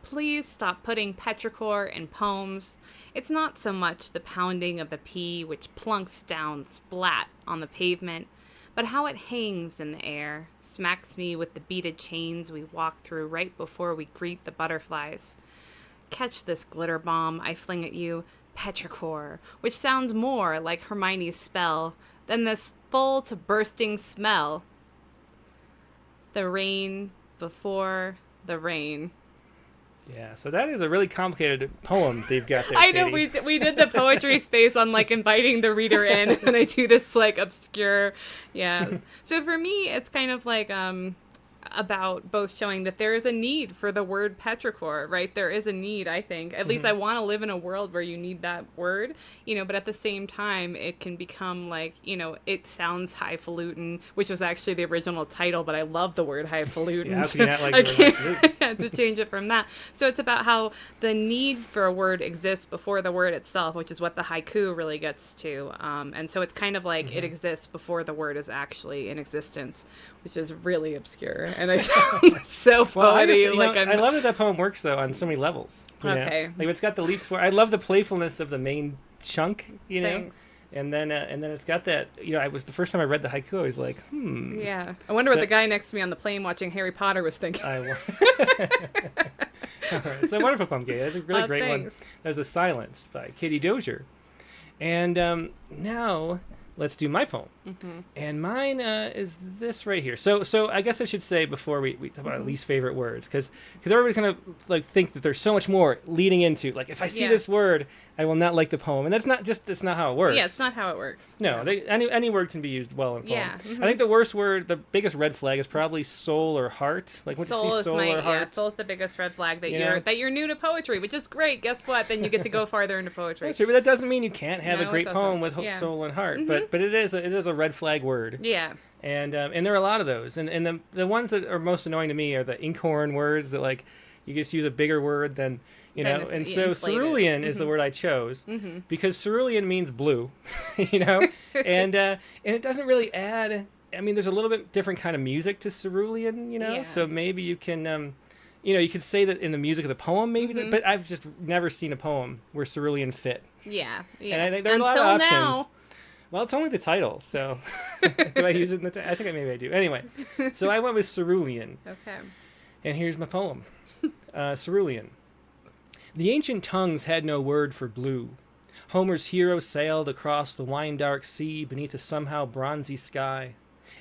Please stop putting petrichor in poems. It's not so much the pounding of the pea which plunks down splat on the pavement, but how it hangs in the air, smacks me with the beaded chains we walk through right before we greet the butterflies. Catch this glitter bomb I fling at you, petrichor, which sounds more like Hermione's spell than this full to bursting smell. The rain before the rain. Yeah, so that is a really complicated poem they've got there. I know Katie. we did the poetry space on like inviting the reader in, and I do this like obscure, yeah. So for me, it's kind of like about both showing that there is a need for the word petrichor, right? There is a need, I think. At least I want to live in a world where you need that word, but at the same time, it can become like, it sounds highfalutin, which was actually the original title, but I love the word highfalutin. Yeah, So not like I the word highfalutin. had to change it from that. So it's about how the need for a word exists before the word itself, which is what the haiku really gets to. And so it's kind of like it exists before the word is actually in existence, which is really obscure. And I sound so Well, I, poety. just, I love that poem works though on so many levels. you know? Okay. Like it's got the least for. I love the playfulness of the main chunk. Thanks. And then it's got that. I was the first time I read the haiku. I was like, Yeah. I wonder what the guy next to me on the plane watching Harry Potter was thinking. It's a wonderful poem, Katie. That's a really great thanks. one. That's The Silence by Katie Dozier. And now let's do my poem. And mine is this right here. So I guess I should say before we talk about our least favorite words, because everybody's going to like think that there's so much more leading into, like, if I see this word, I will not like the poem. And that's not how it works. Yeah, it's not how it works. No, any word can be used well in poem. Yeah. I think the worst word, the biggest red flag is probably soul or heart. Like when you see soul or heart. Soul is the biggest red flag that You know? you're new to poetry, which is great. Guess what? Then you get to go farther into poetry. That's true, but that doesn't mean you can't have No, a it great doesn't. poem with Yeah. soul and heart. But but it is a red flag word. Yeah. And there are a lot of those. And the ones that are most annoying to me are the inkhorn words that, like, you just use a bigger word than, you know. And so inflated. cerulean is the word I chose because cerulean means blue, you know, and it doesn't really add. I mean, there's a little bit different kind of music to cerulean, you know. Yeah. So maybe you can, you know, you could say that in the music of the poem, maybe. But I've just never seen a poem where cerulean fit. Yeah. And I think there are a lot of options. Well, it's only the title, so do I use it in the I think maybe I do. Anyway, so I went with cerulean. Okay. And here's my poem. Cerulean. The ancient tongues had no word for blue. Homer's hero sailed across the wine-dark sea beneath a somehow bronzy sky.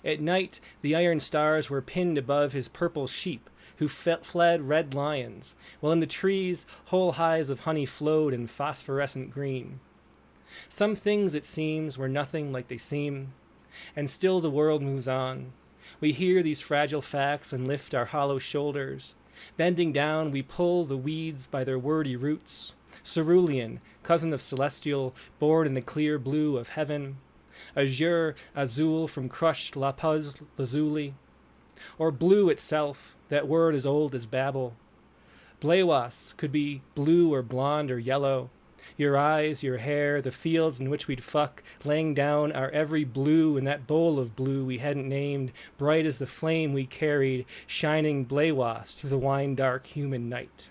At night, the iron stars were pinned above his purple sheep, who fled red lions, while in the trees whole hives of honey flowed in phosphorescent green. Some things, it seems, were nothing like they seem, and still the world moves on. We hear these fragile facts and lift our hollow shoulders. Bending down, we pull the weeds by their wordy roots. Cerulean, cousin of celestial, born in the clear blue of heaven. Azure, azul from crushed lapis lazuli. Or blue itself, that word as old as Babel. Blewas could be blue or blonde or yellow. Your eyes, your hair, the fields in which we'd fuck, laying down our every blue in that bowl of blue we hadn't named, bright as the flame we carried, shining blewas through the wine-dark human night.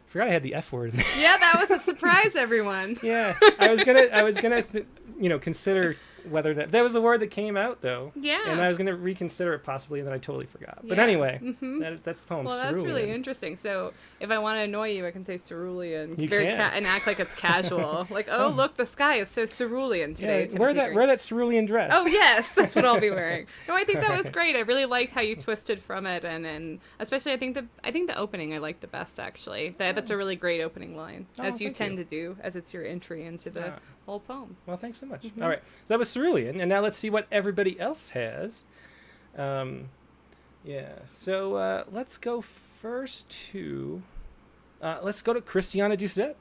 Forgot I had the F word in there. Yeah, that was a surprise, everyone. Yeah, I was gonna, consider whether that was the word that came out though. Yeah. And I was gonna reconsider it possibly, and then I totally forgot. But Yeah. anyway, that's the poem. Well, that's really interesting. So if I want to annoy you, I can say cerulean, You can. and act like it's casual. Like, oh, look, the sky is so cerulean today. Yeah, wear that cerulean dress. Oh yes, that's what I'll be wearing. No, I think that was great. I really liked how you twisted from it, and especially I think the opening I liked the best actually. That's a really great opening line, as you tend to do, as it's your entry into the whole poem. Well, thanks so much. All right, so that was cerulean, and now let's see what everybody else has. So let's go first to Christiana Doucette.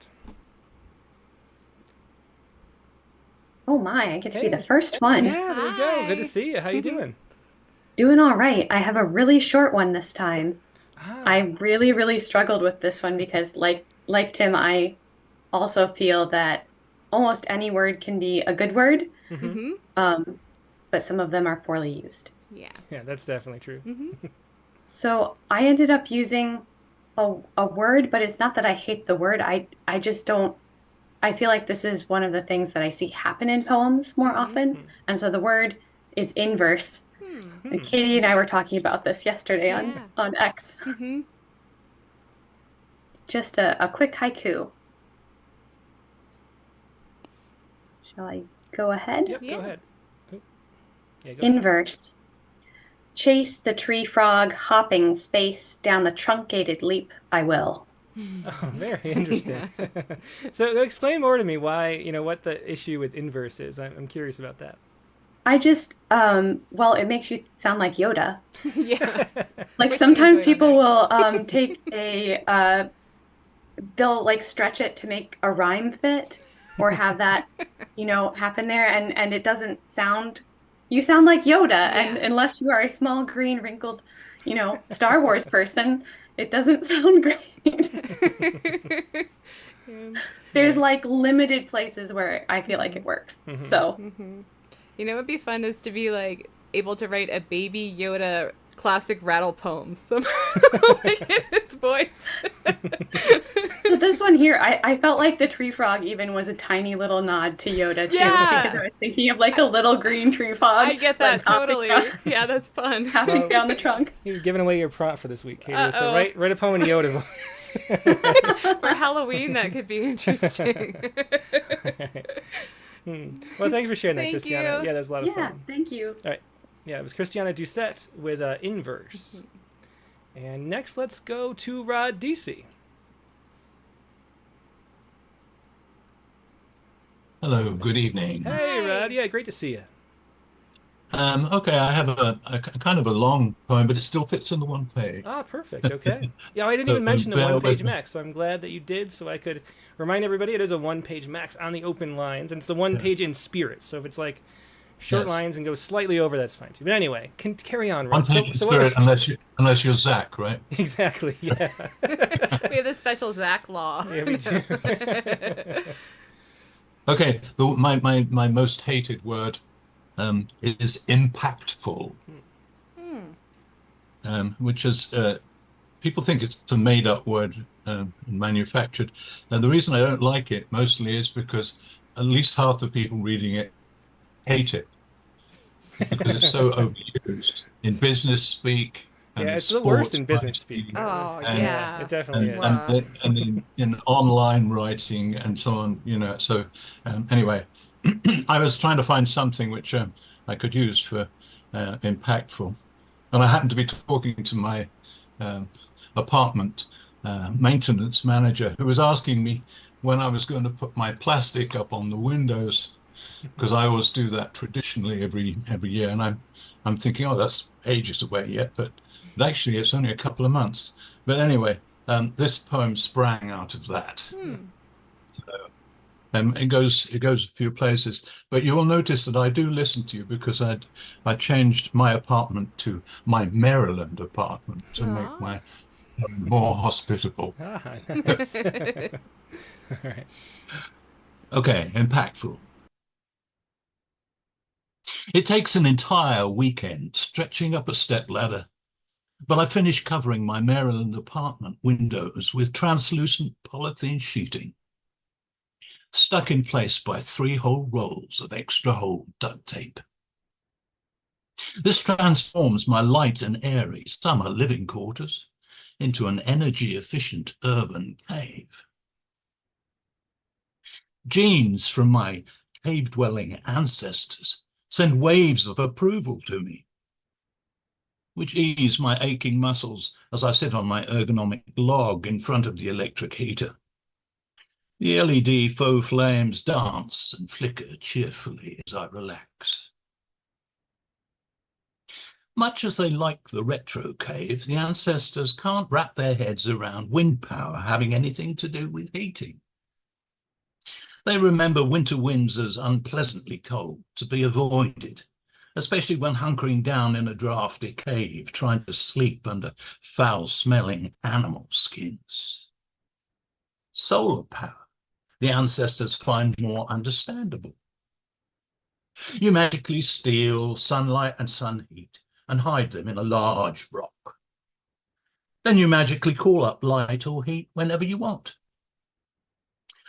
Oh my, I get to be the first one. Yeah, there you go. Good to see you. How you doing? Doing all right. I have a really short one this time. I really, really struggled with this one because like Tim, I also feel that almost any word can be a good word. But some of them are poorly used. Yeah. Yeah, that's definitely true. So I ended up using a word, but it's not that I hate the word. I just don't. I feel like this is one of the things that I see happen in poems more often. And so the word is inverse. And Katie and I were talking about this yesterday on X. It's just a quick haiku. Shall I go ahead? Yep, go ahead. Yeah, go Inverse. Chase the tree frog hopping space down the truncated leap I will. Oh, very interesting. So explain more to me why, what the issue with inverse is. I'm curious about that. I just, it makes you sound like Yoda. Yeah. Like sometimes people will take they'll like stretch it to make a rhyme fit or have that, happen there. And it doesn't sound, you sound like Yoda. Yeah. And unless you are a small, green, wrinkled, Star Wars person, it doesn't sound great. There's like limited places where I feel like it works. So. You know what would be fun is to be like able to write a baby Yoda classic rattle poem like in its voice. So this one here, I felt like the tree frog even was a tiny little nod to Yoda too, because I was thinking of like a little green tree frog. I get that totally. Yeah, that's fun. Hopping down the trunk. You're giving away your prompt for this week, Katie. So write a poem in Yoda voice. For Halloween, that could be interesting. Well, thanks for sharing that, Thank Christiana. you. Yeah, that's a lot of fun. Yeah, thank you. All right. Yeah, it was Christiana Doucette with Inverse. And next, let's go to Rod DC. Hello, good evening. Hey, Rod. Yeah, great to see you. Okay, I have a kind of a long poem, but it still fits in the one page. Ah, perfect. Okay. Yeah, I didn't So even mention the bear one page with me. max, so I'm glad that you did, so I could remind everybody it is a one page max on the open lines, and it's the one Yeah. page in spirit. So if it's like short Yes. lines and goes slightly over, that's fine too. But anyway, carry on, One Rod. So, page in so what was spirit, unless you're Zach, right? exactly? Yeah. We have the special Zach law. Yeah, we do. Okay, my most hated word is impactful, which is people think it's a made-up word and manufactured. And the reason I don't like it mostly is because at least half the people reading it hate it because it's so overused in business speak and Yeah, in it's the worst sports in business writing speak. Oh, and, yeah. It definitely is. Wow. and in online writing and so on, So anyway, I was trying to find something which I could use for impactful, and I happened to be talking to my um, apartment maintenance manager, who was asking me when I was going to put my plastic up on the windows, because I always do that traditionally every year, and I'm thinking, oh, that's ages away yet, but actually it's only a couple of months. But anyway, this poem sprang out of that. It goes a few places, but you will notice that I do listen to you because I changed my apartment to my Maryland apartment to make Aw. my home more hospitable. Ah, nice. All right. Okay, impactful. It takes an entire weekend stretching up a stepladder, but I finished covering my Maryland apartment windows with translucent polythene sheeting, stuck in place by 3 whole rolls of extra whole duct tape. This transforms my light and airy summer living quarters into an energy-efficient urban cave. Genes from my cave-dwelling ancestors send waves of approval to me, which ease my aching muscles as I sit on my ergonomic log in front of the electric heater. The LED faux flames dance and flicker cheerfully as I relax. Much as they like the retro cave, the ancestors can't wrap their heads around wind power having anything to do with heating. They remember winter winds as unpleasantly cold, to be avoided, especially when hunkering down in a drafty cave, trying to sleep under foul-smelling animal skins. Solar power, the ancestors find more understandable. You magically steal sunlight and sun heat and hide them in a large rock. Then you magically call up light or heat whenever you want.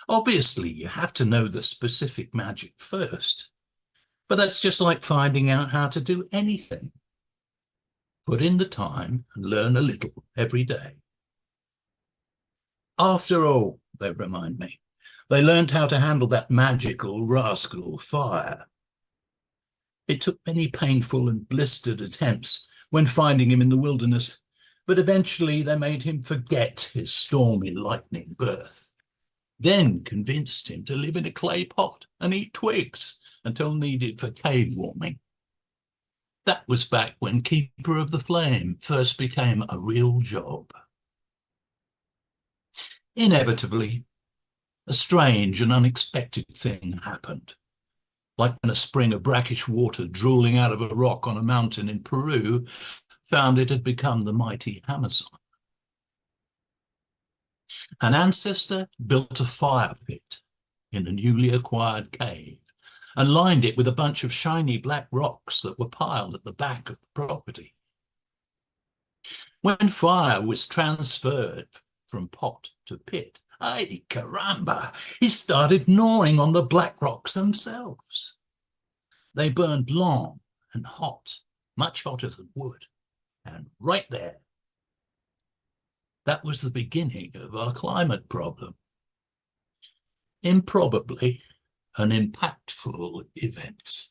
Obviously, you have to know the specific magic first, but that's just like finding out how to do anything. Put in the time and learn a little every day. After all, they remind me, they learned how to handle that magical rascal fire. It took many painful and blistered attempts when finding him in the wilderness, but eventually they made him forget his stormy lightning birth, then convinced him to live in a clay pot and eat twigs until needed for cave warming. That was back when Keeper of the Flame first became a real job. Inevitably, a strange and unexpected thing happened. Like when a spring of brackish water drooling out of a rock on a mountain in Peru found it had become the mighty Amazon. An ancestor built a fire pit in a newly acquired cave and lined it with a bunch of shiny black rocks that were piled at the back of the property. When fire was transferred from pot to pit, ay caramba, he started gnawing on the black rocks themselves. They burned long and hot, much hotter than wood, and right there, that was the beginning of our climate problem. Improbably an impactful event.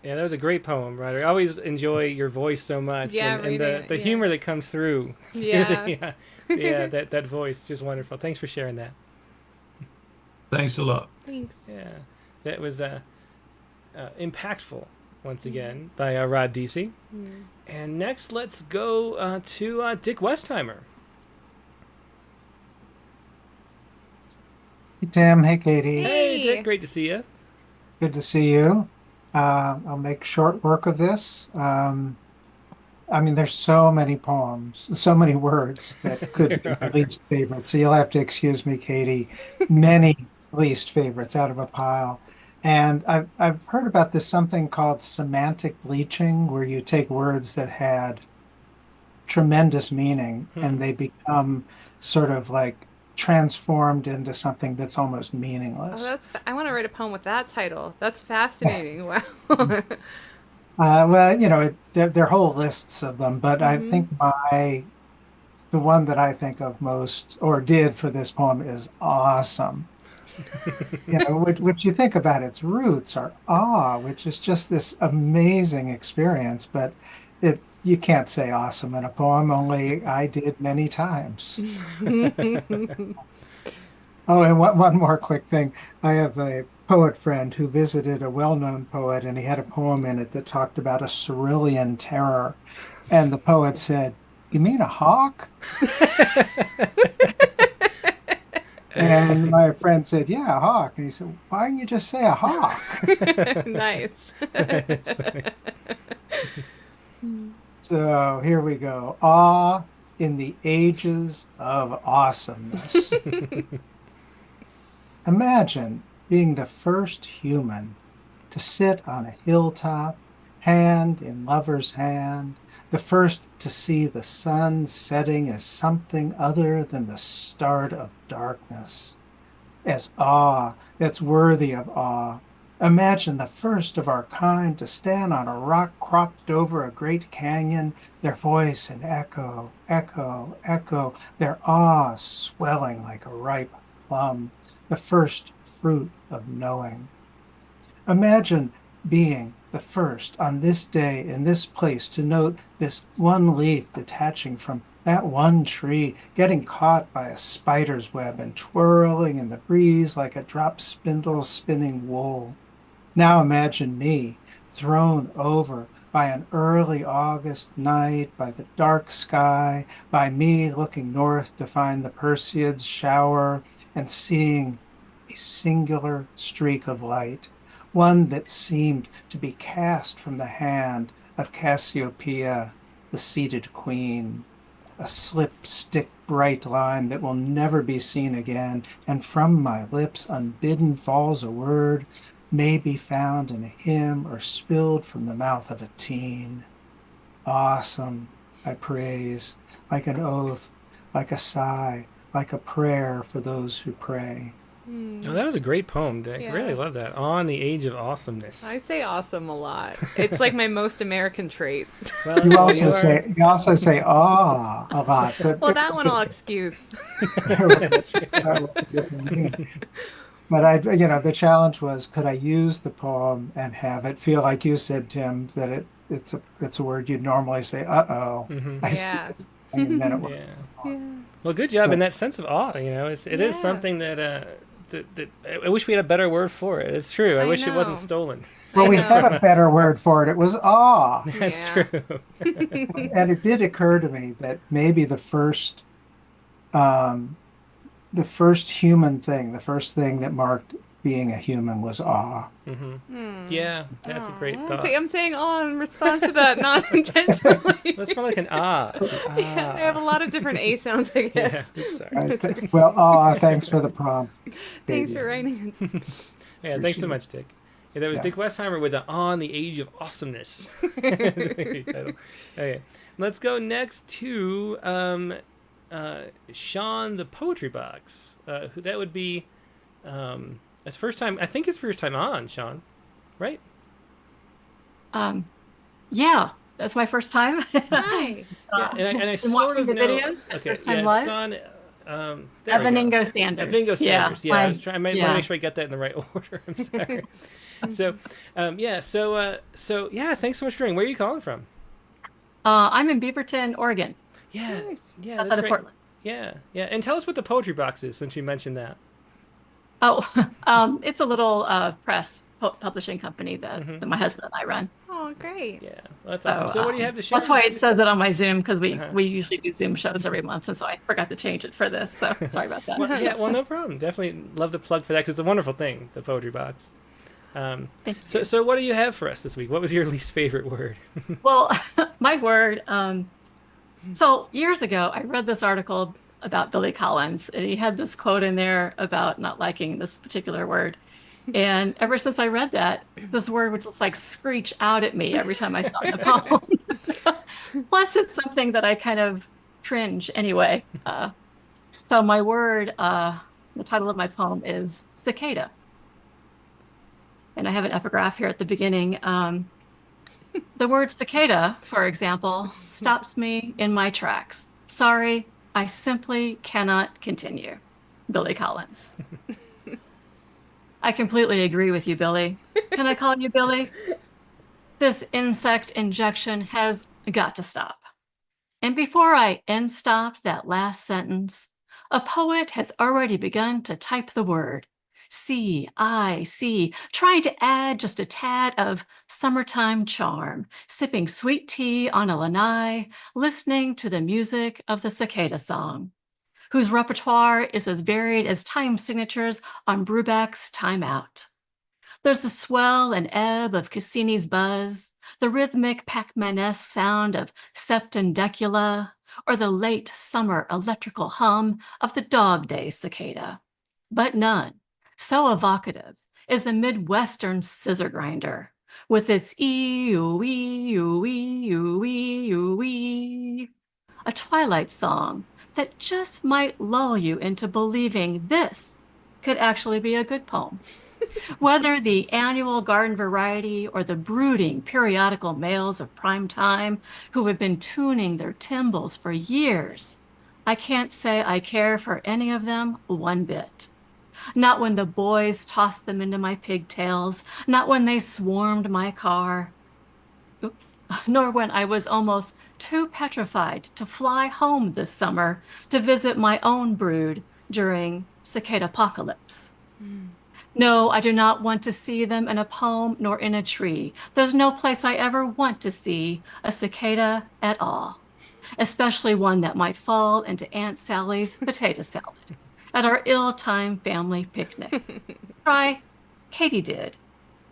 Yeah, that was a great poem, Ryder. I always enjoy your voice so much, Yeah, and reading it, the yeah. humor that comes through. Yeah. yeah, that voice, just wonderful. Thanks for sharing that. Thanks a lot. Thanks. Yeah, that was impactful once again by Rod DC. And next, let's go to Dick Westheimer. Hey, Tim. Hey, Katie. Hey, Dick. Great to see you. Good to see you. I'll make short work of this. I mean, there's so many poems, so many words that could be my least favorite. So you'll have to excuse me, Katie. Many least favorites out of a pile. And I've heard about this something called semantic bleaching, where you take words that had tremendous meaning and they become sort of like transformed into something that's almost meaningless. I want to write a poem with that title. That's fascinating. Wow. Well, there are whole lists of them, but I think the one that I think of most, or did for this poem, is awesome. Which you think about its roots are awe, which is just this amazing experience, but you can't say awesome in a poem, only I did many times. Oh, and one more quick thing. I have a poet friend who visited a well-known poet, and he had a poem in it that talked about a cerulean terror. And the poet said, "You mean a hawk?" And my friend said, "Yeah, a hawk." And he said, "Why didn't you just say a hawk?" Nice. So here we go. Awe in the ages of awesomeness. Imagine being the first human to sit on a hilltop, hand in lover's hand, the first to see the sun setting as something other than the start of darkness, as awe that's worthy of awe. Imagine the first of our kind to stand on a rock cropped over a great canyon, their voice an echo, echo, echo, their awe swelling like a ripe plum, the first fruit of knowing. Imagine being the first on this day in this place to note this one leaf detaching from that one tree, getting caught by a spider's web and twirling in the breeze like a drop spindle spinning wool. Now imagine me thrown over by an early August night, by the dark sky, by me looking north to find the Perseids shower and seeing a singular streak of light, one that seemed to be cast from the hand of Cassiopeia, the seated queen, a slip-stick bright line that will never be seen again, and from my lips unbidden falls a word, may be found in a hymn or spilled from the mouth of a teen. Awesome, I praise, like an oath, like a sigh, like a prayer for those who pray. Oh, that was a great poem, Dick. Yeah. Really love that. On the Age of Awesomeness. I say awesome a lot. It's like my most American trait. Well, You also say "ah" a lot. Well, that one I'll excuse. But the challenge was, could I use the poem and have it feel like you said, Tim, that it's a word you'd normally say, "uh-oh." Yeah. And then it worked. Yeah. Well, good job. And that sense of awe, it is something that I wish we had a better word for it. It's true. I wish it wasn't stolen. Well, we had a better word for it. It was awe. That's true. And it did occur to me that maybe the first human thing, the first thing that marked being a human was awe. Yeah, that's a great thought. See, I'm saying awe in response to that, not intentionally. That's more like an ah. I have a lot of different A sounds, I guess. Yeah, oops, sorry. Right. Well, awe, thanks for the prompt. Thanks for writing it. Yeah, thanks so much, Dick. Yeah, that was Dick Westheimer with the On the Age of Awesomeness. Okay, let's go next to Sean the Poetry Box. That would be it's first time. I think it's first time on, Sean, right? Yeah, that's my first time. Hi. Yeah, and I been sort watching of the know. videos. Okay, First time yeah, live. Son. There we go. Evaningo Sanders. Evaningo Sanders. Yeah, I was trying. I might want to yeah. make sure I got that in the right order. I'm sorry. So thanks so much for joining. Where are you calling from? I'm in Beaverton, Oregon. Yeah, Nice. yeah, Outside that's of great. Portland. Yeah, and tell us what the poetry box is, since you mentioned that. Oh, it's a little press publishing company that my husband and I run. Oh, great. Yeah, well, that's awesome. So what do you have to share? That's why it says it on my Zoom, because we usually do Zoom shows every month, and so I forgot to change it for this. So sorry about that. Well, no problem. Definitely love the plug for that because it's a wonderful thing, the Poetry Box. So what do you have for us this week? What was your least favorite word? Well, my word. So years ago, I read this article about Billy Collins, and he had this quote in there about not liking this particular word. And ever since I read that, this word would just like screech out at me every time I saw it in a poem. Plus, it's something that I kind of cringe anyway. So my word, the title of my poem is Cicada. And I have an epigraph here at the beginning. The word cicada, for example, stops me in my tracks. Sorry, I simply cannot continue. Billy Collins. I completely agree with you, Billy. Can I call you Billy? This insect injection has got to stop. And before I end stop that last sentence, a poet has already begun to type the word C-I-C, trying to add just a tad of summertime charm, sipping sweet tea on a lanai, listening to the music of the cicada song, whose repertoire is as varied as time signatures on Brubeck's Time Out. There's the swell and ebb of Cassini's buzz, the rhythmic Pac-Man-esque sound of septendecula, or the late summer electrical hum of the Dog Day cicada. But none so evocative is the Midwestern scissor grinder, with its ee-oo-ee-oo-ee-oo-ee, a twilight song that just might lull you into believing this could actually be a good poem. Whether the annual garden variety or the brooding periodical males of prime time who have been tuning their timbals for years, I can't say I care for any of them one bit. Not when the boys tossed them into my pigtails, not when they swarmed my car, nor when I was almost too petrified to fly home this summer to visit my own brood during cicada apocalypse. No, I do not want to see them in a poem nor in a tree. There's no place I ever want to see a cicada at all, especially one that might fall into Aunt Sally's potato salad at our ill-timed family picnic. Try Katydid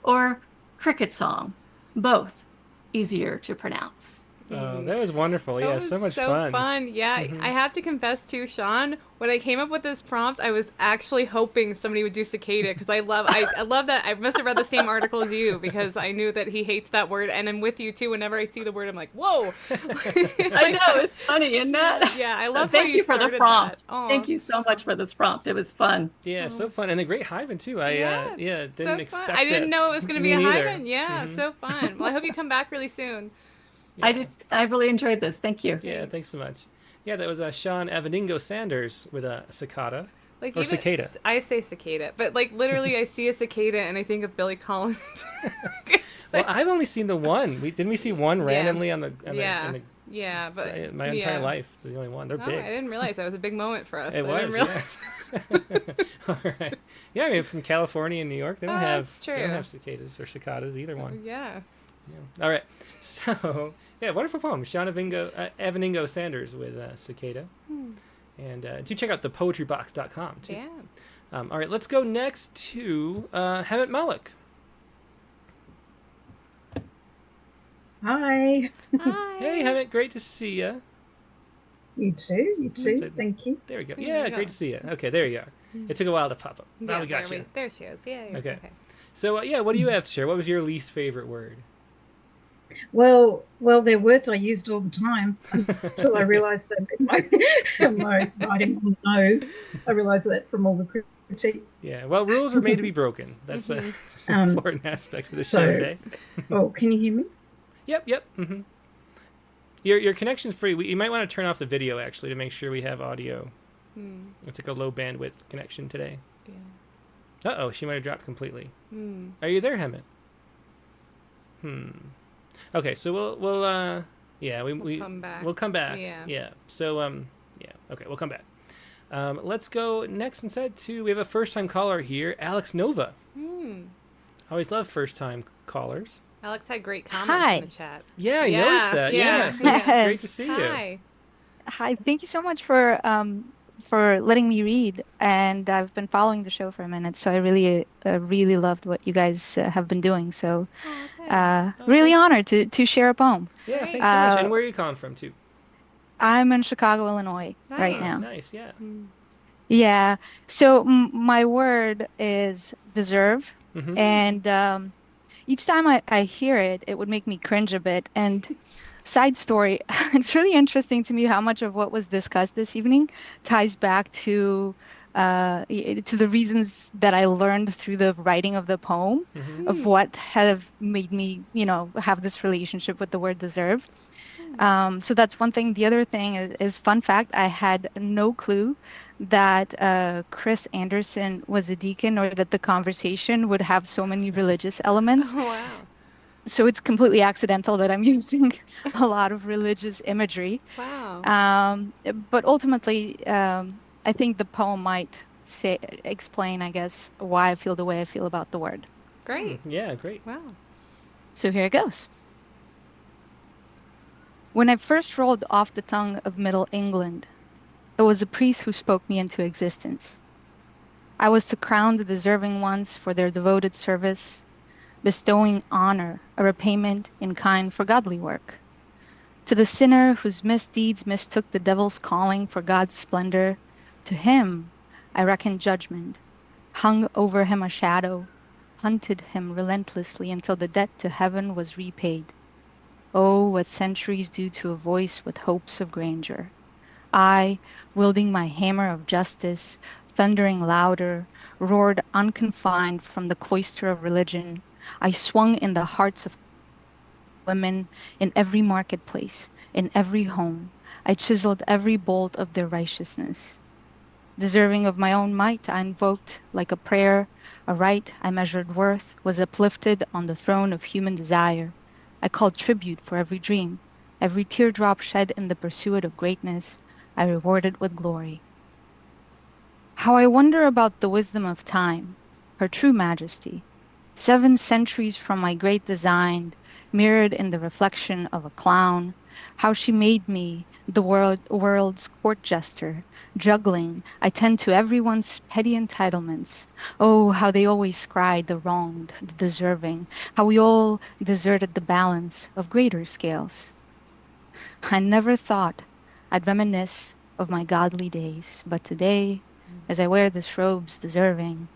or Cricket Song, both easier to pronounce. Oh, that was wonderful. That Yeah, was so much so fun. fun. Yeah, I have to confess too, Sean, when I came up with this prompt, I was actually hoping somebody would do cicada because I love that. I must have read the same article as you because I knew that he hates that word, and I'm with you too. Whenever I see the word, I'm like, whoa. I know, it's funny, isn't that? Yeah, I love Thank how you for the started prompt. that. Aw. Thank you so much for this prompt. It was fun. Yeah, so fun. And the great hyphen too. I didn't so expect fun. I didn't that. know it was going to be a Me neither. hyphen. Yeah, so fun. Well, I hope you come back really soon. Yeah. I really enjoyed this. Thank you. Yeah, thanks so much. Yeah, that was Sean Aveningo Sanders with a cicada. Like Or cicada. I say cicada, but like literally I see a cicada and I think of Billy Collins. Well, I've only seen the one. Didn't we see one randomly on the yeah, but my entire life, the only one. They're big. I didn't realize that was a big moment for us. It I didn't was. realize. Yeah. All right. Yeah, I mean, from California and New York, they don't have that's true. they don't have cicadas or cicadas, either one. Yeah. Yeah. All right. So, yeah, wonderful poem. Sean Aveningo Sanders with Cicada. And do check out thepoetrybox.com, too. Yeah. All right, let's go next to Hamid Malik. Hi. Hi. Hey, Hamid, great to see you. You too. You too. Thank you. There we go. There Yeah, you go. great to see you. Okay, there you are. It took a while to pop up. Now we got you. There she is. Yeah. Okay. So, what do you have to share? What was your least favorite word? Well, they're words I used all the time until I realised that in my writing on the nose. I realised that from all the critiques. Yeah, well, rules are made to be broken. That's an important aspect of the show today. Oh, can you hear me? Yep. Mm-hmm. Your connection's pretty. You might want to turn off the video actually to make sure we have audio. It's like a low bandwidth connection today. Yeah. Uh-oh, she might have dropped completely. Are you there, Hamid? Okay, so we'll come back. We'll come back. We'll come back. Yeah. Yeah. So okay, we'll come back. Let's go next instead to, we have a first-time caller here, Alex Nova. Always love first-time callers. Alex had great comments in the chat. Yeah, I noticed that. Yeah. Great to see you. Hi. Thank you so much for letting me read. And I've been following the show for a minute, so I really loved what you guys have been doing. So really honored to share a poem. Yeah, thanks so much. And where are you calling from, too? I'm in Chicago, Illinois right now. Nice, yeah. Yeah. So my word is deserve. And each time I hear it, it would make me cringe a bit. And side story, it's really interesting to me how much of what was discussed this evening ties back to the reasons that I learned through the writing of the poem of what have made me, have this relationship with the word deserve. So that's one thing. The other thing is fun fact, I had no clue that Chris Anderson was a deacon, or that the conversation would have so many religious elements. Oh, wow. So it's completely accidental that I'm using a lot of religious imagery. Wow. But ultimately, I think the poem might explain, I guess, why I feel the way I feel about the word. Great. Yeah, great. Wow. So here it goes. When I first rolled off the tongue of Middle England, it was a priest who spoke me into existence. I was to crown the deserving ones for their devoted service, bestowing honor, a repayment in kind for godly work. To the sinner whose misdeeds mistook the devil's calling for God's splendor, to him I reckoned judgment, hung over him a shadow, hunted him relentlessly until the debt to heaven was repaid. Oh, what centuries do to a voice with hopes of grandeur. I, wielding my hammer of justice, thundering louder, roared unconfined from the cloister of religion. I swung in the hearts of women in every marketplace, in every home. I chiseled every bolt of their righteousness. Deserving of my own might, I invoked like a prayer, a right I measured worth, was uplifted on the throne of human desire. I called tribute for every dream, every teardrop shed in the pursuit of greatness, I rewarded with glory. How I wonder about the wisdom of time, her true majesty, 7 centuries from my great design, mirrored in the reflection of a clown, how she made me the world's court jester, juggling, I tend to everyone's petty entitlements. Oh, how they always cried the wronged, the deserving, how we all deserted the balance of greater scales. I never thought I'd reminisce of my godly days, but today, as I wear this robe's deserving,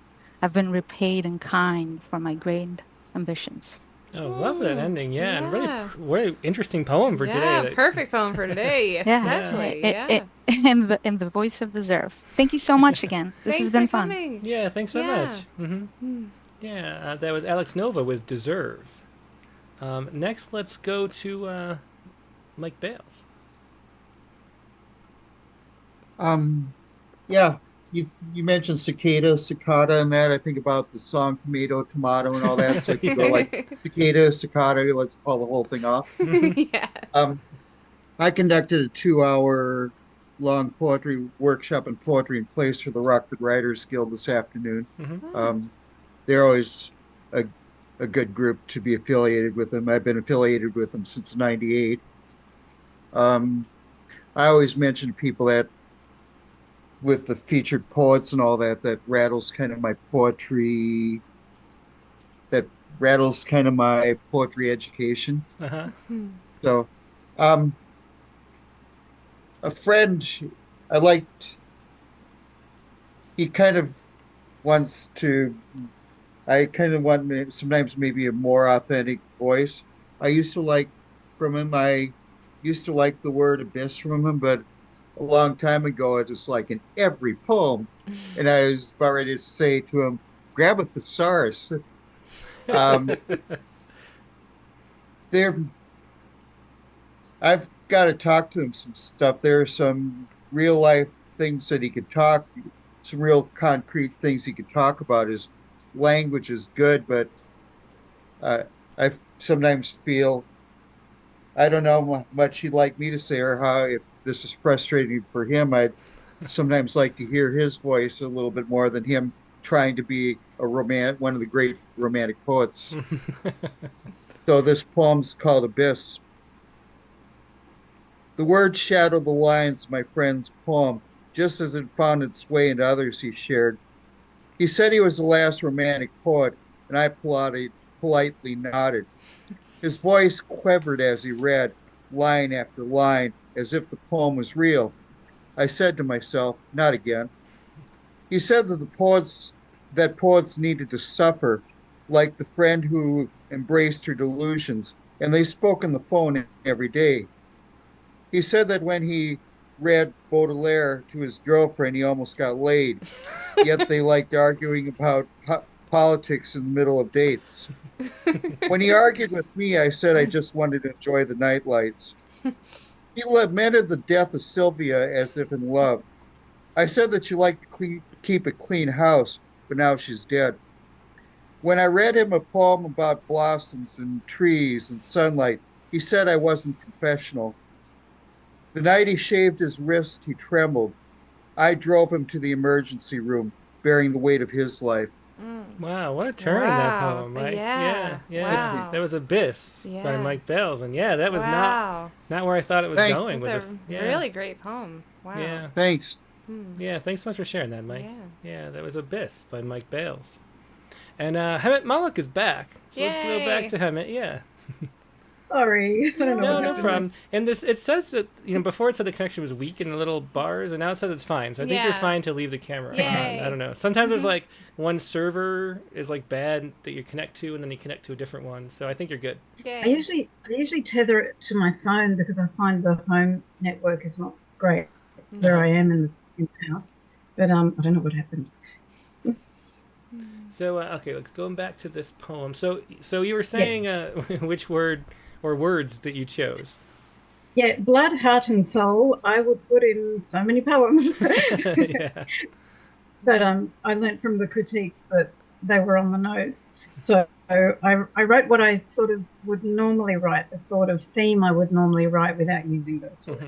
I've been repaid in kind for my great ambitions. Oh, love that ending. Yeah, and really interesting poem for today. Perfect poem for today, especially. In the voice of deserve. Thank you so much again. This has been fun. Coming. Yeah, thanks so much. Yeah, that was Alex Nova with Deserve. Next, let's go to Mike Bales. Yeah, you mentioned cicada, and that. I think about the song Tomato, Tomato, and all that. So if you go like cicada, let's call the whole thing off. Yeah. I conducted a 2-hour-long poetry workshop in poetry and plays for the Rockford Writers Guild this afternoon. They're always a good group to be affiliated with them. I've been affiliated with them since '98. I always mention to people that with the featured poets and all that, that rattles kind of my poetry, education. So, a friend I liked, I kind of want sometimes maybe a more authentic voice. I used to like the word abyss from him, but a long time ago, it was like in every poem. And I was about ready to say to him, grab a thesaurus. I've got to talk to him some stuff. There are some real life things that he could talk, some real concrete things he could talk about. His language is good, but I sometimes feel, I don't know how much he'd like me to say, or how, if this is frustrating for him, I'd sometimes like to hear his voice a little bit more than him trying to be one of the great romantic poets. So this poem's called Abyss. The words shadow the lines of my friend's poem, just as it found its way into others he shared. He said he was the last romantic poet, and I politely nodded. His voice quivered as he read, line after line, as if the poem was real. I said to myself, not again. He said that poets needed to suffer, like the friend who embraced her delusions, and they spoke on the phone every day. He said that when he read Baudelaire to his girlfriend, he almost got laid, yet they liked arguing about politics in the middle of dates. When he argued with me, I said I just wanted to enjoy the nightlights. He lamented the death of Sylvia as if in love. I said that she liked to keep a clean house, but now she's dead. When I read him a poem about blossoms and trees and sunlight, he said I wasn't confessional. The night he shaved his wrist, he trembled. I drove him to the emergency room, bearing the weight of his life. Wow, what a turn in that poem, right? Yeah. Wow. That was Abyss by Mike Bales, and that was not where I thought it was going with it. Really great poem. Wow. Yeah. Thanks. Yeah, thanks so much for sharing that, Mike. Yeah, that was Abyss by Mike Bales. And Hemet Malik is back. So let's go back to Hemet. Yeah. Sorry. I don't know. No problem. And it says that, before it said the connection was weak in the little bars, and now it says it's fine. So I think you're fine to leave the camera on. I don't know. Sometimes there's like one server is like bad that you connect to, and then you connect to a different one. So I think you're good. I usually tether it to my phone because I find the home network is not great where I am in the house. But I don't know what happened. So okay, going back to this poem. So you were saying which word or words that you chose? Yeah, blood, heart, and soul. I would put in so many poems. But I learned from the critiques that they were on the nose. So I wrote what I sort of would normally write, the sort of theme I would normally write without using those words.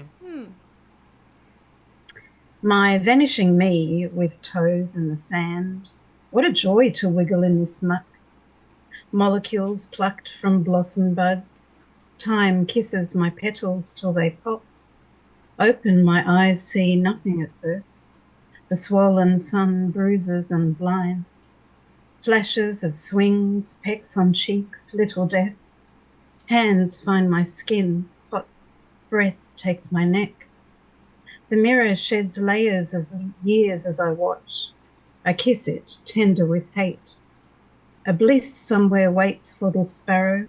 My vanishing me with toes in the sand. What a joy to wiggle in this muck. Molecules plucked from blossom buds. Time kisses my petals till they pop. Open my eyes see nothing at first. The swollen sun bruises and blinds. Flashes of swings, pecks on cheeks, little deaths. Hands find my skin, hot breath takes my neck. The mirror sheds layers of years as I watch. I kiss it, tender with hate. A bliss somewhere waits for the sparrow.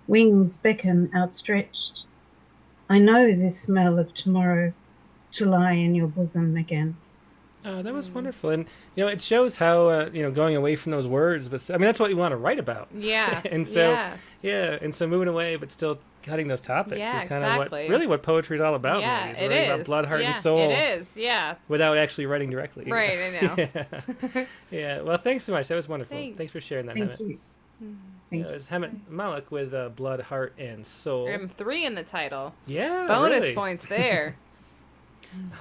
Wings beckon outstretched. I know this smell of tomorrow to lie in your bosom again. That was wonderful, and it shows how going away from those words, but I mean that's what you want to write about. Yeah. And so and so moving away, but still cutting those topics is kind of what poetry is all about. Yeah, really. It's writing about blood, heart, and soul. It is. Yeah. Without actually writing directly. Right. I know. Yeah. Well, thanks so much. That was wonderful. Thanks for sharing that, Thank Hemet. you. It was Hemet Malik with blood, heart, and soul. And 3 in the title. Yeah. Bonus points there.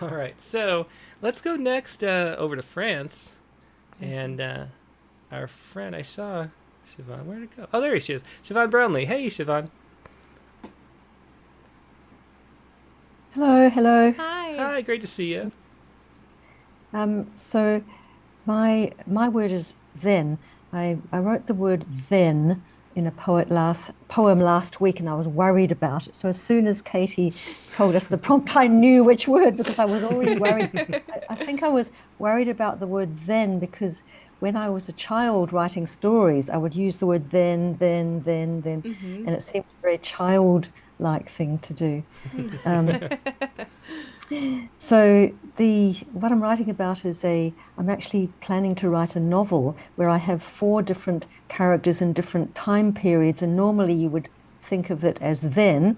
All right, so let's go next over to France, and our friend, I saw Siobhan. Where'd it go? Oh, there she is, Siobhan Brownlee. Hey, Siobhan. Hello. Hi, great to see you. So my word is then. I wrote the word then in a poem last week, and I was worried about it. So as soon as Katie told us the prompt, I knew which word because I was already worried. I think I was worried about the word then because when I was a child writing stories, I would use the word then, and it seemed a very childlike thing to do. So what I'm writing about is I'm actually planning to write a novel where I have 4 different characters in different time periods, and normally you would think of it as then,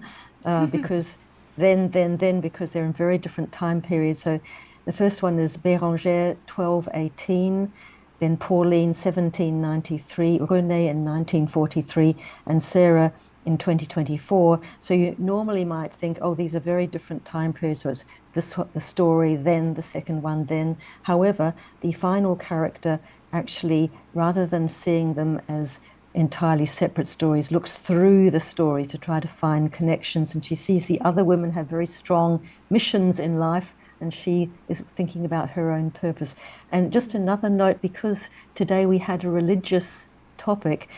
because then, because they're in very different time periods. So the first one is Bérangère, 1218, then Pauline, 1793, René in 1943, and Sarah, in 2024. So you normally might think, oh, these are very different time periods. So it's the story, then the second one, then. However, the final character actually, rather than seeing them as entirely separate stories, looks through the stories to try to find connections. And she sees the other women have very strong missions in life, and she is thinking about her own purpose. And just another note, because today we had a religious topic,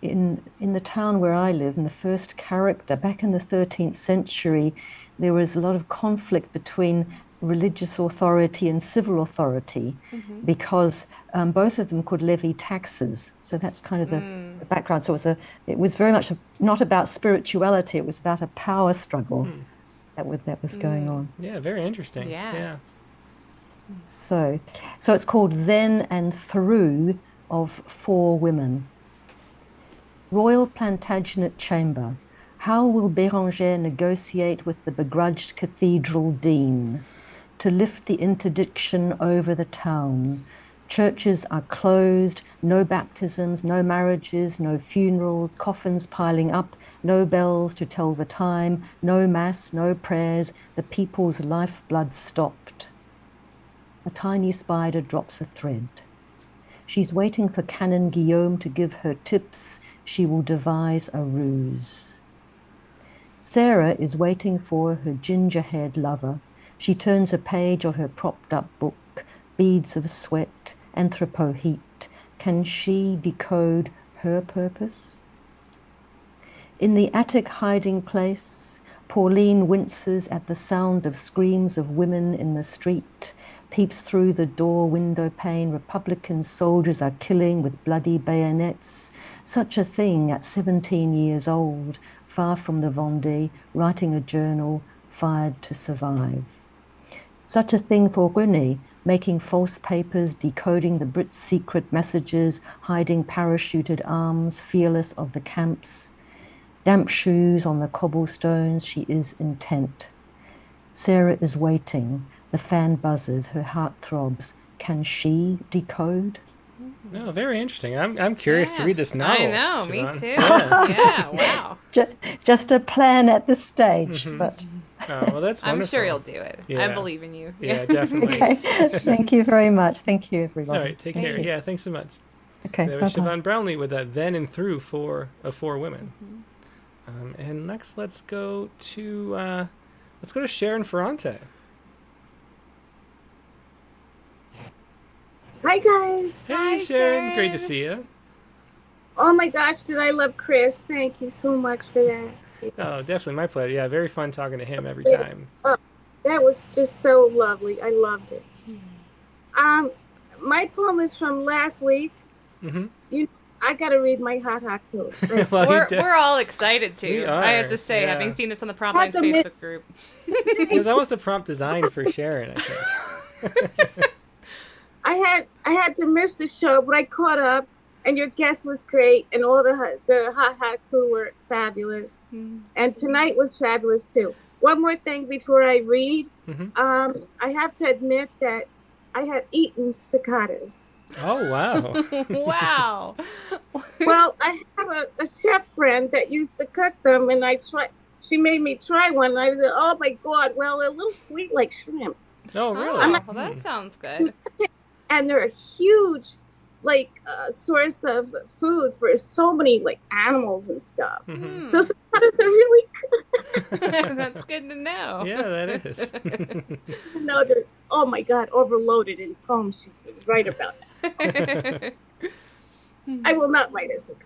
in the town where I live, in the first character, back in the 13th century, there was a lot of conflict between religious authority and civil authority, because both of them could levy taxes. So that's kind of the background. So it was very much not about spirituality, it was about a power struggle that was going on. Yeah, very interesting. Yeah. So it's called Then and Through of Four Women. Royal Plantagenet Chamber. How will Béranger negotiate with the begrudged cathedral dean to lift the interdiction over the town? Churches are closed, no baptisms, no marriages, no funerals, coffins piling up, no bells to tell the time, no mass, no prayers, the people's lifeblood stopped. A tiny spider drops a thread. She's waiting for Canon Guillaume to give her tips. She will devise a ruse. Sarah is waiting for her ginger-haired lover. She turns a page of her propped-up book, beads of sweat, anthropoheat. Can she decode her purpose? In the attic hiding place, Pauline winces at the sound of screams of women in the street, peeps through the door window pane. Republican soldiers are killing with bloody bayonets. Such a thing at 17 years old, far from the Vendée, writing a journal, fired to survive. Such a thing for René, making false papers, decoding the Brits' secret messages, hiding parachuted arms, fearless of the camps. Damp shoes on the cobblestones, she is intent. Sarah is waiting. The fan buzzes, her heart throbs. Can she decode? No, very interesting. I'm curious to read this novel. I know, Siobhan. me too. Yeah, wow. Just a plan at this stage, but... Oh, well, that's wonderful. I'm sure you'll do it. Yeah. I believe in you. Yeah, definitely. Okay, thank you very much. Thank you, everybody. All right, take care. Thanks. Yeah, thanks so much. Okay, That was bye-bye. Siobhan Brownlee with that Then and Through Four Women. And next, let's go to Sharon Ferrante. Hi guys. Hey, Sharon. Great to see you. Oh my gosh, did I love Chris? Thank you so much for that. Oh, definitely my pleasure. Yeah, very fun talking to him every time. That was just so lovely. I loved it. My poem is from last week. I gotta read my hot haiku. Well, we're all excited to. We are, I have to say, yeah. having seen this on the Prompt Lines Facebook group. It was almost a prompt design for Sharon, I think. I had to miss the show, but I caught up, and your guest was great, and all the hot haiku were fabulous, and tonight was fabulous too. One more thing before I read, I have to admit that I have eaten cicadas. Oh wow! Wow. Well, I have a chef friend that used to cook them, and she made me try one, and I was like, oh my god! Well, they're a little sweet like shrimp. Oh really? Well, that sounds good. And they're a huge, source of food for so many animals and stuff. So cicadas are really good. That's good to know. Yeah, that is. No, they're, oh my god, overloaded in poems. She was right about that. I will not write a cicada.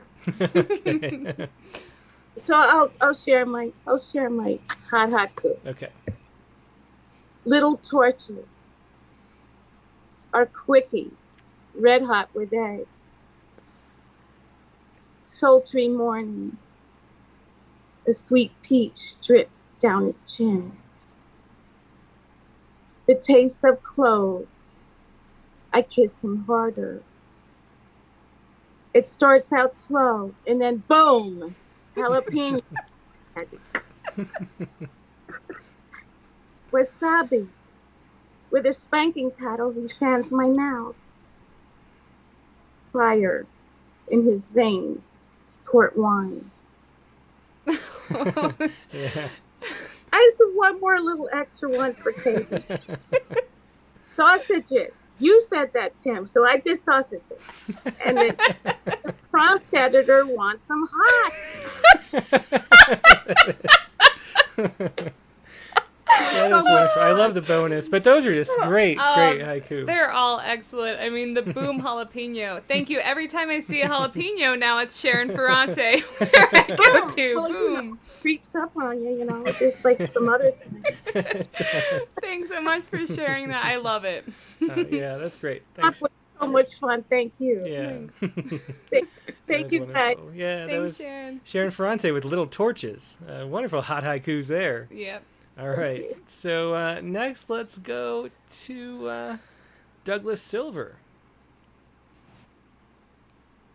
Okay. So I'll share my hot haiku. Okay. Little torches are quickie, red hot with eggs. Sultry morning, a sweet peach drips down his chin. The taste of clove, I kiss him harder. It starts out slow, and then boom, jalapeno. Wasabi. With a spanking paddle, he fans my mouth. Fire in his veins, port wine. Yeah. I just have one more little extra one for Katie. Sausages. You said that, Tim, so I did sausages. And then the prompt editor wants some hot. That is wonderful. I love the bonus, but those are just great haiku. They're all excellent. I mean, the boom jalapeno. Thank you. Every time I see a jalapeno, now it's Sharon Ferrante. Where I go to, Well, boom. Creeps up on you, just like some other things. Thanks so much for sharing that. I love it. Yeah, that's great. Thanks. That was so much fun. Thank you. Yeah. Thank you, guys. Yeah, that was Sharon. Sharon Ferrante with Little Torches. Wonderful hot haikus there. Yep. All right. So next, let's go to Douglas Silver.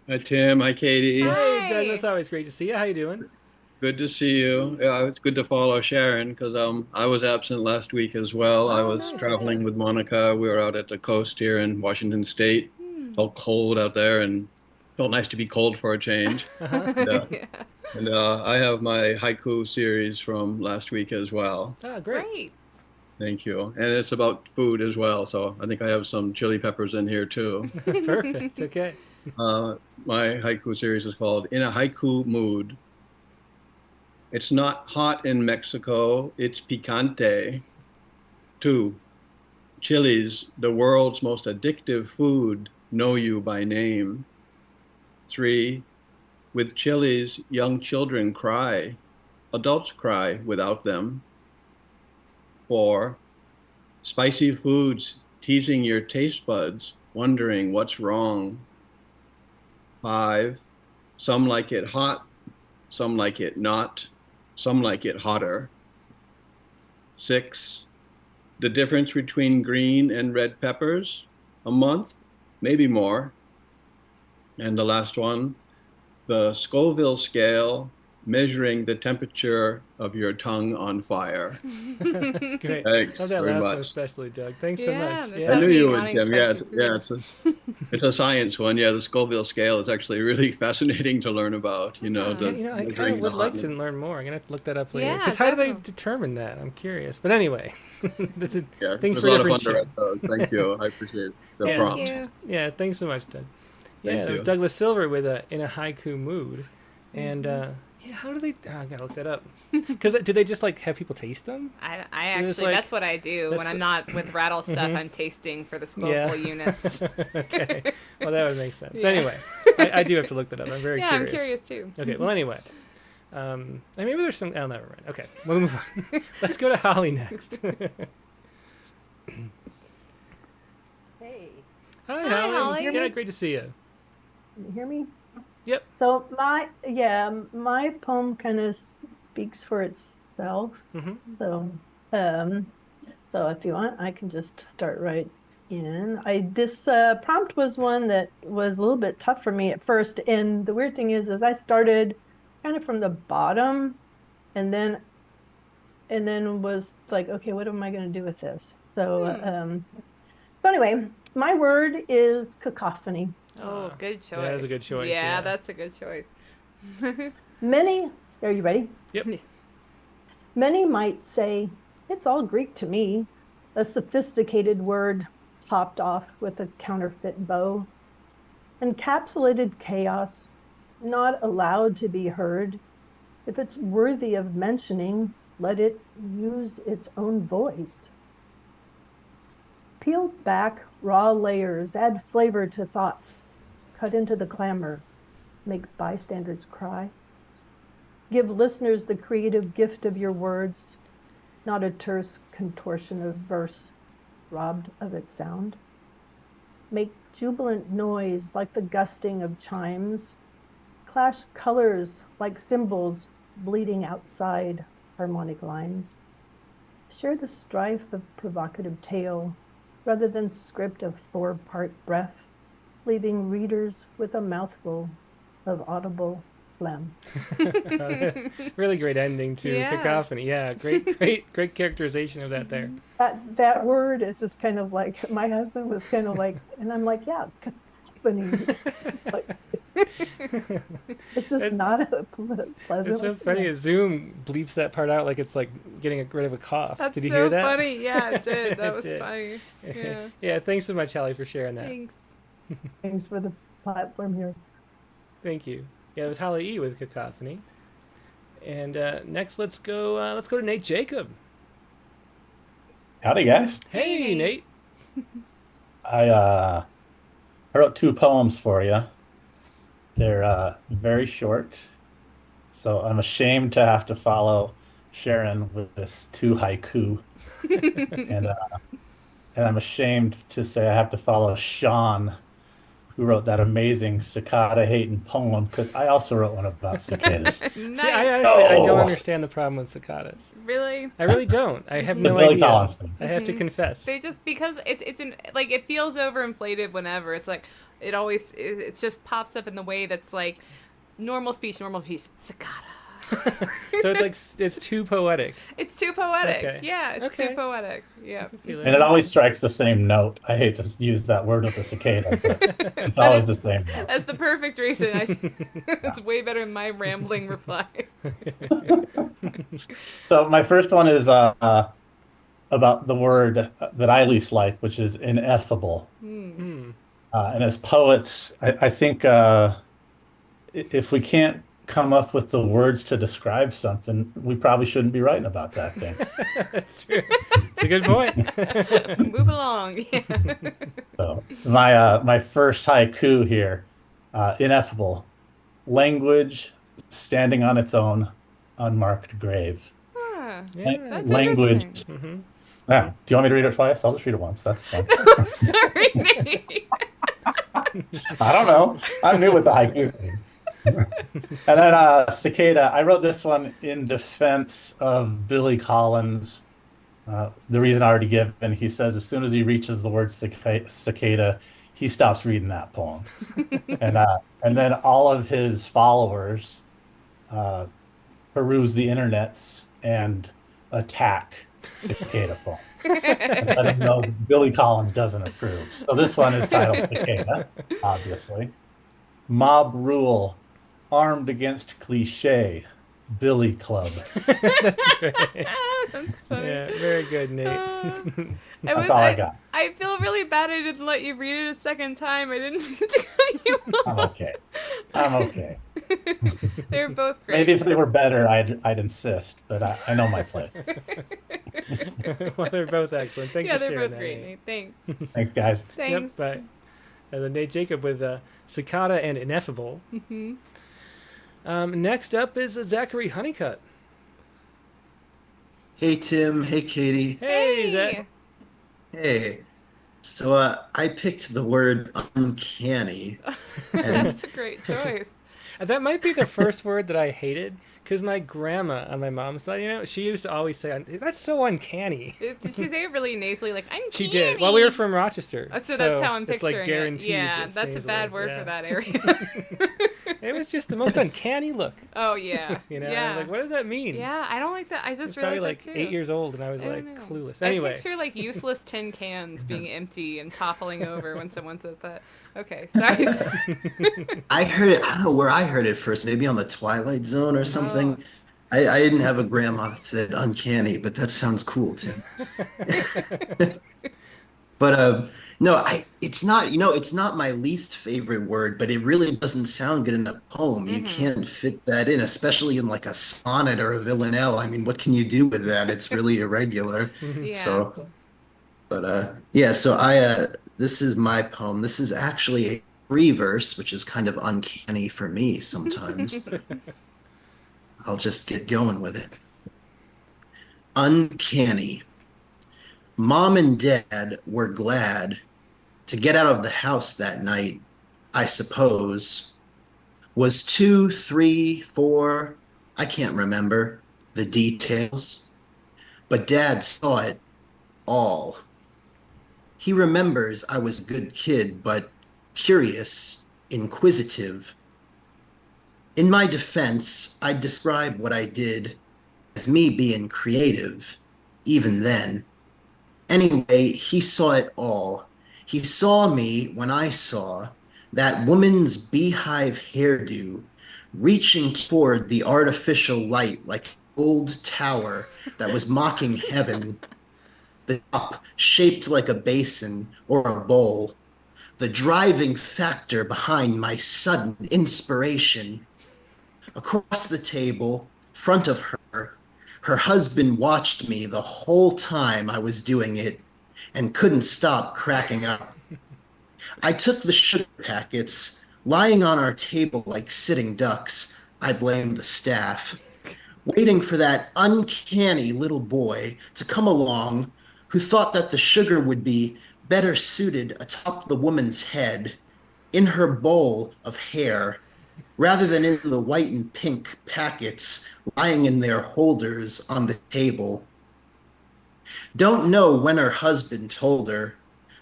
Hi, Tim. Hi, Katie. Hey, Douglas. Always great to see you. How you doing? Good to see you. Yeah, it's good to follow Sharon because I was absent last week as well. I was traveling with Monica. We were out at the coast here in Washington State. Felt cold out there and felt nice to be cold for a change. And I have my haiku series from last week as well. Oh, great. Thank you. And it's about food as well. So I think I have some chili peppers in here too. Perfect. Okay. My haiku series is called In a Haiku Mood. It's not hot in Mexico, it's picante. 2. Chilies, the world's most addictive food, know you by name. 3. With chilies, young children cry. Adults cry without them. 4. Spicy foods teasing your taste buds, wondering what's wrong. 5. Some like it hot, some like it not, some like it hotter. 6. The difference between green and red peppers, a month, maybe more. And the last one, the Scoville scale, measuring the temperature of your tongue on fire. Great. Thanks Love that very last much. one especially, Doug. Thanks so much. I knew you would, Tim. Yeah, it's a science one. Yeah, the Scoville scale is actually really fascinating to learn about. I kind of would like to learn more. I'm gonna have to look that up later. Because how do they determine that? I'm curious. But anyway, things it was for a lot of different fun to write those. Thank you. I appreciate the prompt. Yeah, thanks so much, Doug. Yeah, Thank it was you. Douglas Silver with In a Haiku Mood, and how do they? I gotta look that up. Because did they just have people taste them? I actually, that's what I do when I'm not with rattle stuff. I'm tasting for the Scoville units. Okay, well that would make sense. Yeah. Anyway, I do have to look that up. I'm very curious. Yeah, I'm curious too. Okay, well anyway, maybe there's some. Oh, never mind. Okay, we'll move on. Let's go to Holly next. Hey. Hi, Holly. Yeah, great to see you. Can you hear me? Yep. So my poem kind of speaks for itself. So if you want, I can just start right in. This prompt was one that was a little bit tough for me at first, and the weird thing is I started kind of from the bottom, and then was like, okay, what am I going to do with this? So anyway, my word is cacophony. Oh, good choice. That is a good choice. Yeah, that's a good choice. Are you ready? Yep. Many might say, it's all Greek to me, a sophisticated word topped off with a counterfeit bow. Encapsulated chaos, not allowed to be heard. If it's worthy of mentioning, let it use its own voice. Peel back raw layers, add flavor to thoughts, cut into the clamor, make bystanders cry. Give listeners the creative gift of your words, not a terse contortion of verse, robbed of its sound. Make jubilant noise like the gusting of chimes, clash colors like cymbals bleeding outside harmonic lines. Share the strife of provocative tale, rather than script of four-part breath, leaving readers with a mouthful of audible phlegm. Really great ending to Cacophony. Yeah, great characterization of that there. That word is just kind of like, my husband was kind of like, and I'm like, yeah, cacophony. It's just not a pleasant. It's so funny. Zoom bleeps that part out like it's like getting rid of a cough. That's did you so hear that? funny. Yeah, it did. That was did. funny. Yeah. Yeah. Thanks so much, Hallie, for sharing that. Thanks. Thanks for the platform here. Thank you. Yeah, it was Hallie E with Cacophony. And next, let's go to Nate Jacob. Howdy, guys. Hey, Nate. I wrote 2 poems for you. They're very short, so I'm ashamed to have to follow Sharon with 2 haiku, and I'm ashamed to say I have to follow Sean, who wrote that amazing cicada hating poem, because I also wrote one about cicadas. Nice. See, I don't understand the problem with cicadas. Really? I really don't. I have no Billy idea. Collins thing. I have to confess. They just, because like it feels overinflated whenever it's like it just pops up in the way that's like normal speech, cicada. So it's like it's too poetic. It's too poetic. Okay. Yeah, it's too poetic. Yeah. And it always strikes the same note. I hate to use that word with the cicada, but it's always the same note. That's the perfect reason. It's way better than my rambling reply. So my first one is about the word that I least like, which is ineffable. And as poets, I think if we can't come up with the words to describe something, we probably shouldn't be writing about that thing. That's true. It's a good point. Move along. Yeah. So my first haiku here, ineffable. Language standing on its own unmarked grave. That's Language. interesting. Yeah. Do you want me to read it twice? I'll just read it once. That's fine. Sorry, Nate. I don't know. I'm new with the haiku thing. And then cicada. I wrote this one in defense of Billy Collins. The reason I already given, he says as soon as he reaches the word cicada, he stops reading that poem. And then all of his followers peruse the internets and attack cicada poem. And let him know Billy Collins doesn't approve. So this one is titled Cicada, obviously. Mob rule, armed against cliche, Billy Club. That's great. That's funny. Yeah, very good, Nate. That's all I got. I feel really bad I didn't let you read it a second time. I didn't mean to cut you off. I'm okay. They're both great. Maybe if they were better, I'd insist, but I know my place. Well, they're both excellent. Thanks for they're sharing both that, great, Nate. Nate. Thanks. Thanks, guys. Thanks. Yep, bye. And then Nate Jacob with Cicada and Ineffable. Next up is Zachary Honeycutt. Hey, Tim. Hey, Katie. Hey, Zach. Hey. So I picked the word uncanny. That's a great choice. That might be the first word that I hated, because my grandma on my mom's side, she used to always say, "That's so uncanny." Did she say it really nasally, like uncanny? She did. Well, we were from Rochester, so that's how I'm it's picturing like guaranteed. it. Yeah, that's a bad word for that area. It was just the most uncanny look. Oh yeah. Yeah. Like, what does that mean? Yeah, I don't like that. I just realized probably like that too. 8 years old, and I was clueless. Anyway, I picture like useless tin cans being empty and toppling over when someone says that. Okay, sorry. I heard it. I don't know where I heard it first. Maybe on the Twilight Zone or something. I didn't have a grandma that said uncanny, but that sounds cool, Tim. But no, it's not. It's not my least favorite word, but it really doesn't sound good in a poem. You can't fit that in, especially in like a sonnet or a villanelle. I mean, what can you do with that? It's really irregular. Yeah. So, but yeah. So this is my poem. This is actually a free verse, which is kind of uncanny for me sometimes. I'll just get going with it. Uncanny. Mom and Dad were glad to get out of the house that night, I suppose. Was 2, 3, 4, I can't remember the details. But Dad saw it all. He remembers I was a good kid, but curious, inquisitive. In my defense, I'd describe what I did as me being creative, even then. Anyway, he saw it all. He saw me when I saw that woman's beehive hairdo, reaching toward the artificial light like an old tower that was mocking heaven, the top shaped like a basin or a bowl, the driving factor behind my sudden inspiration. Across the table, front of her, her husband watched me the whole time I was doing it and couldn't stop cracking up. I took the sugar packets, lying on our table like sitting ducks. I blamed the staff, waiting for that uncanny little boy to come along who thought that the sugar would be better suited atop the woman's head, in her bowl of hair, rather than in the white and pink packets lying in their holders on the table. Don't know when her husband told her.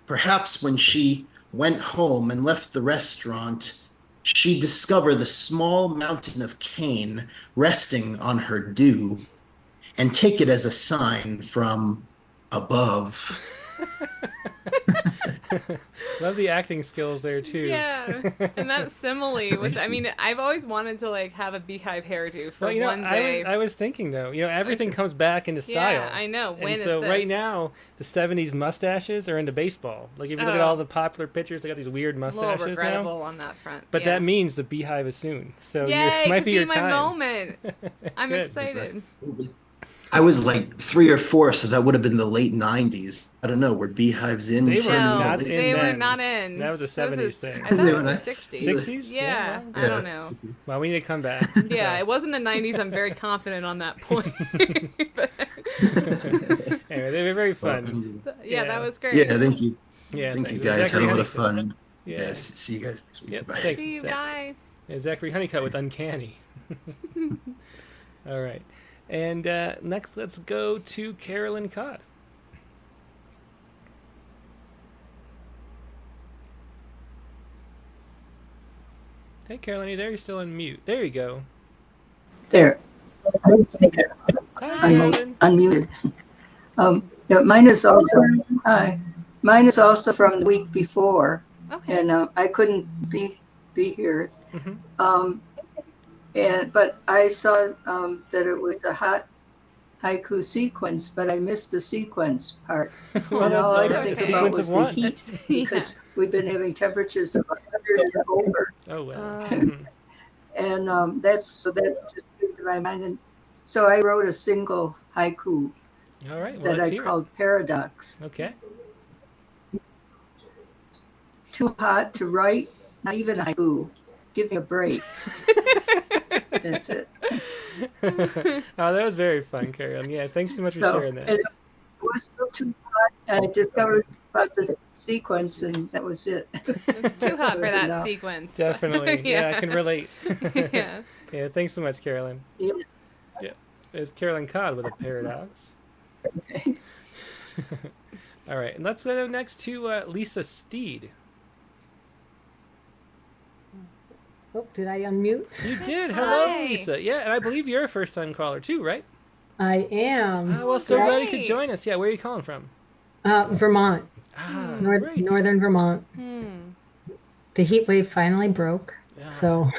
Perhaps when she went home and left the restaurant, she'd discover the small mountain of cane resting on her dew and take it as a sign from above. Love the acting skills there too. Yeah, and that simile, which I mean, I've always wanted to like have a beehive hairdo for one day. I was thinking though, everything comes back into style. Yeah, I know. When and is so this? right now, the '70s mustaches are into baseball. Like if you look at all the popular pictures, they got these weird mustaches a little regrettable now. on that front. But that means the beehive is soon. So Yay, it might could be your my time. moment. I'm Good. excited. I was like 3 or 4, so that would have been the late 90s. I don't know, were beehives in? They They were then. not in. That was a 70s thing. I thought it was the 60s. 60s? Yeah, wow. I don't know. Well, we need to come back. Yeah, it wasn't the 90s. I'm very confident on that point. Anyway, they were very fun. Yeah, that was great. Yeah, thank you. Yeah, thank you thanks. guys. Had a lot of Honeycutt. fun. Yeah, see you guys next week. Yep, Bye. thanks. See you, Zach. bye. Yeah, Zachary Honeycutt with Uncanny. All right. And next, let's go to Carolyn Codd. Hey, Carolyn, are you there? You're still on mute. There you go. There. Hi, Unmuted. Yeah, mine is also hi. Mine is also from the week before, and I couldn't be here. But I saw that it was a hot haiku sequence, but I missed the sequence part. Well, and all I that's could think okay. about was the Sequence of heat, because we've been having temperatures of 100 and over. Oh, wow. And that just came to my mind. And so I wrote a single haiku All right. Well, that let's I hear called Paradox. Okay. Too hot to write, not even haiku. Give me a break. That's it. Oh, that was very fun, Carolyn. Yeah, thanks so much for sharing that. It was still too hot. I discovered about this sequence, and that was it. Too hot for that enough. sequence. Definitely. Yeah, I can relate. Yeah. Yeah, thanks so much, Carolyn. Yeah. Yeah. It's Carolyn Codd with a paradox. Okay. All right, and let's go next to Lisa Steed. Oh, did I unmute? You did. Hello, Hi. Lisa. Yeah, and I believe you're a first-time caller too, right? I am. Oh, well, so glad you could join us. Yeah, where are you calling from? Vermont. Ah, Northern Vermont. The heat wave finally broke. So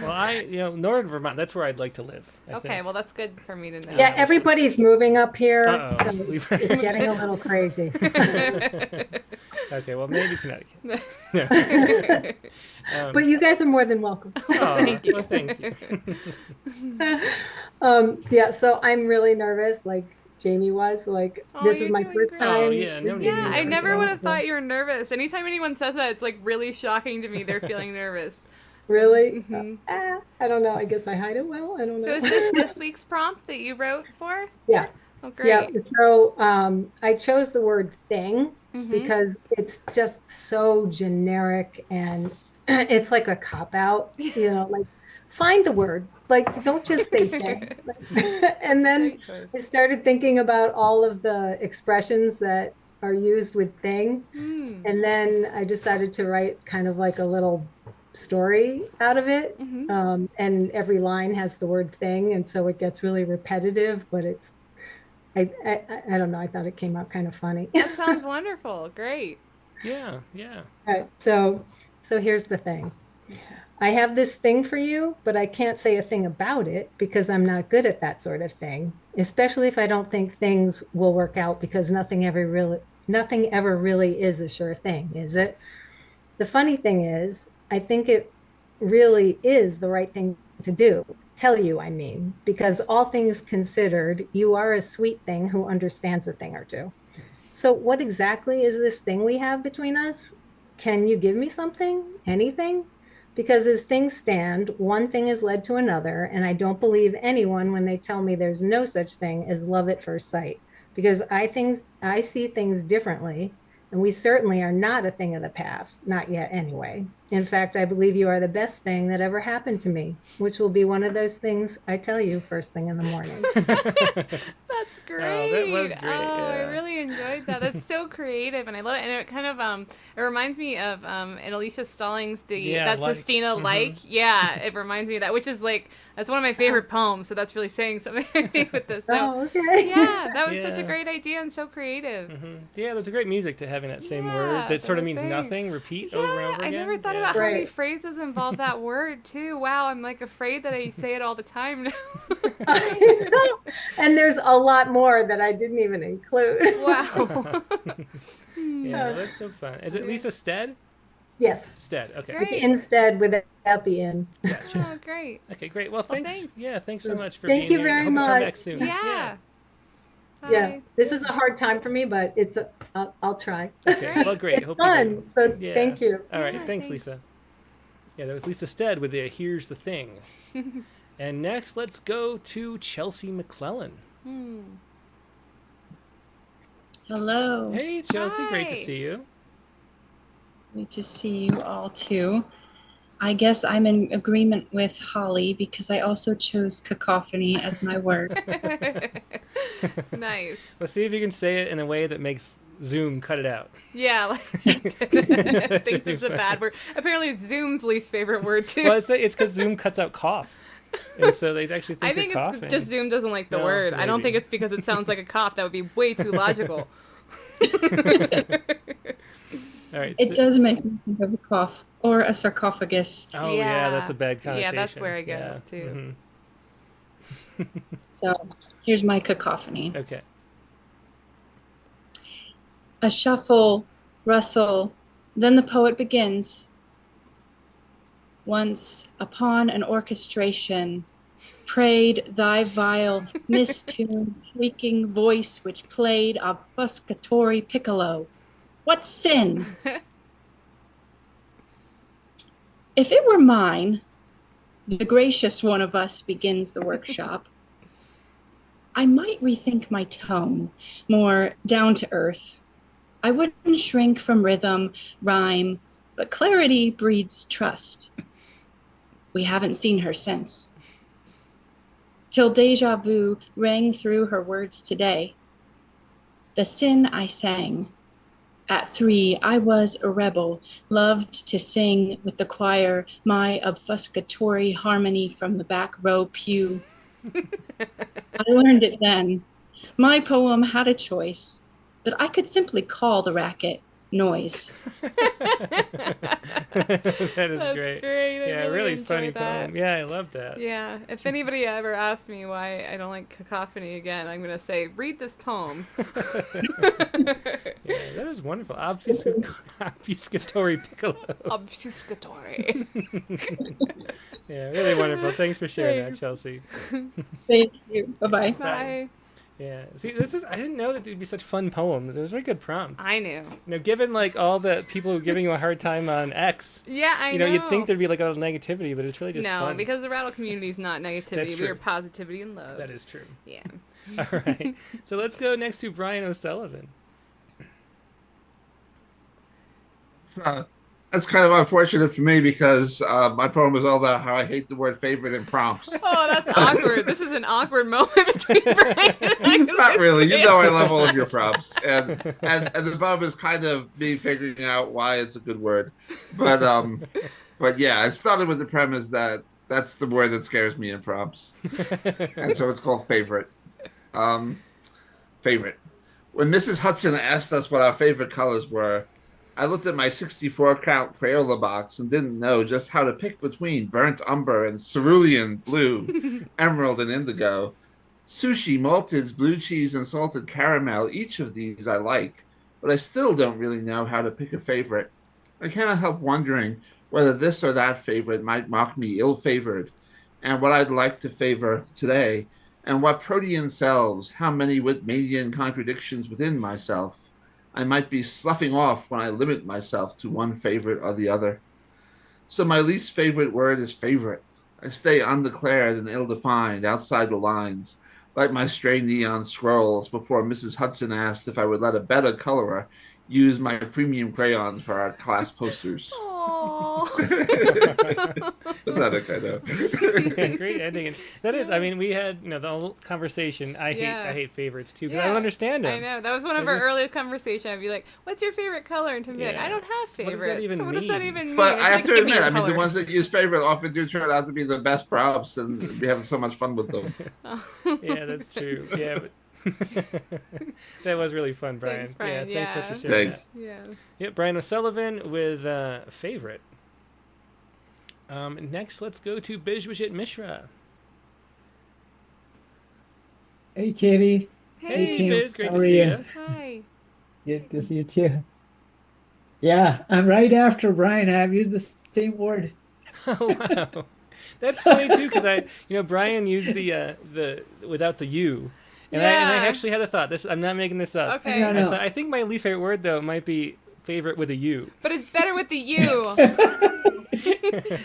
Well, northern Vermont, that's where I'd like to live. I Okay, think. well, that's good for me to know. yeah, everybody's moving up here, Uh-oh. so it's getting a little crazy. Okay, well, maybe Connecticut. But you guys are more than welcome. Thank you. Well, thank you. Yeah, so I'm really nervous, like Jaymee was. Like, this is you're my doing first great. time. Oh, yeah, no need to be Yeah, I nervous never at all. would have thought you were nervous. Anytime anyone says that, it's like really shocking to me. They're feeling nervous. Really? I don't know. I guess I hide it well. I don't know. So is this week's prompt that you wrote for? Yeah. Oh, great. Yeah. So I chose the word thing Mhm. because it's just so generic and it's like a cop out, like find the word, like don't just say thing. And then I started thinking about all of the expressions that are used with thing. And then I decided to write kind of like a little story out of it. And every line has the word thing. And so it gets really repetitive, but it's, I don't know. I thought it came out kind of funny. That sounds wonderful. Great. Yeah, yeah. All right. So So here's the thing. I have this thing for you, but I can't say a thing about it because I'm not good at that sort of thing, especially if I don't think things will work out, because nothing ever really is a sure thing, is it? The funny thing is, I think it really is the right thing to do. Tell you, I mean, because all things considered, you are a sweet thing who understands a thing or two. So what exactly is this thing we have between us? Can you give me something? Anything? Because as things stand, one thing has led to another, and I don't believe anyone when they tell me there's no such thing as love at first sight, because I see things differently, and we certainly are not a thing of the past, not yet anyway. In fact, I believe you are the best thing that ever happened to me, which will be one of those things I tell you first thing in the morning. That's great. Oh, that was great. I Yeah. really enjoyed that. That's so creative, and I love it. And it kind of it reminds me of in Alicia Stallings that's like. Sestina like. Yeah, it reminds me of that, which is like that's one of my favorite poems. So that's really saying something with this. So, oh, okay. Yeah, that was such a Yeah. great idea and so creative. Yeah, there's a great music to having that same word that sort of means nothing, repeat over and over again. I never thought about how many phrases involve that word too. Wow, I'm like afraid that I say it all the time now. And there's a lot more that I didn't even include. Wow. Yeah, that's so fun. Is it Lisa Stead? Yes. Stead, okay. With the instead without the in. Gotcha. Oh, great. Okay, great. Well, thanks. Yeah, thanks so much for Thank being you here. very Hope you come much. back soon. Yeah. Yeah, this is a hard time for me, but I'll try. Okay, well, great. It's Hope you do. fun, so Yeah. thank you. All right, thanks, Lisa. Yeah, that was Lisa Stead with the Here's the Thing. And next, let's go to Chelsea McClellan. Hello. Hey, Chelsea, great to see you. Great to see you all too. I guess I'm in agreement with Holly because I also chose cacophony as my word. Nice. Let's see if you can say it in a way that makes Zoom cut it out. Yeah, like thinks it's a bad word. Apparently, it's Zoom's least favorite word too. Well, it's because Zoom cuts out cough. And so they actually think I think you're it's coughing. just Zoom doesn't like the No, word. I don't maybe. think it's because it sounds like a cough. That would be way too logical. All right. It does make me think of a cough or a sarcophagus. Oh, yeah, that's a bad connotation. Yeah, that's where I go too. So here's my cacophony. Okay. A shuffle, rustle, then the poet begins. Once upon an orchestration, prayed thy vile, mistuned, shrieking voice which played obfuscatory piccolo. What sin? If it were mine, the gracious one of us begins the workshop, I might rethink my tone, more down to earth. I wouldn't shrink from rhythm, rhyme, but clarity breeds trust. We haven't seen her since. Till deja vu rang through her words today. The sin I sang. At 3, I was a rebel, loved to sing with the choir my obfuscatory harmony from the back row pew. I learned it then. My poem had a choice, that I could simply call the racket noise. That is That's great. great. I Yeah, really really enjoyed funny that. poem. Yeah, I love that. Yeah, if anybody ever asks me why I don't like cacophony again, I'm going to say, read this poem. Yeah, that is wonderful. Obfuscatory piccolo. Obfuscatory. Yeah, really wonderful. Thanks for sharing Thanks. that, Chelsea. Thank you. Bye-bye. Bye. Yeah. See, I didn't know that there'd be such fun poems. It was a very good prompt. I knew. You know, given like all the people who are giving you a hard time on X. Yeah, I you know. You'd think there'd be like a little negativity, but it's really just no, fun. because the rattle community is not negativity. That's We are true. positivity and love. That is true. Yeah. All right. So let's go next to Brian O'Sullivan. That's kind of unfortunate for me because my poem is all about how I hate the word favorite in prompts. Oh, that's awkward. This is an awkward moment between Brian and I. Not really. You know I love all of your prompts. And the poem is kind of me figuring out why it's a good word. But yeah, I started with the premise that that's the word that scares me in prompts. And so it's called favorite. Favorite. When Mrs. Hudson asked us what our favorite colors were, I looked at my 64 count Crayola box and didn't know just how to pick between burnt umber and cerulean blue, emerald and indigo. Sushi, malteds, blue cheese, and salted caramel, each of these I like, but I still don't really know how to pick a favorite. I cannot help wondering whether this or that favorite might mock me ill-favored, and what I'd like to favor today, and what protean selves, how many Whitmanian contradictions within myself I might be sloughing off when I limit myself to one favorite or the other. So my least favorite word is favorite. I stay undeclared and ill-defined outside the lines, like my stray neon scrolls before Mrs. Hudson asked if I would let a better colorer use my premium crayons for our class posters. Pathetic, I know. Yeah, great ending. And that is, I mean, we had the whole conversation. I hate favorites too, because I don't understand them. I know, that was one of our earliest conversations. I'd be like, "What's your favorite color?" And Tim would be like, "I don't have favorites." What does that even so what does that even mean? But It's I have like, to give me admit, a I mean, the color. ones that use favorite often do turn out to be the best props, and we have so much fun with them. Yeah, that's true. Yeah, but that was really fun, Brian. Thanks, Brian. Yeah, thanks so much for sharing Thanks. that. Yeah. Yep, Brian O'Sullivan with favorite. Next, let's go to Bijwajit Mishra. Hey, Katie. Hey, Tim. Biz, great How to are see you? you. Hi. Good to see you too. Yeah, I'm right after Brian. I've used the same word. Oh wow, that's funny too, because Brian used the without the U, and I actually had a thought. I'm not making this up. Okay. No. I think my least favorite word though might be favorite with a U. But it's better with the U.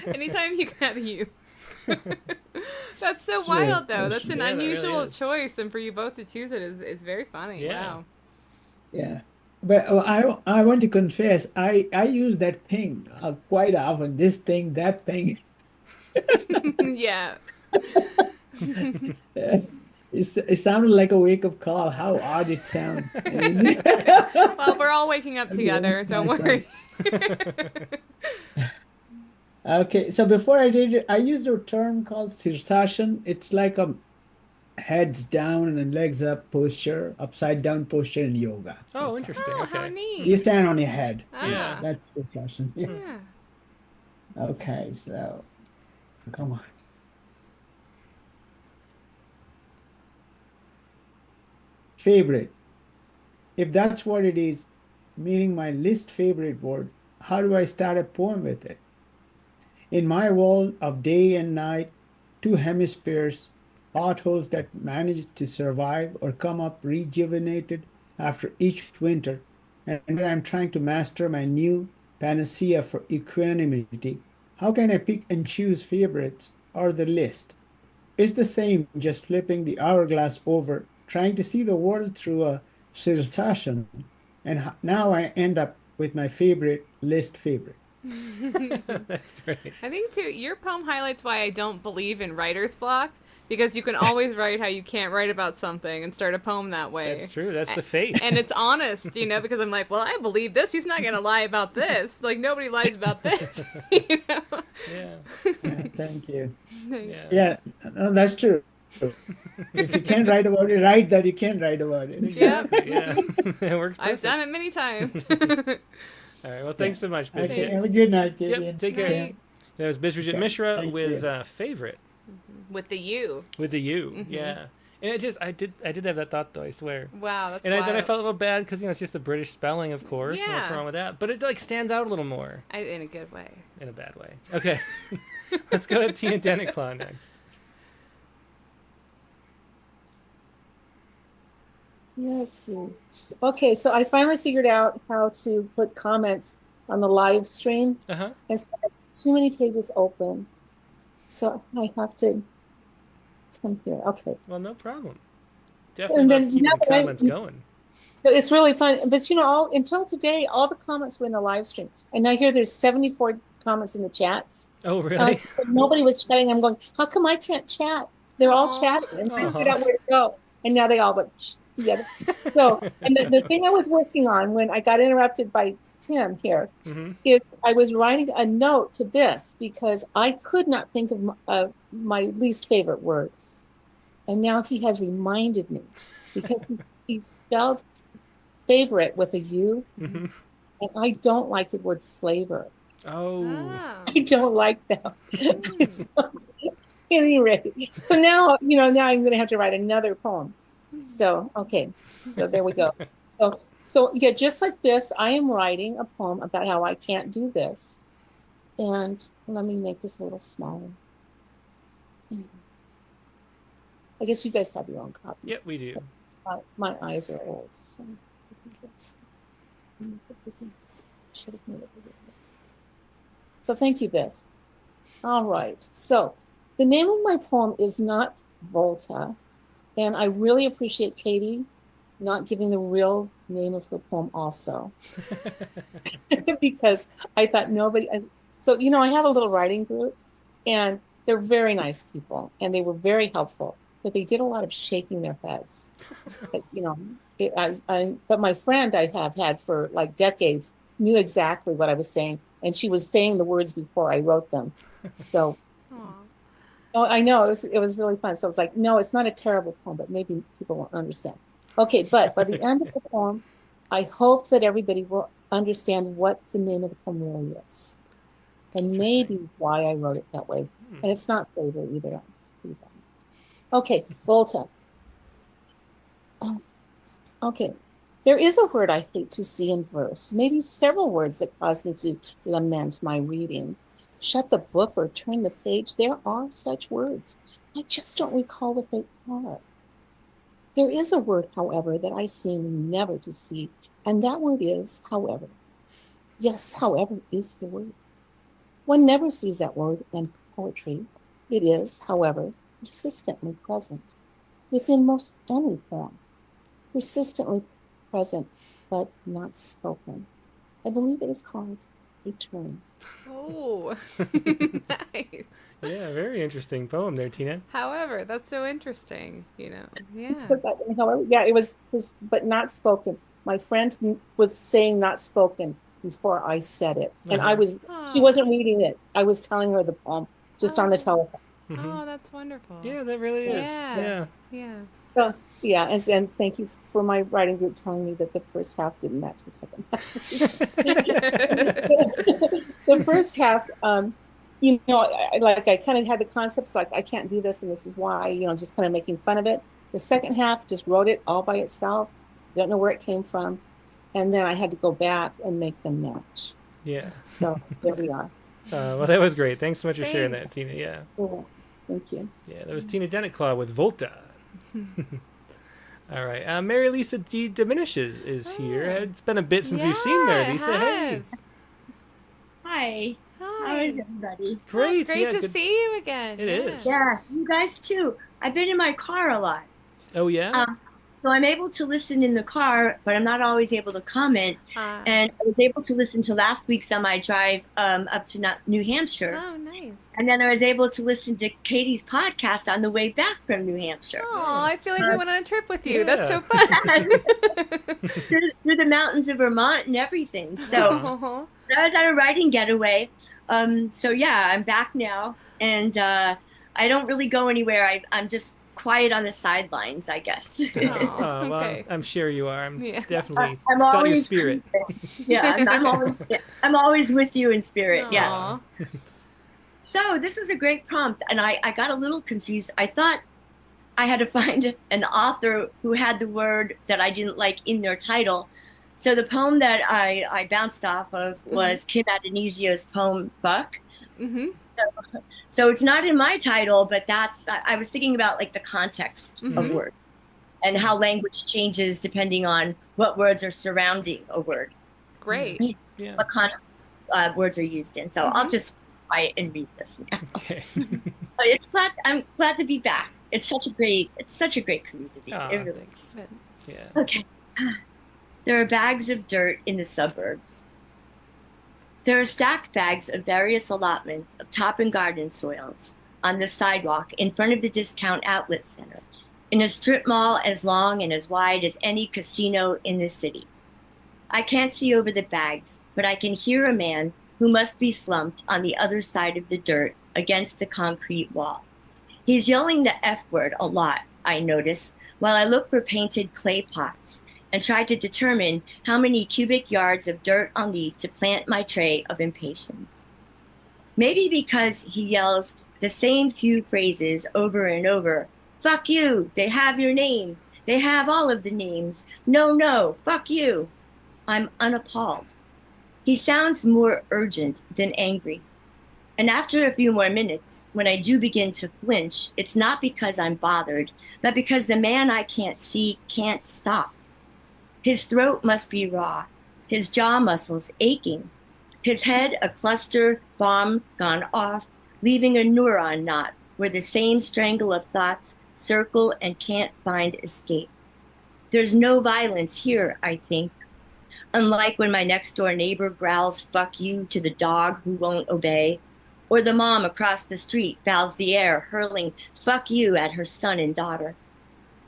Anytime you can have a U. That's so Sure. wild, though. That's an Yeah, that really unusual is. choice, and for you both to choose it is very funny. Yeah. Wow. Yeah, but I want to confess, I use that thing quite often. This thing, that thing. Yeah. It sounded like a wake-up call. How odd it sounds. Well, we're all waking up together. Don't nice worry. Okay, so before I did it, I used a term called sirsasana. It's like a heads down and then legs up posture, upside down posture in yoga. Oh, interesting. Oh, Okay. how neat. You stand on your head. Yeah. That's sirsasana. Yeah. Yeah. Okay, so come on. Favorite. If that's what it is, meaning my least favorite word, how do I start a poem with it? In my world of day and night, two hemispheres, potholes that manage to survive or come up rejuvenated after each winter, and where I'm trying to master my new panacea for equanimity, how can I pick and choose favorites or the list? It's the same, just flipping the hourglass over, trying to see the world through a sirsasana, and now I end up with my favorite list favorite. That's great. I think too, your poem highlights why I don't believe in writer's block, because you can always write how you can't write about something and start a poem that way. That's true. That's the fate. And it's honest, because I'm like, well, I believe this. He's not gonna lie about this. Like nobody lies about this. Yeah. Yeah, thank you. Thanks. Yeah, no, that's true. If you can't write about it, write that you can write about it. Exactly. Yeah. It works. I've Perfect. done it many times. All right. Well, thanks so much, Bijwajit. Okay, have a good night, Katie. Yep. Take care. Night. That was Bijwajit Okay, Mishra thank with you. favorite. With the U. With the U. Mhm. Yeah. And it just I did have that thought though, I swear. Wow, that's And then I wild. felt a little bad because it's just the British spelling, of course. And what's Yeah. wrong with that? But it stands out a little more. In a good way. In a bad way. Okay. Let's go to Tina Deniclaw next. Let's see. Okay, so I finally figured out how to put comments on the live stream. Uh-huh. And so I have too many pages open. So I have to come here. Okay. Well, no problem. Definitely And love then keeping now the that I- comments going. So it's really fun. But until today, all the comments were in the live stream. And now here there's 74 comments in the chats. Oh, really? Nobody was chatting. I'm going, how come I can't chat? They're all chatting and I figured out where to go. And now they all went together. So, and the thing I was working on when I got interrupted by Tim here is I was writing a note to this because I could not think of my least favorite word. And now he has reminded me because he spelled favorite with a U. And I don't like the word flavor. Oh. I don't like that. So, anyway, so now, now I'm going to have to write another poem. So, okay, so there we go. So yeah, just like this, I am writing a poem about how I can't do this. And let me make this a little smaller. I guess you guys have your own copy. Yep, we do. My eyes are old. So So thank you, Bess. All right. So the name of my poem is not Volta. And I really appreciate Katie not giving the real name of her poem also. Because I thought nobody... So, I have a little writing group, and they're very nice people, and they were very helpful. But they did a lot of shaking their heads. But my friend I have had for like decades knew exactly what I was saying, and she was saying the words before I wrote them. So, I know it was really fun. So it's like, no, it's not a terrible poem, but maybe people won't understand. Okay, but by the end of the poem, I hope that everybody will understand what the name of the poem really is, and maybe why I wrote it that way. And it's not flavor either. Okay, Volta. Okay, there is a word I hate to see in verse, maybe several words that cause me to lament my reading. Shut the book or turn the page, there are such words. I just don't recall what they are. There is a word, however, that I seem never to see, and that word is however. Yes, however is the word. One never sees that word in poetry. It is, however, persistently present within most any poem. Persistently present, but not spoken. I believe it is called a term. Oh, nice. Yeah, very interesting poem there, Tina. However, that's so interesting, Yeah. So that, however, yeah, it was, but not spoken. My friend was saying not spoken before I said it. And she wasn't reading it. I was telling her the poem just on the telephone. Oh, that's wonderful. Yeah, that really is. Yeah. So, yeah, and thank you for my writing group telling me that the first half didn't match the second half. The first half, I kind of had the concepts like I can't do this and this is why, just kind of making fun of it. The second half just wrote it all by itself. Don't know where it came from. And then I had to go back and make them match. Yeah. So there we are. Well, that was great. Thanks so much for sharing that, Tina. Yeah. Cool. Thank you. Yeah, that was Tina Denetclaw with Volta. All right. Mary Lisa D. Diminishes is here. It's been a bit since we've seen Mary Lisa. Hey. Hi. How is everybody? Great. Great to see you again. It is. Yes, you guys too. I've been in my car a lot. Oh, yeah? So I'm able to listen in the car, but I'm not always able to comment. And I was able to listen to last week's on my drive up to New Hampshire. Oh, nice. And then I was able to listen to Katie's podcast on the way back from New Hampshire. Oh, I feel like we went on a trip with you. That's so fun. through the mountains of Vermont and everything. So I was on a writing getaway. So yeah, I'm back now. And I don't really go anywhere. I'm just quiet on the sidelines, I guess. Well, okay. I'm sure you are. I'm definitely I'm felt your always spirit. Yeah, I'm always with you in spirit. Yes. So this was a great prompt, and I got a little confused. I thought I had to find an author who had the word that I didn't like in their title. So the poem that I bounced off of was Kim Adonisio's poem "Fuck." So it's not in my title, but I was thinking about like the context of word and how language changes depending on what words are surrounding a word. Great. What context words are used in. So I'll just quiet and read this now. Okay. But I'm glad to be back. It's such a great community. Oh, It really thanks. Yeah. Okay. There are bags of dirt in the suburbs. There are stacked bags of various allotments of top and garden soils on the sidewalk in front of the discount outlet center, in a strip mall as long and as wide as any casino in the city. I can't see over the bags, but I can hear a man who must be slumped on the other side of the dirt against the concrete wall. He's yelling the F word a lot, I notice, while I look for painted clay pots and try to determine how many cubic yards of dirt I'll need to plant my tray of impatience. Maybe because he yells the same few phrases over and over. Fuck you, they have your name. They have all of the names. No, no, fuck you. I'm unappalled. He sounds more urgent than angry. And after a few more minutes, when I do begin to flinch, it's not because I'm bothered, but because the man I can't see can't stop. His throat must be raw, his jaw muscles aching, his head a cluster bomb gone off, leaving a neuron knot where the same strangle of thoughts circle and can't find escape. There's no violence here, I think. Unlike when my next door neighbor growls fuck you to the dog who won't obey, or the mom across the street fouls the air, hurling fuck you at her son and daughter.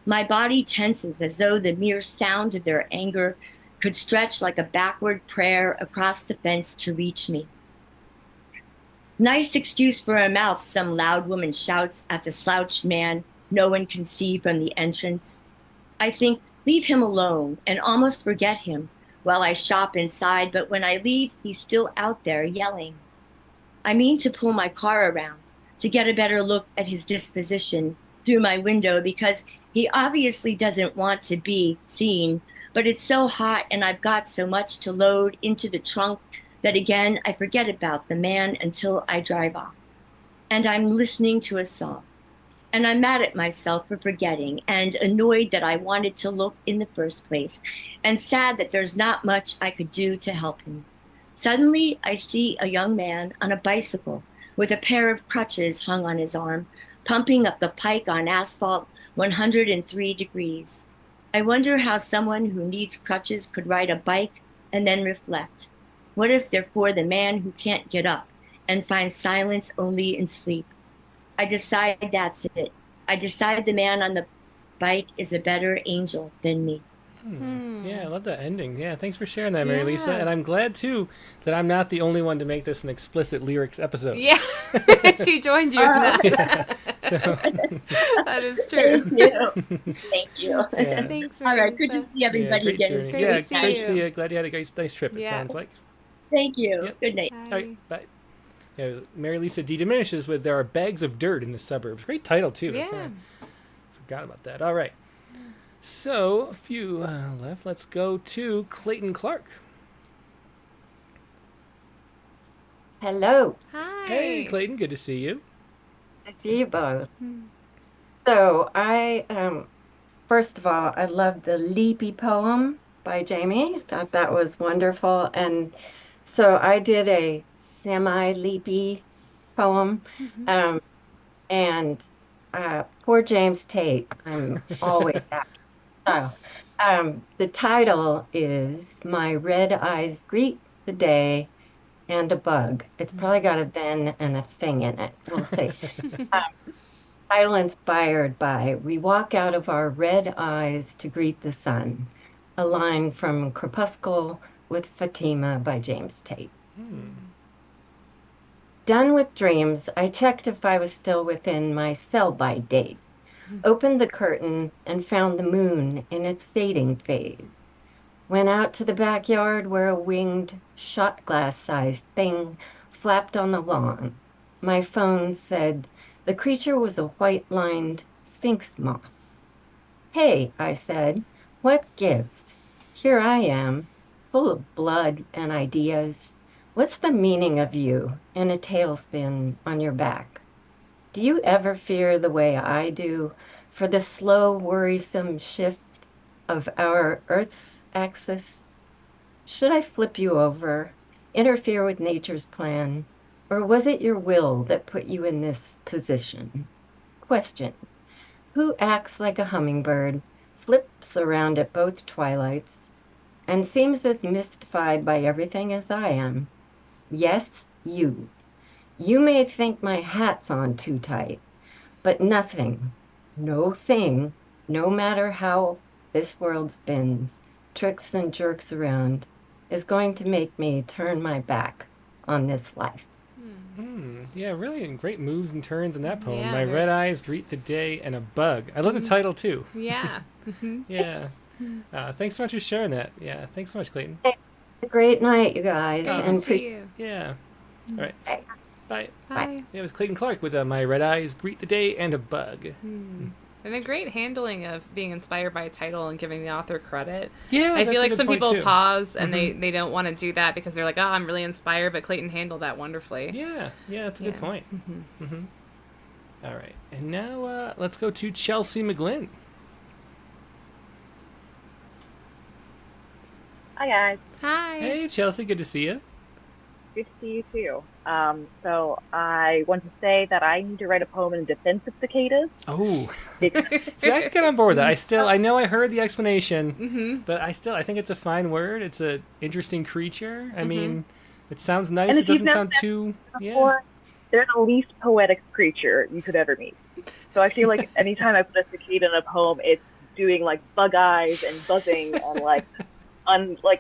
My body tenses as though the mere sound of their anger could stretch like a backward prayer across the fence to reach me. Nice excuse for a mouth, some loud woman shouts at the slouched man no one can see from the entrance. I think, leave him alone, and almost forget him while I shop inside, but when I leave, he's still out there yelling. I mean to pull my car around to get a better look at his disposition through my window because he obviously doesn't want to be seen, but it's so hot and I've got so much to load into the trunk that again I forget about the man until I drive off. And I'm listening to a song. And I'm mad at myself for forgetting and annoyed that I wanted to look in the first place and sad that there's not much I could do to help him. Suddenly, I see a young man on a bicycle with a pair of crutches hung on his arm, pumping up the pike on asphalt 103 degrees. I wonder how someone who needs crutches could ride a bike and then reflect. What if they're for the man who can't get up and finds silence only in sleep? I decide that's it. I decide the man on the bike is a better angel than me. Yeah, I love that ending. Yeah, thanks for sharing that, Mary Lisa. And I'm glad, too, that I'm not the only one to make this an explicit lyrics episode. Yeah, she joined you in that. Yeah. So. That is true. Thank you. Thank you. Yeah. Thanks, all right, good to see everybody again. Journey. Great to see you. Glad you had a nice trip, it sounds like. Thank you. Yep. Good night. All right, bye. Yeah, Mary Lisa D diminishes with "There are bags of dirt in the suburbs." Great title too. Yeah. Forgot about that. All right. So a few left. Let's go to Clayton Clark. Hello. Hi. Hey, Clayton. Good to see you. Good to see you both. So I, first of all, I love the Leapy poem by Jaymee. Thought that was wonderful, and so I did a semi-leapy poem, and poor James Tate, I'm always after. So, the title is "My Red Eyes Greet the Day and a Bug." It's probably got a then and a thing in it. We'll see. Title inspired by "We walk out of our red eyes to greet the sun," a line from Crepuscule with Fatima by James Tate. Done with dreams, I checked if I was still within my sell-by date, opened the curtain and found the moon in its fading phase, went out to the backyard where a winged, shot glass-sized thing flapped on the lawn. My phone said the creature was a white-lined sphinx moth. "Hey," I said, "what gives? Here I am, full of blood and ideas. What's the meaning of you in a tailspin on your back? Do you ever fear the way I do for the slow, worrisome shift of our Earth's axis? Should I flip you over, interfere with nature's plan, or was it your will that put you in this position? Question: who acts like a hummingbird, flips around at both twilights, and seems as mystified by everything as I am? Yes, you. You may think my hat's on too tight, but nothing, no thing, no matter how this world spins, tricks and jerks around, is going to make me turn my back on this life." Yeah, really great moves and turns in that poem. Yeah, My red eyes greet the day and a bug. I love the title too. Yeah. Yeah. Thanks so much for sharing that. Yeah, thanks so much, Clayton. A great night, you guys. Great and to see you. Yeah. All right. Bye. Bye. Yeah, it was Clayton Clark with My Red Eyes, Greet the Day, and a Bug. And a great handling of being inspired by a title and giving the author credit. Yeah, I that's feel a like good some point, people too. pause and they don't want to do that because they're like, oh, I'm really inspired, but Clayton handled that wonderfully. Yeah, that's a good point. All right, and now let's go to Chelsea McGlynn. Hi, guys. Hi. Hey, Chelsea, good to see you. Good to see you, too. So I want to say that I need to write a poem in defense of cicadas. Oh. See, I can get on board with that. I know I heard the explanation, but I think it's a fine word. It's an interesting creature. I mean, it sounds nice. And It if you've doesn't never sound met too... them before, they're the least poetic creature you could ever meet. So I feel like anytime I put a cicada in a poem, it's doing like bug eyes and buzzing and like...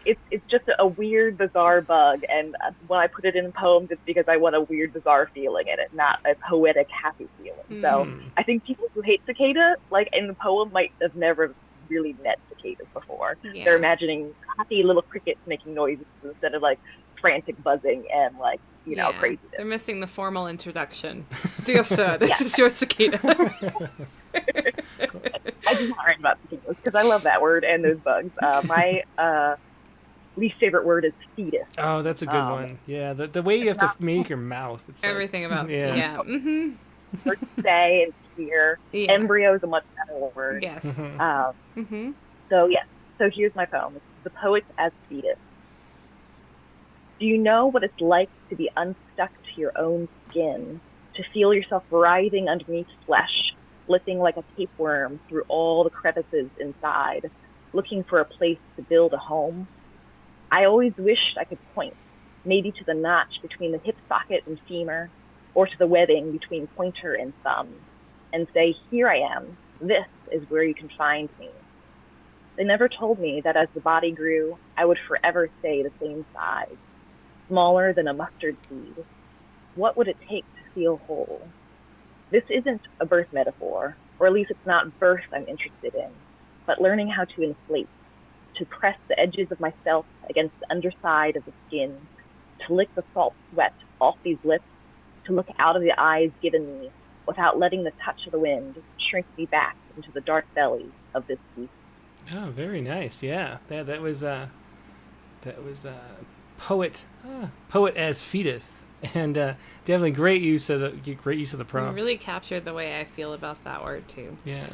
it's just a weird, bizarre bug, and when I put it in poems, it's because I want a weird, bizarre feeling in it, not a poetic, happy feeling. So I think people who hate cicada, like in the poem, might have never really met cicadas before. Yeah. They're imagining happy little crickets making noises instead of like frantic buzzing and like crazy. They're missing the formal introduction. Dear sir, this is your cicada. I just want to write about cicadas because I love that word and those bugs. My least favorite word is fetus. Oh, that's a good one. Yeah, the way you have to make your mouth. It's Everything like, about yeah. Mm-hmm. Word to say and hear. Yeah. Embryo is a much better word. Yes. So here's my poem. It's The Poet as Fetus. Do you know what it's like to be unstuck to your own skin, to feel yourself writhing underneath flesh, slipping like a tapeworm through all the crevices inside, looking for a place to build a home? I always wished I could point, maybe to the notch between the hip socket and femur, or to the webbing between pointer and thumb, and say, here I am, this is where you can find me. They never told me that as the body grew, I would forever stay the same size, smaller than a mustard seed. What would it take to feel whole? This isn't a birth metaphor, or at least it's not birth I'm interested in, but learning how to inflate, to press the edges of myself against the underside of the skin, to lick the salt sweat off these lips, to look out of the eyes given me without letting the touch of the wind shrink me back into the dark belly of this beast. Oh, very nice. Yeah, that was poet as fetus, and definitely great use of the prompt. You really captured the way I feel about that word too. Yeah.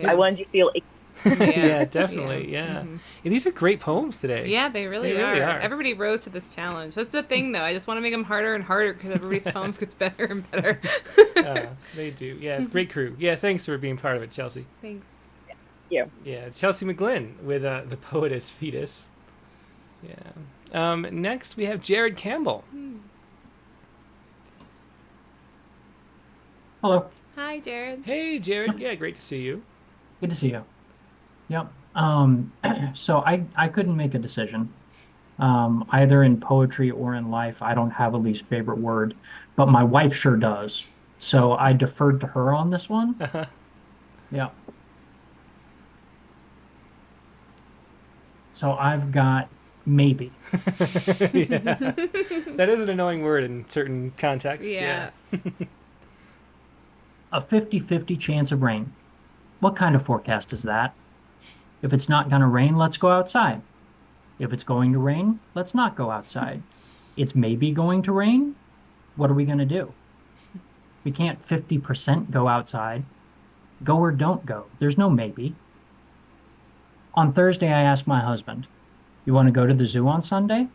I wanted you to feel Yeah, definitely. Yeah. Yeah, these are great poems today. Yeah, they really are. Everybody rose to this challenge. That's the thing, though. I just want to make them harder and harder because everybody's poems gets better and better. They do. Yeah, it's a great crew. Yeah, thanks for being part of it, Chelsea. Thanks. Yeah, Chelsea McGlynn with The Poet as Fetus. Yeah. Next, we have Jared Campbell. Hello. Hi, Jared. Hey, Jared. Yeah, great to see you. Good to see you. Yep. So I couldn't make a decision. Either in poetry or in life, I don't have a least favorite word, but my wife sure does. So I deferred to her on this one. Yeah. So I've got maybe. Yeah. That is an annoying word in certain contexts. Yeah. A 50-50 chance of rain. What kind of forecast is that? If it's not going to rain, let's go outside. If it's going to rain, let's not go outside. It's maybe going to rain. What are we going to do? We can't 50% go outside. Go or don't go. There's no maybe. On Thursday, I asked my husband, "You want to go to the zoo on Sunday?"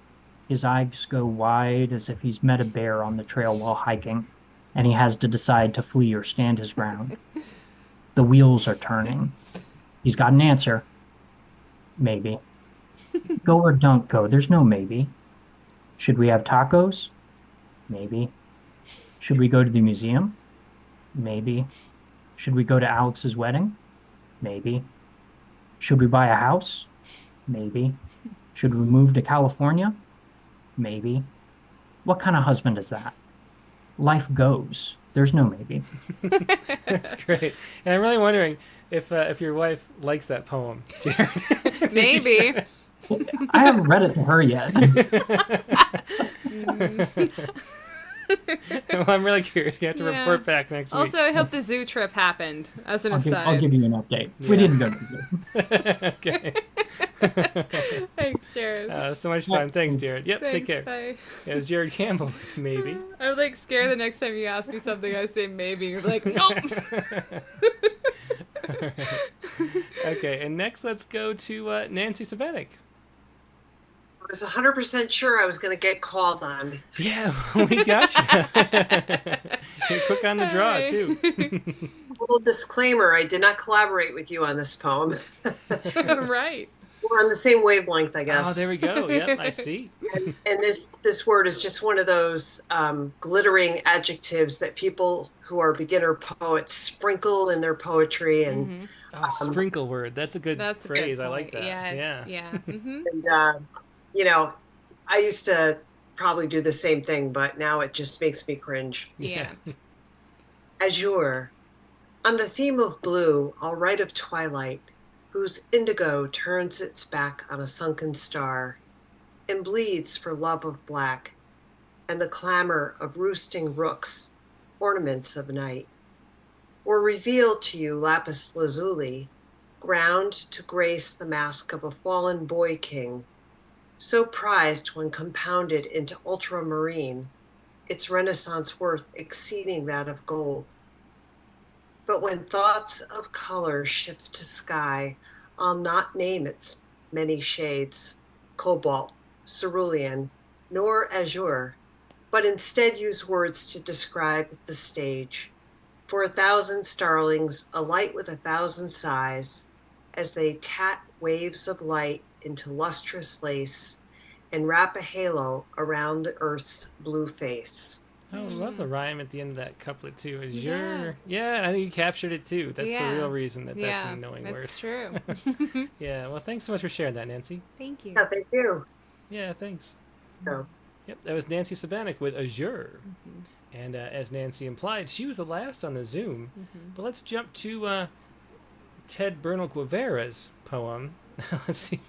His eyes go wide as if he's met a bear on the trail while hiking, and he has to decide to flee or stand his ground. The wheels are turning. He's got an answer. Maybe. Go or don't go. There's no maybe. Should we have tacos? Maybe. Should we go to the museum? Maybe. Should we go to Alex's wedding? Maybe. Should we buy a house? Maybe. Should we move to California? Maybe. What kind of husband is that? Life goes. There's no maybe. That's great. And I'm really wondering if your wife likes that poem, Jared. Maybe. I haven't read it to her yet. Well, I'm really curious. You have to report back next week. Also, I hope the zoo trip happened, as an aside. I'll give you an update. Yeah. We didn't go to the zoo. Okay. Thanks, Jared. So much fun. Thanks, Jared. Yep, Thanks, take care. bye. Yeah, it was Jared Campbell, maybe. I'm like scared the next time you ask me something, I say maybe. You're like, nope. Okay, and next let's go to Nancy Sabanek. I was 100% sure I was going to get called on. Yeah, we got you. You're quick on the draw, too. Little disclaimer, I did not collaborate with you on this poem. Right. We're on the same wavelength, I guess. Oh, there we go. Yep, I see. And this word is just one of those glittering adjectives that people who are beginner poets sprinkle in their poetry. And sprinkle word. That's a good phrase. I like that. Yeah. Mm-hmm. And, you know, I used to probably do the same thing, but now it just makes me cringe. Yeah. Azure. On the theme of blue, I'll write of twilight, whose indigo turns its back on a sunken star and bleeds for love of black, and the clamor of roosting rooks, ornaments of night. Or reveal to you lapis lazuli, ground to grace the mask of a fallen boy king, so prized when compounded into ultramarine, its renaissance worth exceeding that of gold. But when thoughts of color shift to sky, I'll not name its many shades, cobalt, cerulean, nor azure, but instead use words to describe the stage. For 1,000 starlings alight with 1,000 sighs, as they tat waves of light into lustrous lace and wrap a halo around the earth's blue face. Oh, I love the rhyme at the end of that couplet too. Azure. Yeah, I think you captured it too. That's the real reason that's an annoying word. That's true. Yeah, well, thanks so much for sharing that, Nancy. Thank you. Yeah, thank you. Yeah, thanks. Oh. Yep, that was Nancy Sabanek with Azure. And as Nancy implied, she was the last on the Zoom. But let's jump to Ted Bernal Guevara's poem. Let's see.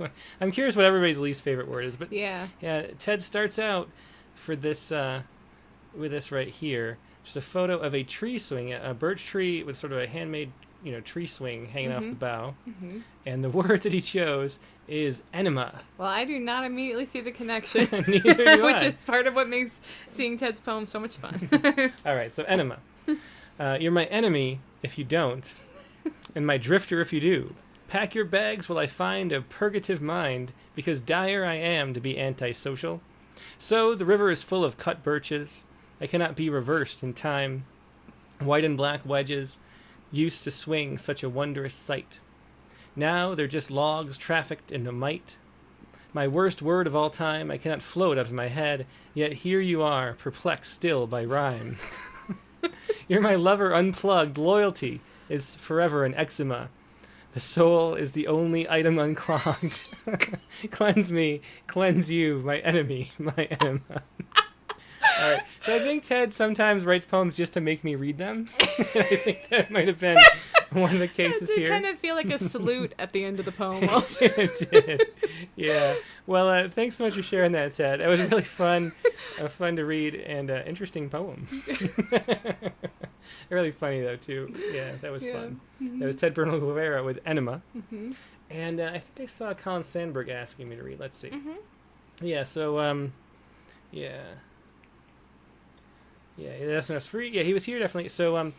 I'm curious what everybody's least favorite word is. But yeah, Ted starts out for this with this right here. Just a photo of a tree swing, a birch tree with sort of a handmade, tree swing hanging off the bough. And the word that he chose is enema. Well, I do not immediately see the connection. Neither do Which I. is part of what makes seeing Ted's poem so much fun. All right, so enema. You're my enemy if you don't, and my drifter if you do. Pack your bags while I find a purgative mind, because dire I am to be antisocial. So the river is full of cut birches. I cannot be reversed in time. White and black wedges used to swing such a wondrous sight. Now they're just logs trafficked into might. My worst word of all time, I cannot float out of my head, yet here you are, perplexed still by rhyme. You're my lover unplugged, loyalty is forever an eczema. The soul is the only item unclogged. Cleanse me, cleanse you, my enemy, my enema. All right, so I think Ted sometimes writes poems just to make me read them. I think that might have been one of the cases here. It kind of feel like a salute at the end of the poem. Also. It did. Yeah. Well, thanks so much for sharing that, Ted. It was really fun to read and interesting poem. Really funny though too. Yeah, that was fun. That was Ted Bernal Guevara with Enema. And I think I saw Colin Sandberg asking me to read. Let's see. Yeah. So yeah, that's not free. Yeah, he was here definitely. So I'm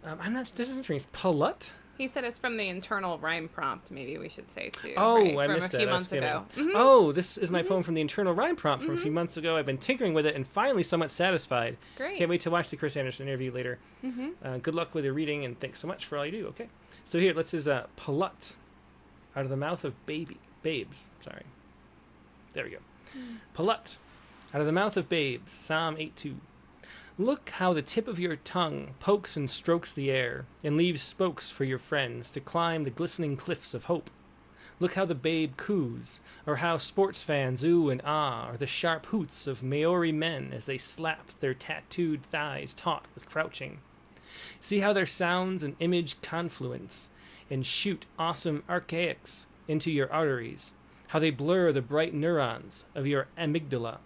not. This isn't strange. Palut. He said it's from the internal rhyme prompt. Maybe we should say too. Oh, right? I from missed a few that. months ago. Oh, this is my poem from the internal rhyme prompt from a few months ago. I've been tinkering with it and finally somewhat satisfied. Great. Can't wait to watch the Chris Anderson interview later. Good luck with your reading and thanks so much for all you do. Okay, so here, let's is Palut, out of the mouth of babes. Sorry, there we go. Palut, out of the mouth of babes. Psalm 8:2. Look how the tip of your tongue pokes and strokes the air, and leaves spokes for your friends to climb the glistening cliffs of hope. Look how the babe coos, or how sports fans ooh and ah, or the sharp hoots of Maori men as they slap their tattooed thighs taut with crouching. See how their sounds and image confluence and shoot awesome archaics into your arteries, how they blur the bright neurons of your amygdala.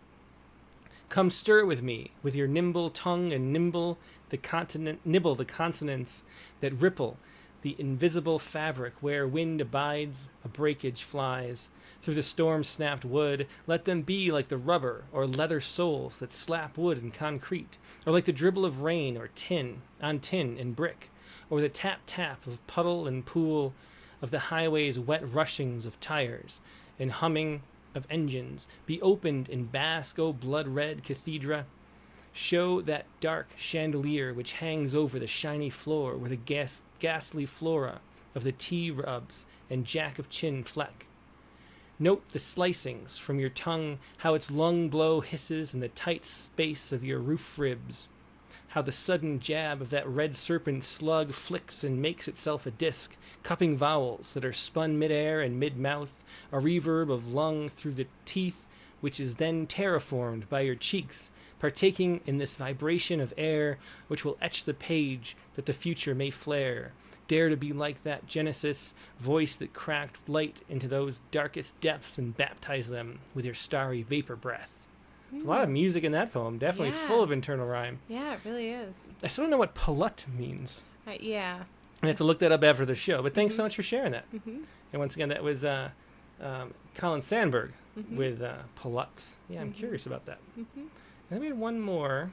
Come stir with me, with your nimble tongue, and nibble the consonants that ripple the invisible fabric where wind abides, a breakage flies. Through the storm-snapped wood, let them be like the rubber or leather soles that slap wood and concrete, or like the dribble of rain or tin and brick, or the tap-tap of puddle and pool, of the highway's wet rushings of tires and humming of engines. Be opened in bask, O blood-red cathedra. Show that dark chandelier which hangs over the shiny floor with a ghastly flora of the T-rubs and jack of chin fleck. Note the slicings from your tongue, how its lung blow hisses in the tight space of your roof ribs, how the sudden jab of that red serpent slug flicks and makes itself a disc, cupping vowels that are spun mid-air and mid-mouth, a reverb of lung through the teeth, which is then terraformed by your cheeks, partaking in this vibration of air which will etch the page that the future may flare. Dare to be like that Genesis voice that cracked light into those darkest depths and baptize them with your starry vapor breath. There's a lot of music in that poem, definitely full of internal rhyme. Yeah, it really is. I still don't know what palut means. Yeah. I have to look that up after the show, but thanks so much for sharing that. And once again, that was Colin Sandberg with palut. Yeah, I'm curious about that. And then we had one more.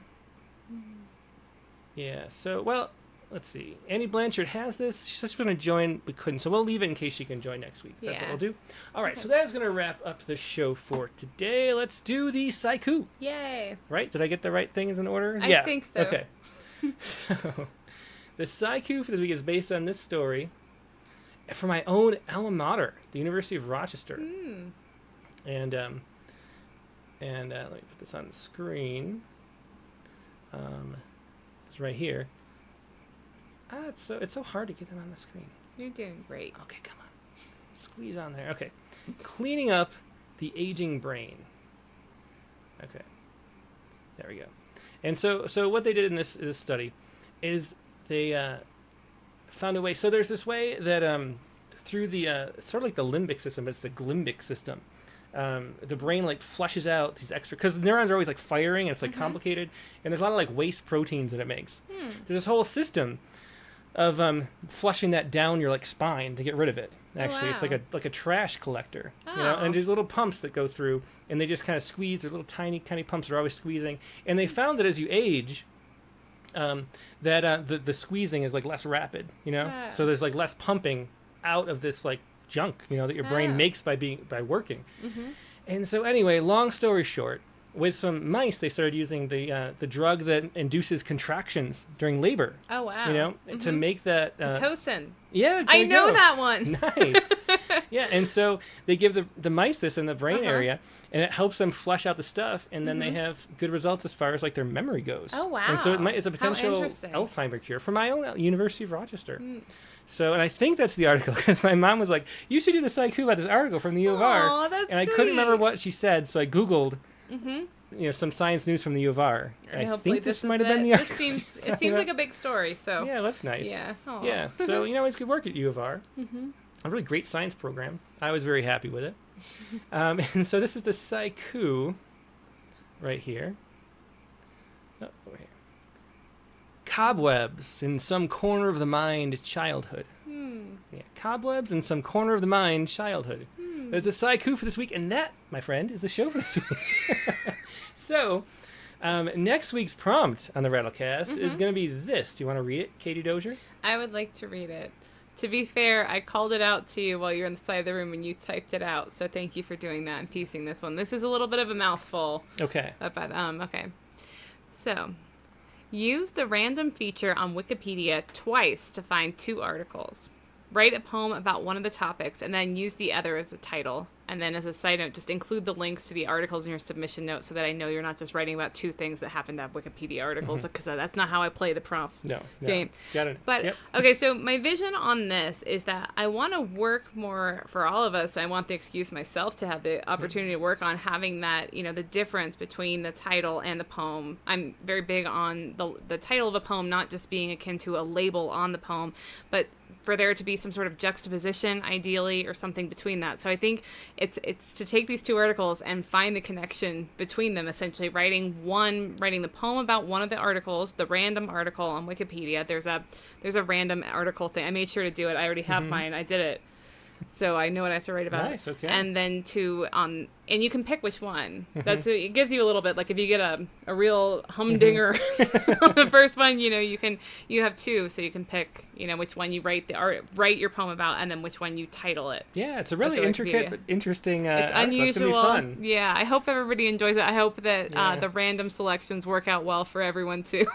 Yeah, so, well, let's see. Annie Blanchard has this. She said she was going to join, but couldn't, so we'll leave it in case she can join next week. That's what we'll do. All right, so that is going to wrap up the show for today. Let's do the Sciku. Yay. Right? Did I get the right things in order? I think so. Okay. So, the Sciku for this week is based on this story for my own alma mater, the University of Rochester. And let me put this on the screen. It's right here. It's so hard to get them on the screen. You're doing great. Okay, come on. Squeeze on there. Okay. Cleaning up the aging brain. Okay. There we go. And so what they did in this study is they found a way. So there's this way that through the sort of like the limbic system, but it's the glimbic system. The brain like flushes out these extra, because the neurons are always like firing and it's like complicated, and there's a lot of like waste proteins that it makes. There's this whole system of flushing that down your like spine to get rid of it. Actually, it's like a trash collector, you know. And there's little pumps that go through, and they just kind of squeeze. They're little tiny pumps that are always squeezing. And they found that as you age, that the squeezing is like less rapid, you know. So there's like less pumping out of this like junk, you know, that your brain makes by working. And so anyway, long story short, with some mice, they started using the drug that induces contractions during labor. Oh wow! You know, to make that Pitocin. Yeah, I know that one. Nice. Yeah, and so they give the mice this in the brain area, and it helps them flush out the stuff, and then they have good results as far as like their memory goes. Oh wow! And so it's a potential Alzheimer cure for my own University of Rochester. So, and I think that's the article, because my mom was like, "You should do the Sciku about this article from the U of R," and I couldn't remember what she said, so I Googled. You know, some science news from the U of R. I think this might have been the article. It seems like a big story. So yeah, that's nice. Yeah. Aww. Yeah. So you know, it's good work at U of R. A really great science program. I was very happy with it. And so this is the Sciku, right here. Oh, over here. Cobwebs in some corner of the mind, childhood. Yeah, cobwebs in some corner of the mind, childhood. There's the Sciku for this week, and that, my friend, is the show for this week. So, next week's prompt on the Rattlecast is going to be this. Do you want to read it, Katie Dozier? I would like to read it. To be fair, I called it out to you while you were on the side of the room and you typed it out. So thank you for doing that and piecing this one. This is a little bit of a mouthful. Okay. But okay. So, use the random feature on Wikipedia twice to find 2 articles. Write a poem about one of the topics and then use the other as a title. And then as a side note, just include the links to the articles in your submission note so that I know you're not just writing about 2 things that happen to have Wikipedia articles, because that's not how I play the prompt game. Got it. But, okay, so my vision on this is that I want to work more for all of us. I want the excuse myself to have the opportunity to work on having that, the difference between the title and the poem. I'm very big on the title of a poem not just being akin to a label on the poem, but for there to be some sort of juxtaposition, ideally, or something between that. So I think it's to take these 2 articles and find the connection between them, essentially writing the poem about one of the articles, the random article on Wikipedia. There's a random article thing. I made sure to do it. I already have mine. I did it. So I know what I have to write about. Nice, okay. And then and you can pick which one. It gives you a little bit, like if you get a real humdinger on the first one, you have 2, so you can pick, which one you write your poem about, and then which one you title it. Yeah, it's a really intricate but interesting. It's unusual. It's gonna be fun. Yeah, I hope everybody enjoys it. I hope that the random selections work out well for everyone too.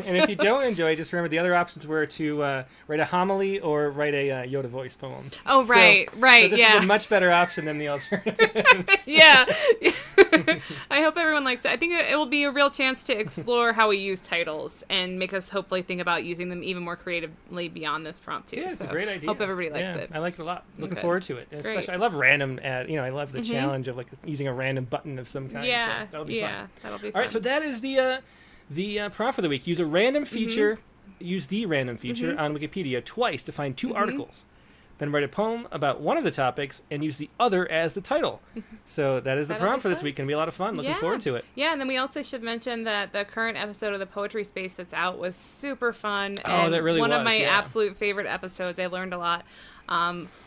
And if you don't enjoy, just remember the other options were to write a homily or write a Yoda voice poem. Oh, right. So this is a much better option than the alternatives. Yeah. I hope everyone likes it. I think it will be a real chance to explore how we use titles and make us hopefully think about using them even more creatively beyond this prompt too. Yeah, it's a great idea. Hope everybody likes it. I like it a lot. Looking Good. forward to it. And especially, I love random I love the challenge of like using a random button of some kind. Yeah, so that'll be fun. That'll be fun. All right, so that is the prompt for the week. Use a random feature. Use the random feature on Wikipedia twice to find 2 articles. Then write a poem about one of the topics and use the other as the title. So that is the prompt for this week. Going to be a lot of fun. Looking forward to it. Yeah, and then we also should mention that the current episode of the Poetry Space that's out was super fun. Oh, that really was. One of my absolute favorite episodes. I learned a lot.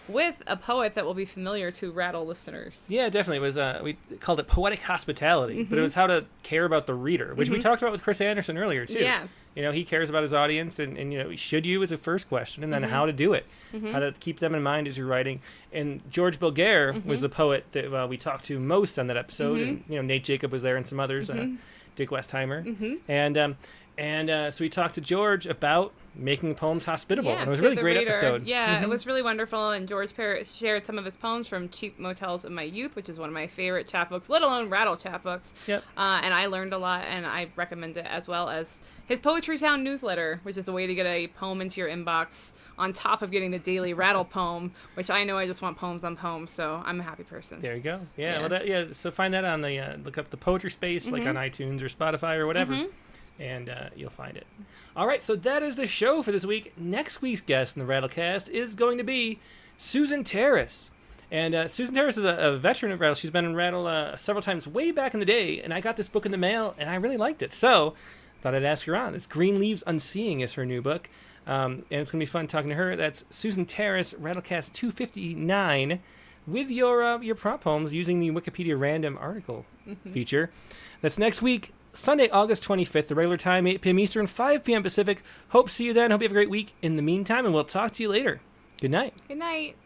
With a poet that will be familiar to Rattle listeners. Yeah, definitely. It was we called it Poetic Hospitality, but it was how to care about the reader, which we talked about with Chris Anderson earlier too. Yeah. He cares about his audience, and should you is the first question, and then how to do it, how to keep them in mind as you're writing. And George Bilguer was the poet that we talked to most on that episode, and Nate Jacob was there and some others, Dick Westheimer, and so we talked to George about making poems hospitable, and it was a really great episode. Yeah, it was really wonderful, and George shared some of his poems from Cheap Motels of My Youth, which is one of my favorite chapbooks, let alone Rattle chapbooks. Yep. And I learned a lot, and I recommend it, as well as his Poetry Town newsletter, which is a way to get a poem into your inbox on top of getting the daily Rattle poem, which I know I just want poems on poems, so I'm a happy person. There you go. Yeah. Well, so find that on the look up the Poetry Space, like on iTunes or Spotify or whatever. And you'll find it. All right, so that is the show for this week. Next week's guest in the Rattlecast is going to be Susan Terrace. And Susan Terrace is a veteran of Rattle. She's been in Rattle several times way back in the day, and I got this book in the mail, and I really liked it. So I thought I'd ask her on. It's Green Leaves Unseeing is her new book, and it's going to be fun talking to her. That's Susan Terrace, Rattlecast 259, with your prompt poems using the Wikipedia random article feature. That's next week. Sunday, August 25th, the regular time, 8 p.m. Eastern, 5 p.m. Pacific. Hope to see you then. Hope you have a great week in the meantime, and we'll talk to you later. Good night. Good night.